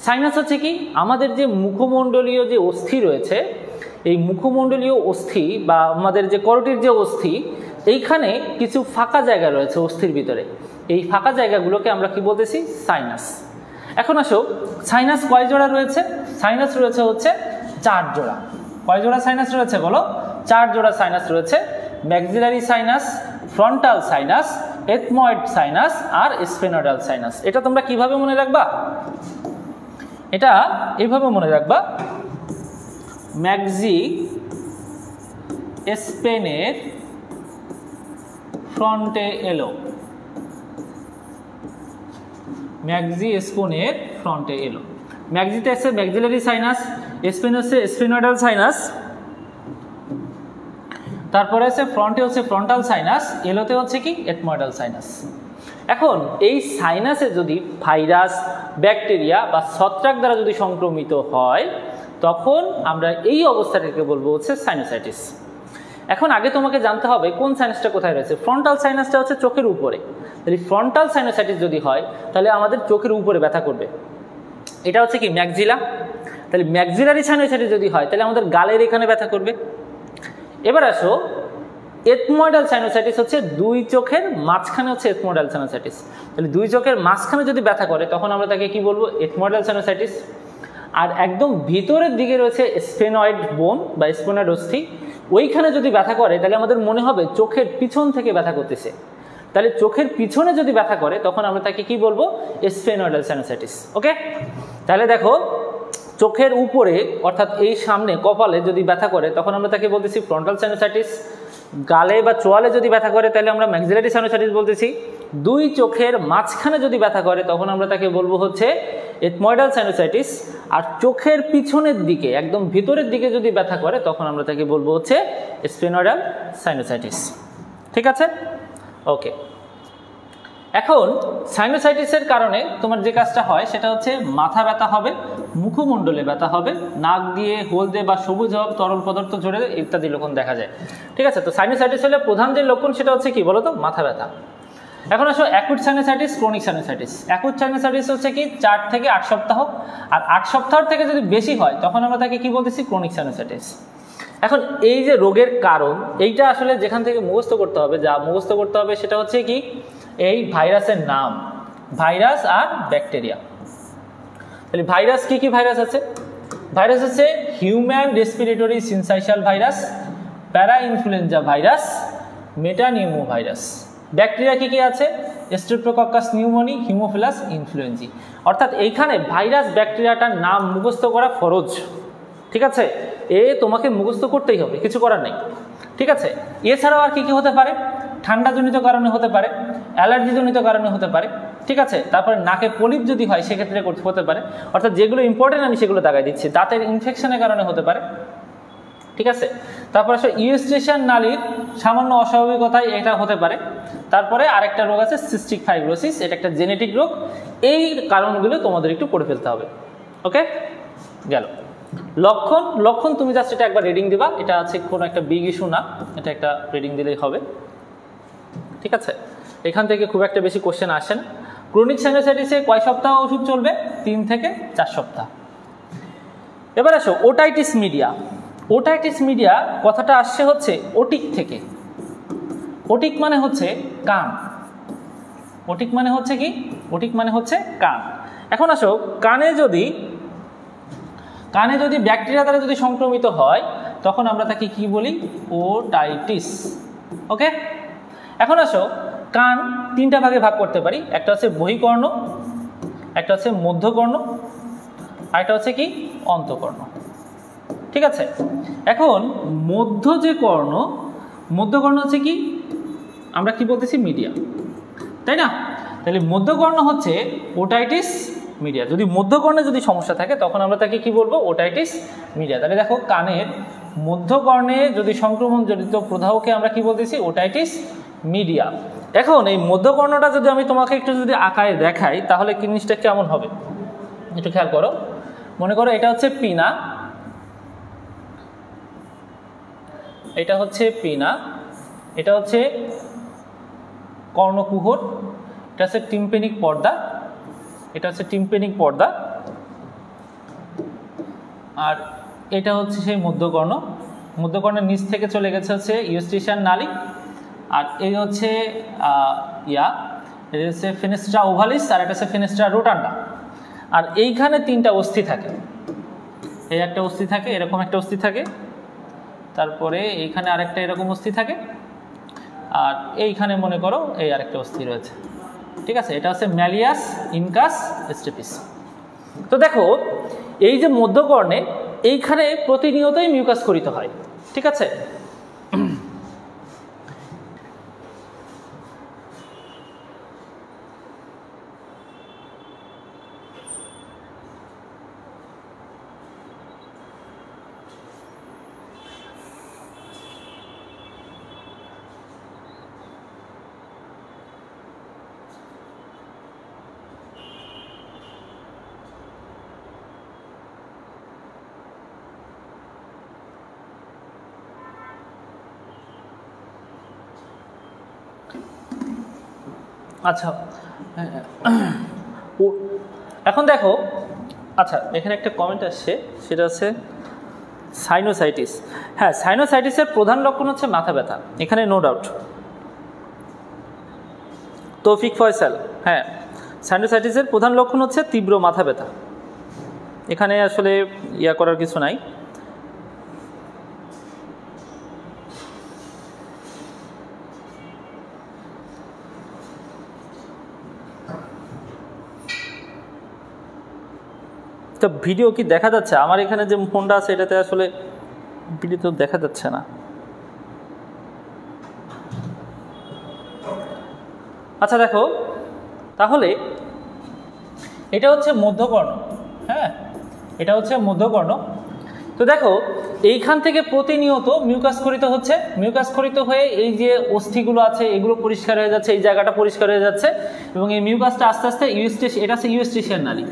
সাইনাস হচ্ছে কি, আমাদের যে মুখমণ্ডলীয় যে অস্থি রয়েছে, এই মুখমণ্ডলীয় অস্থি বা আমাদের যে করোটির যে অস্থি, এইখানে কিছু ফাঁকা জায়গা রয়েছে অস্থির ভিতরে। এই ফাঁকা জায়গাগুলোকে আমরা কি বলতেছি, সাইনাস। এখন আসো সাইনাস কয় জোড়া রয়েছে, সাইনাস রয়েছে হচ্ছে 4 জোড়া। কয় জোড়া সাইনাস রয়েছে বলো, 4 জোড়া সাইনাস রয়েছে। Maxillary sinus, frontal sinus, ethmoid sinus আর স্ফেনোইডাল সাইনাস। এটা তোমরা কিভাবে মনে রাখবা, এটা এইভাবে মনে রাখবা, ম্যাক্সি স্পেনের ফ্রন্টে এলো, ম্যাক্সি স্পেনের ফ্রন্টে এলো। ম্যাক্সিতে আছে ম্যাক্সিলারি সাইনাস, স্পেন হচ্ছে স্ফেনোইডাল সাইনাস, তারপরে আছে ফ্রন্টে হচ্ছে ফ্রন্টাল সাইনাস, এলোতে হচ্ছে কি এথময়েডাল সাইনাস। এখন এই সাইনাসে যদি ভাইরাস, ব্যাকটেরিয়া বা ছত্রাক দ্বারা যদি সংক্রমিত হয়, তখন আমরা এই অবস্থাটাকে বলবো হচ্ছে সাইনোসাইটিস। এখন আগে তোমাকে জানতে হবে কোন সাইনাসটা কোথায় রয়েছে। ফ্রন্টাল সাইনাসটা হচ্ছে চোখের উপরে। তাহলে ফ্রন্টাল সাইনোসাইটিস যদি হয় তাহলে আমাদের চোখের উপরে ব্যথা করবে, এটা হচ্ছে কি ম্যাক্সিলা। তাহলে ম্যাক্সিলারি সাইনোসাইটিস যদি হয় তাহলে আমাদের গালের এখানে ব্যথা করবে। এবার আসো এথময়েডাল সাইনোসাইটিস, হচ্ছে 2 চোখের মাঝখানে হচ্ছে এথময়েডাল সাইনোসাইটিস। তাহলে 2 চোখের মাঝখানে যদি ব্যথা করে তখন আমরা তাকে কি বলবো, এথময়েডাল সাইনোসাইটিস। আর একদম ভিতরের দিকে রয়েছে স্ফেনয়েড বোন বা স্ফেনয়েড অস্থি, ওইখানে যদি ব্যথা করে তাহলে আমাদের মনে হবে চোখের পিছন থেকে ব্যথা করতেছে। তাহলে চোখের পিছনে যদি ব্যথা করে তখন আমরা তাকে কি বলবো, স্ফেনোইডাল সাইনোসাইটিস। ওকে, তাহলে দেখো চোখের উপরে অর্থাৎ এই সামনে কপালে যদি ব্যথা করে তখন আমরা তাকে বলতেছি ফ্রন্টাল সাইনোসাইটিস। গালে বা চোয়ালে যদি ব্যথা করে তাহলে আমরা ম্যাক্সিলারি সাইনোসাইটিস বলতেছি। 2 চোখের মাঝখানে যদি ব্যথা করে তখন আমরা তাকে বলবো হচ্ছে এথময়েডাল সাইনোসাইটিস। আর চোখের পিছনের দিকে একদম ভিতরের দিকে যদি ব্যথা করে তখন আমরা তাকে বলবো হচ্ছে স্ফেনোইডাল সাইনোসাইটিস। ঠিক আছে, ওকে। এখন সাইনোসাইটিসের কারণে তোমার যে কাজটা হয় সেটা হচ্ছে মাথা ব্যথা হবে, মুখমণ্ডলে ব্যথা হবে, নাক দিয়ে হলদে বা সবুজ হওয়া তরল পদার্থ ঝরে ইত্যাদি লক্ষণ দেখা যায়। ঠিক আছে, তো সাইনোসাইটিস হলে প্রধান যে লক্ষণ সেটা হচ্ছে কি বলতো, মাথা ব্যথা। এখন আসো acute sinusitis, chronic sinusitis. Acute sinusitis হচ্ছে কি 4 থেকে 8 সপ্তাহ, আর 8 সপ্তাহ থেকে যদি বেশি হয় তখন আমরা তাকে কি বলতেছি, ক্রনিক সাইনোসাইটিস। এখন এই যে রোগের কারণ, এইটা আসলে যেখান থেকে মুখস্থ করতে হবে, যা মুখস্থ করতে হবে সেটা হচ্ছে কি এই ভাইরাসের নাম, ভাইরাস আর ব্যাকটেরিয়া। তাহলে ভাইরাস কি কি ভাইরাস আছে, ভাইরাস হচ্ছে হিউম্যান রেসপিরেটরি সিনসাইশাল ভাইরাস, প্যারা influenza virus, metapneumo virus. Bacteria কি কি আছে, স্ট্রেপ্টোকক্কাস নিউমোনি, হিমোফিলাস ইনফ্লুয়েঞ্জি। অর্থাৎ এইখানে ভাইরাস ব্যাকটেরিয়াটার নাম মুখস্থ করা ফরজ। ঠিক আছে, এ তোমাকে মুখস্থ করতেই হবে, কিছু করার নেই। ঠিক আছে, এছাড়াও আর কি কি হতে পারে, ঠান্ডাজনিত কারণে হতে পারে, অ্যালার্জিজনিত কারণে হতে পারে। ঠিক আছে, তারপরে নাকে পলিপ যদি হয় সেক্ষেত্রে হতে পারে। অর্থাৎ যেগুলো ইম্পর্টেন্ট আমি সেগুলো দাগাই দিচ্ছি। দাঁতের ইনফেকশনের কারণে হতে পারে। ঠিক আছে, তারপর আসলে ইউস্টেশন নালীর সামান্য অস্বাভাবিকতায় এটা হতে পারে। তারপরে আরেকটা রোগ আছে সিস্টিক ফাইব্রোসিস, এটা একটা জেনেটিক রোগ। এই কারণগুলো তোমাদের একটু পড়ে ফেলতে হবে। ওকে, গেল। লক্ষণ, লক্ষণ তুমি জাস্ট এটা একবার রিডিং দিবা, এটা আছে কোনো একটা বিগ ইস্যু না, এটা একটা রিডিং দিলেই হবে। ঠিক আছে, এখান থেকে খুব একটা বেশি কোশ্চেন আসে না। ক্রনিক সাইনোসাইটিসে কয় সপ্তাহ ওষুধ চলবে, 3 থেকে 4 সপ্তাহ। এবার আসো ওটাইটিস মিডিয়া। ওটাইটিস মিডিয়া কথাটা আসছে হচ্ছে ওটিক থেকে। ওটিক মানে হচ্ছে কান, ওটিক মানে হচ্ছে কি ওটিক মানে হচ্ছে কান। এখন আসো, কানে যদি ব্যাকটেরিয়া দ্বারা যদি সংক্রমিত হয় তখন আমরা তাকে কি বলি? ওটাইটিস। ওকে, এখন আসো, কান তিনটা ভাগে ভাগ করতে পারি। একটা হচ্ছে বহিকর্ণ, একটা হচ্ছে মধ্যকর্ণ, আর একটা হচ্ছে কি অন্তকর্ণ। ঠিক আছে, এখন মধ্যকর্ণ হচ্ছে কি, আমরা কি বলতেছি? মিডিয়া, তাই না? তাহলে মধ্যকর্ণ হচ্ছে ওটাইটিস মিডিয়া। যদি মধ্যকর্ণে যদি সমস্যা থাকে তখন আমরা তাকে কি বলবো? Otitis media. তাহলে দেখো, কানের মধ্যকর্ণে যদি সংক্রমণ জনিত প্রদাহকে আমরা কি বলতেছি? Otitis media. এখন এই মধ্যকর্ণটা যদি আমি তোমাকে একটু যদি আঁকায় দেখাই তাহলে জিনিসটা কেমন হবে একটু খেয়াল করো। মনে করো এটা হচ্ছে পিনা, এটা হচ্ছে পিনা, এটা হচ্ছে কর্ণকুহর, এটা হচ্ছে টিম্পেনিক পর্দা, এটা হচ্ছে টিম্পেনিক পর্দা, আর এটা হচ্ছে সেই মধ্যকর্ণ। মধ্যকর্ণের নিচ থেকে চলে গেছে হচ্ছে ইউস্টিশিয়ান নালী, আর এই হচ্ছে এটা হচ্ছে ফেনেস্ট্রা ওভালিস, আর এটা হচ্ছে ফেনেস্ট্রা রোটান্ডা। আর এইখানে তিনটা অস্থি থাকে, এই একটা অস্থি থাকে, এরকম একটা অস্থি থাকে, তারপরে এইখানে আরেকটা এরকম অস্থি থাকে, আর এইখানে মনে করো এই আরেকটা অস্থি রয়েছে। ঠিক আছে, এটা হচ্ছে ম্যালিয়াস ইনকাস স্টেপিস। তো দেখো, এই যে মধ্যকর্ণে এইখানে প্রতিনিয়তই মিউকাস স্খলিত হয়। ঠিক আছে, আচ্ছা, এখন দেখো, আচ্ছা এখানে একটা কমেন্ট আসছে, সেটা হচ্ছে সাইনোসাইটিস। হ্যাঁ, সাইনোসাইটিসের প্রধান লক্ষণ হচ্ছে মাথা ব্যথা, এখানে নো ডাউট। তৌফিক ফয়সাল, হ্যাঁ, সাইনোসাইটিসের প্রধান লক্ষণ হচ্ছে তীব্র মাথা ব্যথা, এখানে আসলে করার কিছু নাই। তো ভিডিও কি দেখা যাচ্ছে? আমার এখানে যে ফোনটা আছে এটাতে আসলে ভিডিও তো দেখা যাচ্ছে না। আচ্ছা দেখো, তাহলে এটা হচ্ছে মধ্যকর্ণ। হ্যাঁ, এটা হচ্ছে মধ্যকর্ণ। তো দেখো, এইখান থেকে প্রতিনিয়ত মিউকাস স্খলিত হচ্ছে, মিউকাস স্খলিত হয়ে এই যে অস্থিগুলো আছে এগুলো পরিষ্কার হয়ে যাচ্ছে, এই জায়গাটা পরিষ্কার হয়ে যাচ্ছে, এবং এই মিউকাসটা আস্তে আস্তে এটা হচ্ছে ইউস্টেশিয়ান নালী।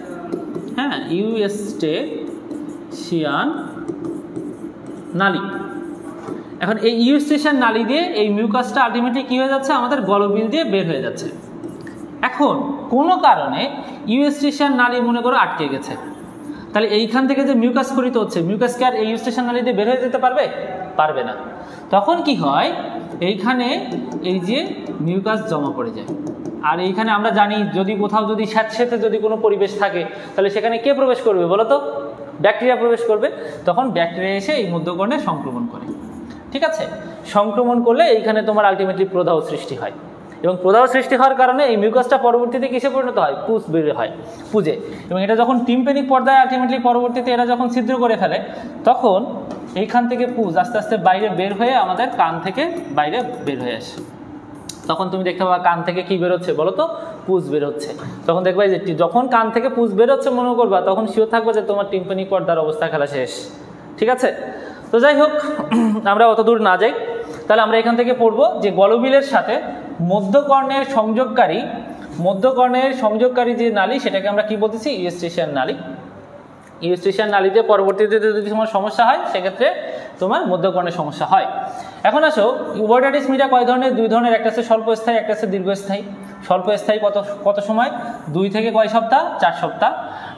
হ্যাঁ, ইউস্টেশিয়ান নালী। এখন এই ইউস্টেশিয়ান নালী দিয়ে এই মিউকাসটা আলটিমেটলি কী হয়ে যাচ্ছে? আমাদের গলবিল দিয়ে বের হয়ে যাচ্ছে। এখন কোনো কারণে ইউস্টেশিয়ান নালী মনে করো আটকে গেছে, তাহলে এইখান থেকে যে মিউকাস স্খলিত হচ্ছে, মিউকাস কি আর এই ইউস্টেশিয়ান নালী দিয়ে বের হয়ে যেতে পারবে? পারবে না। তখন কি হয়? এইখানে এই যে মিউকাস জমা পড়ে যায়। আর এইখানে আমরা জানি, যদি কোথাও যদি স্যাঁতসেঁতে যদি কোনো পরিবেশ থাকে তাহলে সেখানে কে প্রবেশ করবে বলো তো? ব্যাকটেরিয়া প্রবেশ করবে। তখন ব্যাকটেরিয়া এসে এই মধ্যকর্ণে সংক্রমণ করে। ঠিক আছে, সংক্রমণ করলে এইখানে তোমার আলটিমেটলি প্রদাহ সৃষ্টি হয়, এবং প্রদাহ সৃষ্টি হওয়ার কারণে এই মিউকাসটা পরবর্তীতে কিসে পরিণত হয়? পুজ বের হয়, পুজে। এবং এটা যখন টিম্পেনিক পর্দায় আলটিমেটলি পরবর্তীতে এরা যখন ছিদ্র করে ফেলে, তখন এইখান থেকে পুজ আস্তে আস্তে বাইরে বের হয়ে আমাদের কান থেকে বাইরে বের হয়ে আসে। তখন তুমি দেখতে পাবা কান থেকে কি বেরোচ্ছে বলো তো? পুজ বেরোচ্ছে। তখন দেখবা যে যখন কান থেকে পুজ বেরোচ্ছে মনে করবা, তখন শিওর থাকবে যে তোমার টিম্পেনিক পর্দার অবস্থা খেলা শেষ। ঠিক আছে, তো যাই হোক, আমরা অত দূর না যাই। তাহলে আমরা এখান থেকে পড়বো যে গলবিলের সাথে মধ্যকর্ণের সংযোগকারী যে নালী, সেটাকে আমরা কি বলতেছি? ইউস্টেশিয়ান নালী। ইউস্টেশিয়ান নালীতে পরবর্তীতে যদি তোমার সমস্যা হয় সেক্ষেত্রে তোমার মধ্যকর্ণের সমস্যা হয়। এখন আসো, ওভারটাইটিস মিডিয়া কয় ধরনের? দুই ধরনের, একটা হচ্ছে স্বল্পস্থায়ী, একটা হচ্ছে দীর্ঘস্থায়ী। স্বল্পস্থায়ী কত সময়? 2 থেকে কয় সপ্তাহ? 4 সপ্তাহ।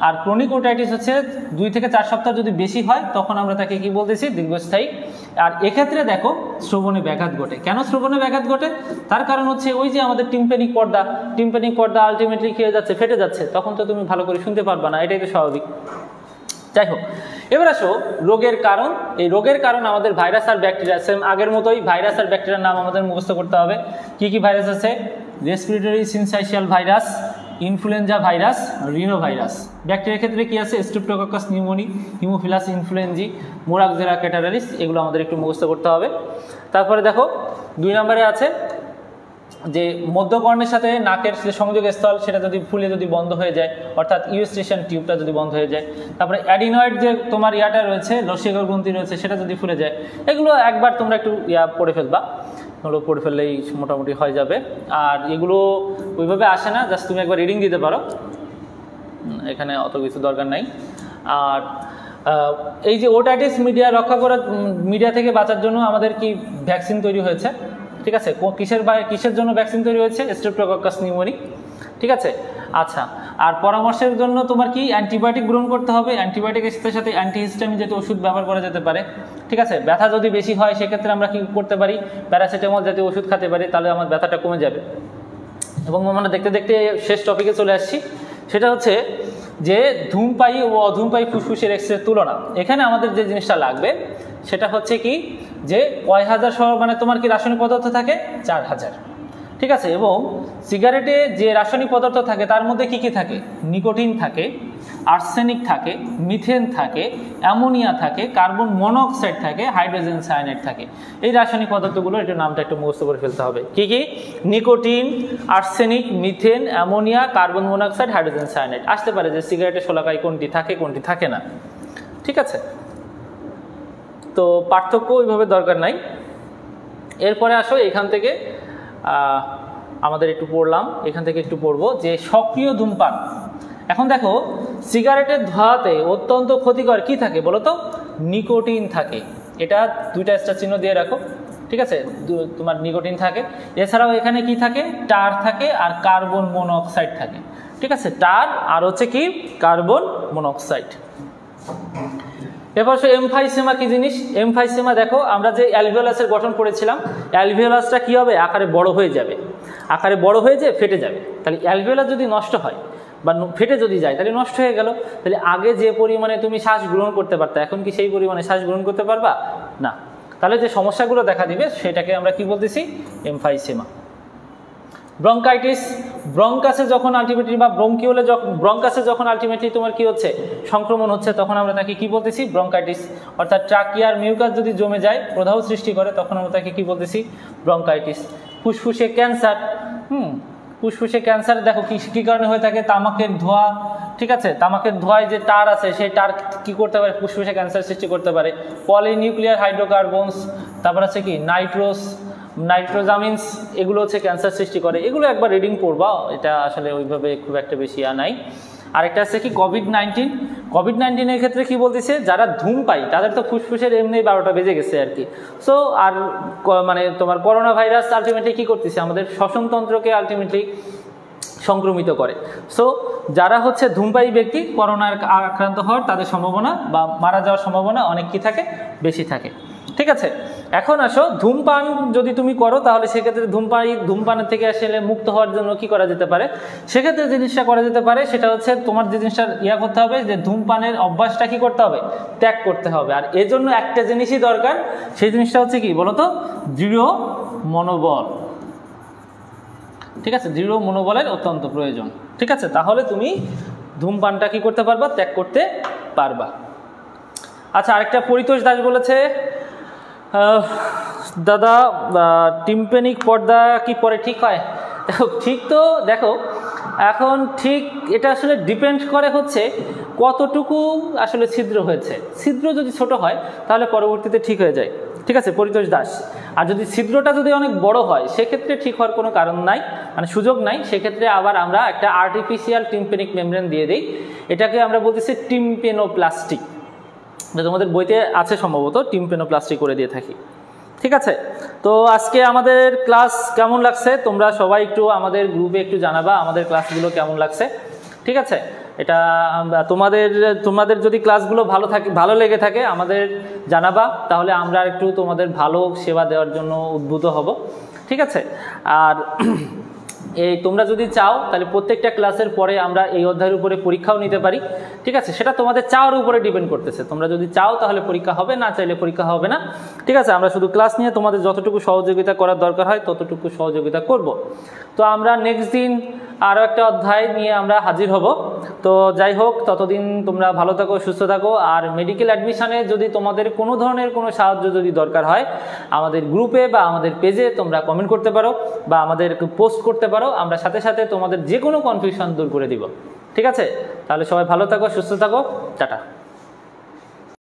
আর ক্রনিক ওটাইটিস হচ্ছে 2 থেকে 4 সপ্তাহ যদি বেশি হয় তখন আমরা তাকে কি বলতেছি? দীর্ঘস্থায়ী আর এক্ষেত্রে দেখো শ্রবণে ব্যাঘাত ঘটে। কেন শ্রবণে ব্যাঘাত ঘটে? তার কারণ হচ্ছে ওই যে আমাদের টিম্প্যানিক পর্দা আলটিমেটলি কি হয়ে যাচ্ছে, ফেটে যাচ্ছে, তখন তো তুমি ভালো করে শুনতে পারবা না, এটাই তো স্বাভাবিক। যাই হোক, এবার আসো রোগের কারণ। এই রোগের কারণ আমাদের ভাইরাস আর ব্যাকটেরিয়া, সেম আগের মতোই ভাইরাস আর ব্যাকটেরিয়ার নাম আমাদের মুখস্থ করতে হবে। কি কি ভাইরাস আছে? Respiratory syncytial virus, influenza virus, rhino virus. ব্যাকটেরিয়ার ক্ষেত্রে কি আছে? স্ট্রেপ্টোকক্কাস নিউমোনি, হিমোফিলাস ইনফ্লুয়েঞ্জি, মোরাকজেরা ক্যাটারালিস, এগুলো আমাদের একটু মুখস্থ করতে হবে। তারপরে দেখো 2 নম্বরে আছে যে মধ্যকর্ণের সাথে নাকের যে সংযোগ স্থল সেটা যদি ফুলে যদি বন্ধ হয়ে যায়, অর্থাৎ ইউস্টেশন টিউবটা যদি বন্ধ হয়ে যায়। তারপরে অ্যাডিনয়েড যে তোমার ইয়াটা রয়েছে, লসিকর গ্রন্থি রয়েছে, সেটা যদি ফুলে যায়। এগুলো একবার তোমরা একটু পড়ে ফেলবা, এগুলো পড়ে ফেললেই মোটামুটি হয়ে যাবে। আর এগুলো ওইভাবে আসে না, জাস্ট তুমি একবার রিডিং দিতে পারো, এখানে অত কিছু দরকার নাই। আর এই যে ওটাইটিস মিডিয়া রক্ষা করার, মিডিয়া থেকে বাঁচার জন্য আমাদের কি ভ্যাকসিন তৈরি হয়েছে, ঠিক আছে? কিসের জন্য ভ্যাকসিন তৈরি হয়েছে? স্ট্রেপ্টোকক্কাস নিউমোনি, ঠিক আছে? আচ্ছা, আর পরামর্শের জন্য তোমার কি অ্যান্টিবায়োটিক গ্রহণ করতে হবে। অ্যান্টিবায়োটিকের সাথে অ্যান্টিহিস্টামিন জাতীয় ওষুধ ব্যবহার করা যেতে পারে, ঠিক আছে? ব্যথা যদি বেশি হয় সেক্ষেত্রে আমরা কি করতে পারি? প্যারাসিটামল জাতীয় ওষুধ খেতে পারি, তাহলে আমার ব্যথাটা কমে যাবে। এবং আমরা দেখতে দেখতে শেষ টপিকে চলে আসছি, সেটা হচ্ছে যে ধূমপায়ী ও অধূমপায়ী ফুসফুসের এক্সরের তুলনা। এখানে আমাদের যে জিনিসটা লাগবে সেটা হচ্ছে কি, যে কয় হাজার মানে তোমার কি রাসায়নিক পদার্থ থাকে? 4000, ঠিক আছে? এবং সিগারেটে যে রাসায়নিক পদার্থ থাকে তার মধ্যে কি কি থাকে? নিকোটিন থাকে, আর্সেনিক থাকে, মিথেন থাকে, অ্যামোনিয়া থাকে, কার্বন মনোক্সাইড থাকে, হাইড্রোজেন সায়ানাইড থাকে। এই রাসায়নিক পদার্থগুলো একটু নামটা একটু মুখস্থ করে ফেলতে হবে। কি কি? Nicotine, arsenic, methane, ammonia, carbon monoxide, hydrogen cyanide. আসতে পারে যে সিগারেটের শোলাকায় কোনটি থাকে কোনটি থাকে না, ঠিক আছে? তো পার্থক্য ওইভাবে দরকার নাই। এরপরে আসো এখান থেকে আমাদের একটু পড়লাম, এখান থেকে একটু পড়বো যে সক্রিয় ধূমপান। এখন দেখো সিগারেটের ধোঁয়াতে অত্যন্ত ক্ষতিকর কি থাকে বলো তো? নিকোটিন থাকে। এটা 2টা স্টার চিহ্ন দিয়ে রাখো, ঠিক আছে? তোমার নিকোটিন থাকে। এছাড়াও এখানে কি থাকে? টার থাকে আর কার্বন মনোক্সাইড থাকে, ঠিক আছে? টার আর হচ্ছে কি? Carbon monoxide. এরপর এমফাইসেমা কি জিনিস? এমফাইসেমা দেখো, আমরা যে অ্যালভিওলাসের গঠন করেছিলাম, অ্যালভিওলাসটা কি হবে? আকারে বড় হয়ে যাবে, আকারে বড় হয়ে যে ফেটে যাবে। তাহলে অ্যালভিওলাস যদি নষ্ট হয় বা ফেটে যদি যায় তাহলে নষ্ট হয়ে গেল। তাহলে আগে যে পরিমাণে তুমি শ্বাস গ্রহণ করতে পারতা, এখন কি সেই পরিমাণে শ্বাস গ্রহণ করতে পারবা না। তাহলে যে সমস্যাগুলো দেখা দিবে সেটাকে আমরা কি বলতেছি? এমফাইসেমা। ব্রঙ্কাইটিস, ব্রঙ্কাসে যখন আলটিমেটলি বা ব্রঙ্কিওলে ব্রঙ্কাসে যখন আলটিমেটলি তোমার কি হচ্ছে? সংক্রমণ হচ্ছে, তখন আমরা তাকে কি বলতেছি? ব্রঙ্কাইটিস। অর্থাৎ ট্রাকিয়ার মিউকাস যদি জমে যায়, প্রদাহ সৃষ্টি করে, তখন আমরা তাকে কি বলতেছি? ব্রঙ্কাইটিস। ফুসফুসে ক্যান্সার, ফুসফুসে ক্যান্সার দেখো কি কারণে হয়ে থাকে? তামাকের ধোঁয়া, ঠিক আছে? তামাকের ধোঁয়ায় যে টার আছে সেই টার কি করতে পারে? ফুসফুসে ক্যান্সার সৃষ্টি করতে পারে। পলিনিউক্লিয়ার হাইড্রোকার্বনস, তারপর আছে কি নাইট্রোজামিনস, এগুলো হচ্ছে ক্যান্সার সৃষ্টি করে। এগুলো একবার রিডিং পড়বা, এটা আসলে ওইভাবে খুব একটা বেশি নাই। আরেকটা আছে কি? কোভিড-19 ক্ষেত্রে কি বলতেছে? যারা ধূমপায়ী তাদের তো ফুসফুসের এমনি 12টা বেজে গেছে আর কি। সো আর মানে তোমার করোনা ভাইরাস আলটিমেটলি কি করতেছে? আমাদের শ্বসনতন্ত্রকে আলটিমেটলি সংক্রমিত করে। সো যারা হচ্ছে ধূমপায়ী ব্যক্তি, করোনার আক্রান্ত হওয়ার তাদের সম্ভাবনা বা মারা যাওয়ার সম্ভাবনা অনেক কি থাকে? বেশি থাকে, ঠিক আছে? এখন আসো, ধূমপান যদি তুমি করো তাহলে সেক্ষেত্রে ধূমপানের থেকে আসলে মুক্ত হওয়ার জন্য কি করা যেতে পারে? সেক্ষেত্রে জিনিসটা করা যেতে পারে সেটা হচ্ছে তোমার যে জিনিসটা করতে হবে, যে ধূমপানের অভ্যাসটা কি করতে হবে? ত্যাগ করতে হবে। আর এর জন্য একটা জিনিসই দরকার, সেই জিনিসটা হচ্ছে কি বলতো? দৃঢ় মনোবল, ঠিক আছে? দৃঢ় মনোবলের অত্যন্ত প্রয়োজন, ঠিক আছে? তাহলে তুমি ধূমপানটা কি করতে পারবা? ত্যাগ করতে পারবা। আচ্ছা, আরেকটা পরিতোষ দাস বলেছে, দাদা টিম্প্যানিক পর্দা কি পরে ঠিক হয়? দেখো ঠিক তো, দেখো এখন ঠিক এটা আসলে ডিপেন্ড করে হচ্ছে কতটুকু আসলে ছিদ্র হয়েছে। ছিদ্র যদি ছোট হয় তাহলে পরবর্তীতে ঠিক হয়ে যায়, ঠিক আছে? পরিতোষ দাস। আর যদি ছিদ্রটা যদি অনেক বড় হয় সেক্ষেত্রে ঠিক হওয়ার কোনো কারণ নাই, মানে সুযোগ নাই। সেক্ষেত্রে আবার আমরা একটা আর্টিফিশিয়াল টিম্প্যানিক মেমব্রেন দিয়ে দিই, এটাকে আমরা বলতেছি টিম্পেনোপ্লাস্টি। তোমাদের বইতে আছে সম্ভবত, টিম্পেনোপ্লাস্টি করে দিয়ে থাকি, ঠিক আছে? তো আজকে আমাদের ক্লাস কেমন লাগছে তোমরা সবাই একটু আমাদের গ্রুপে একটু জানাবা আমাদের ক্লাসগুলো কেমন লাগছে। ঠিক আছে। এটা তোমাদের যদি ক্লাসগুলো ভালো লেগে থাকে আমাদের জানাবা, তাহলে আমরা একটু তোমাদের ভালো সেবা দেওয়ার জন্য উদ্বুদ্ধ হব, ঠিক আছে। আর তোমরা যদি চাও তাহলে প্রত্যেকটা ক্লাসের পরে আমরা এই অধ্যায়ের উপরে পরীক্ষাও নিতে পারি, ঠিক আছে। সেটা তোমাদের চাওয়ার উপরে ডিপেন্ড করতেছে। তোমরা যদি চাও তাহলে পরীক্ষা হবে, না চাইলে পরীক্ষা হবে না, ঠিক আছে। আমরা শুধু ক্লাস নিয়ে তোমাদের যতটুকু সহযোগিতা করার দরকার হয় ততটুকু সহযোগিতা করব। তো আমরা নেক্সট দিন আরও একটা অধ্যায় নিয়ে আমরা হাজির হব। তো যাই হোক, ততদিন তোমরা ভালো থাকো, সুস্থ থাকো। আর মেডিকেল অ্যাডমিশনে যদি তোমাদের কোনো ধরনের কোনো সাহায্য যদি দরকার হয় আমাদের গ্রুপে বা আমাদের পেজে তোমরা কমেন্ট করতে পারো বা আমাদের পোস্ট করতে পারো। আমরা সাথে সাথে তোমাদের যে কোনো কনফিউশন দূর করে দিব, ঠিক আছে। তাহলে সবাই ভালো থাকো, সুস্থ থাকো, টাটা।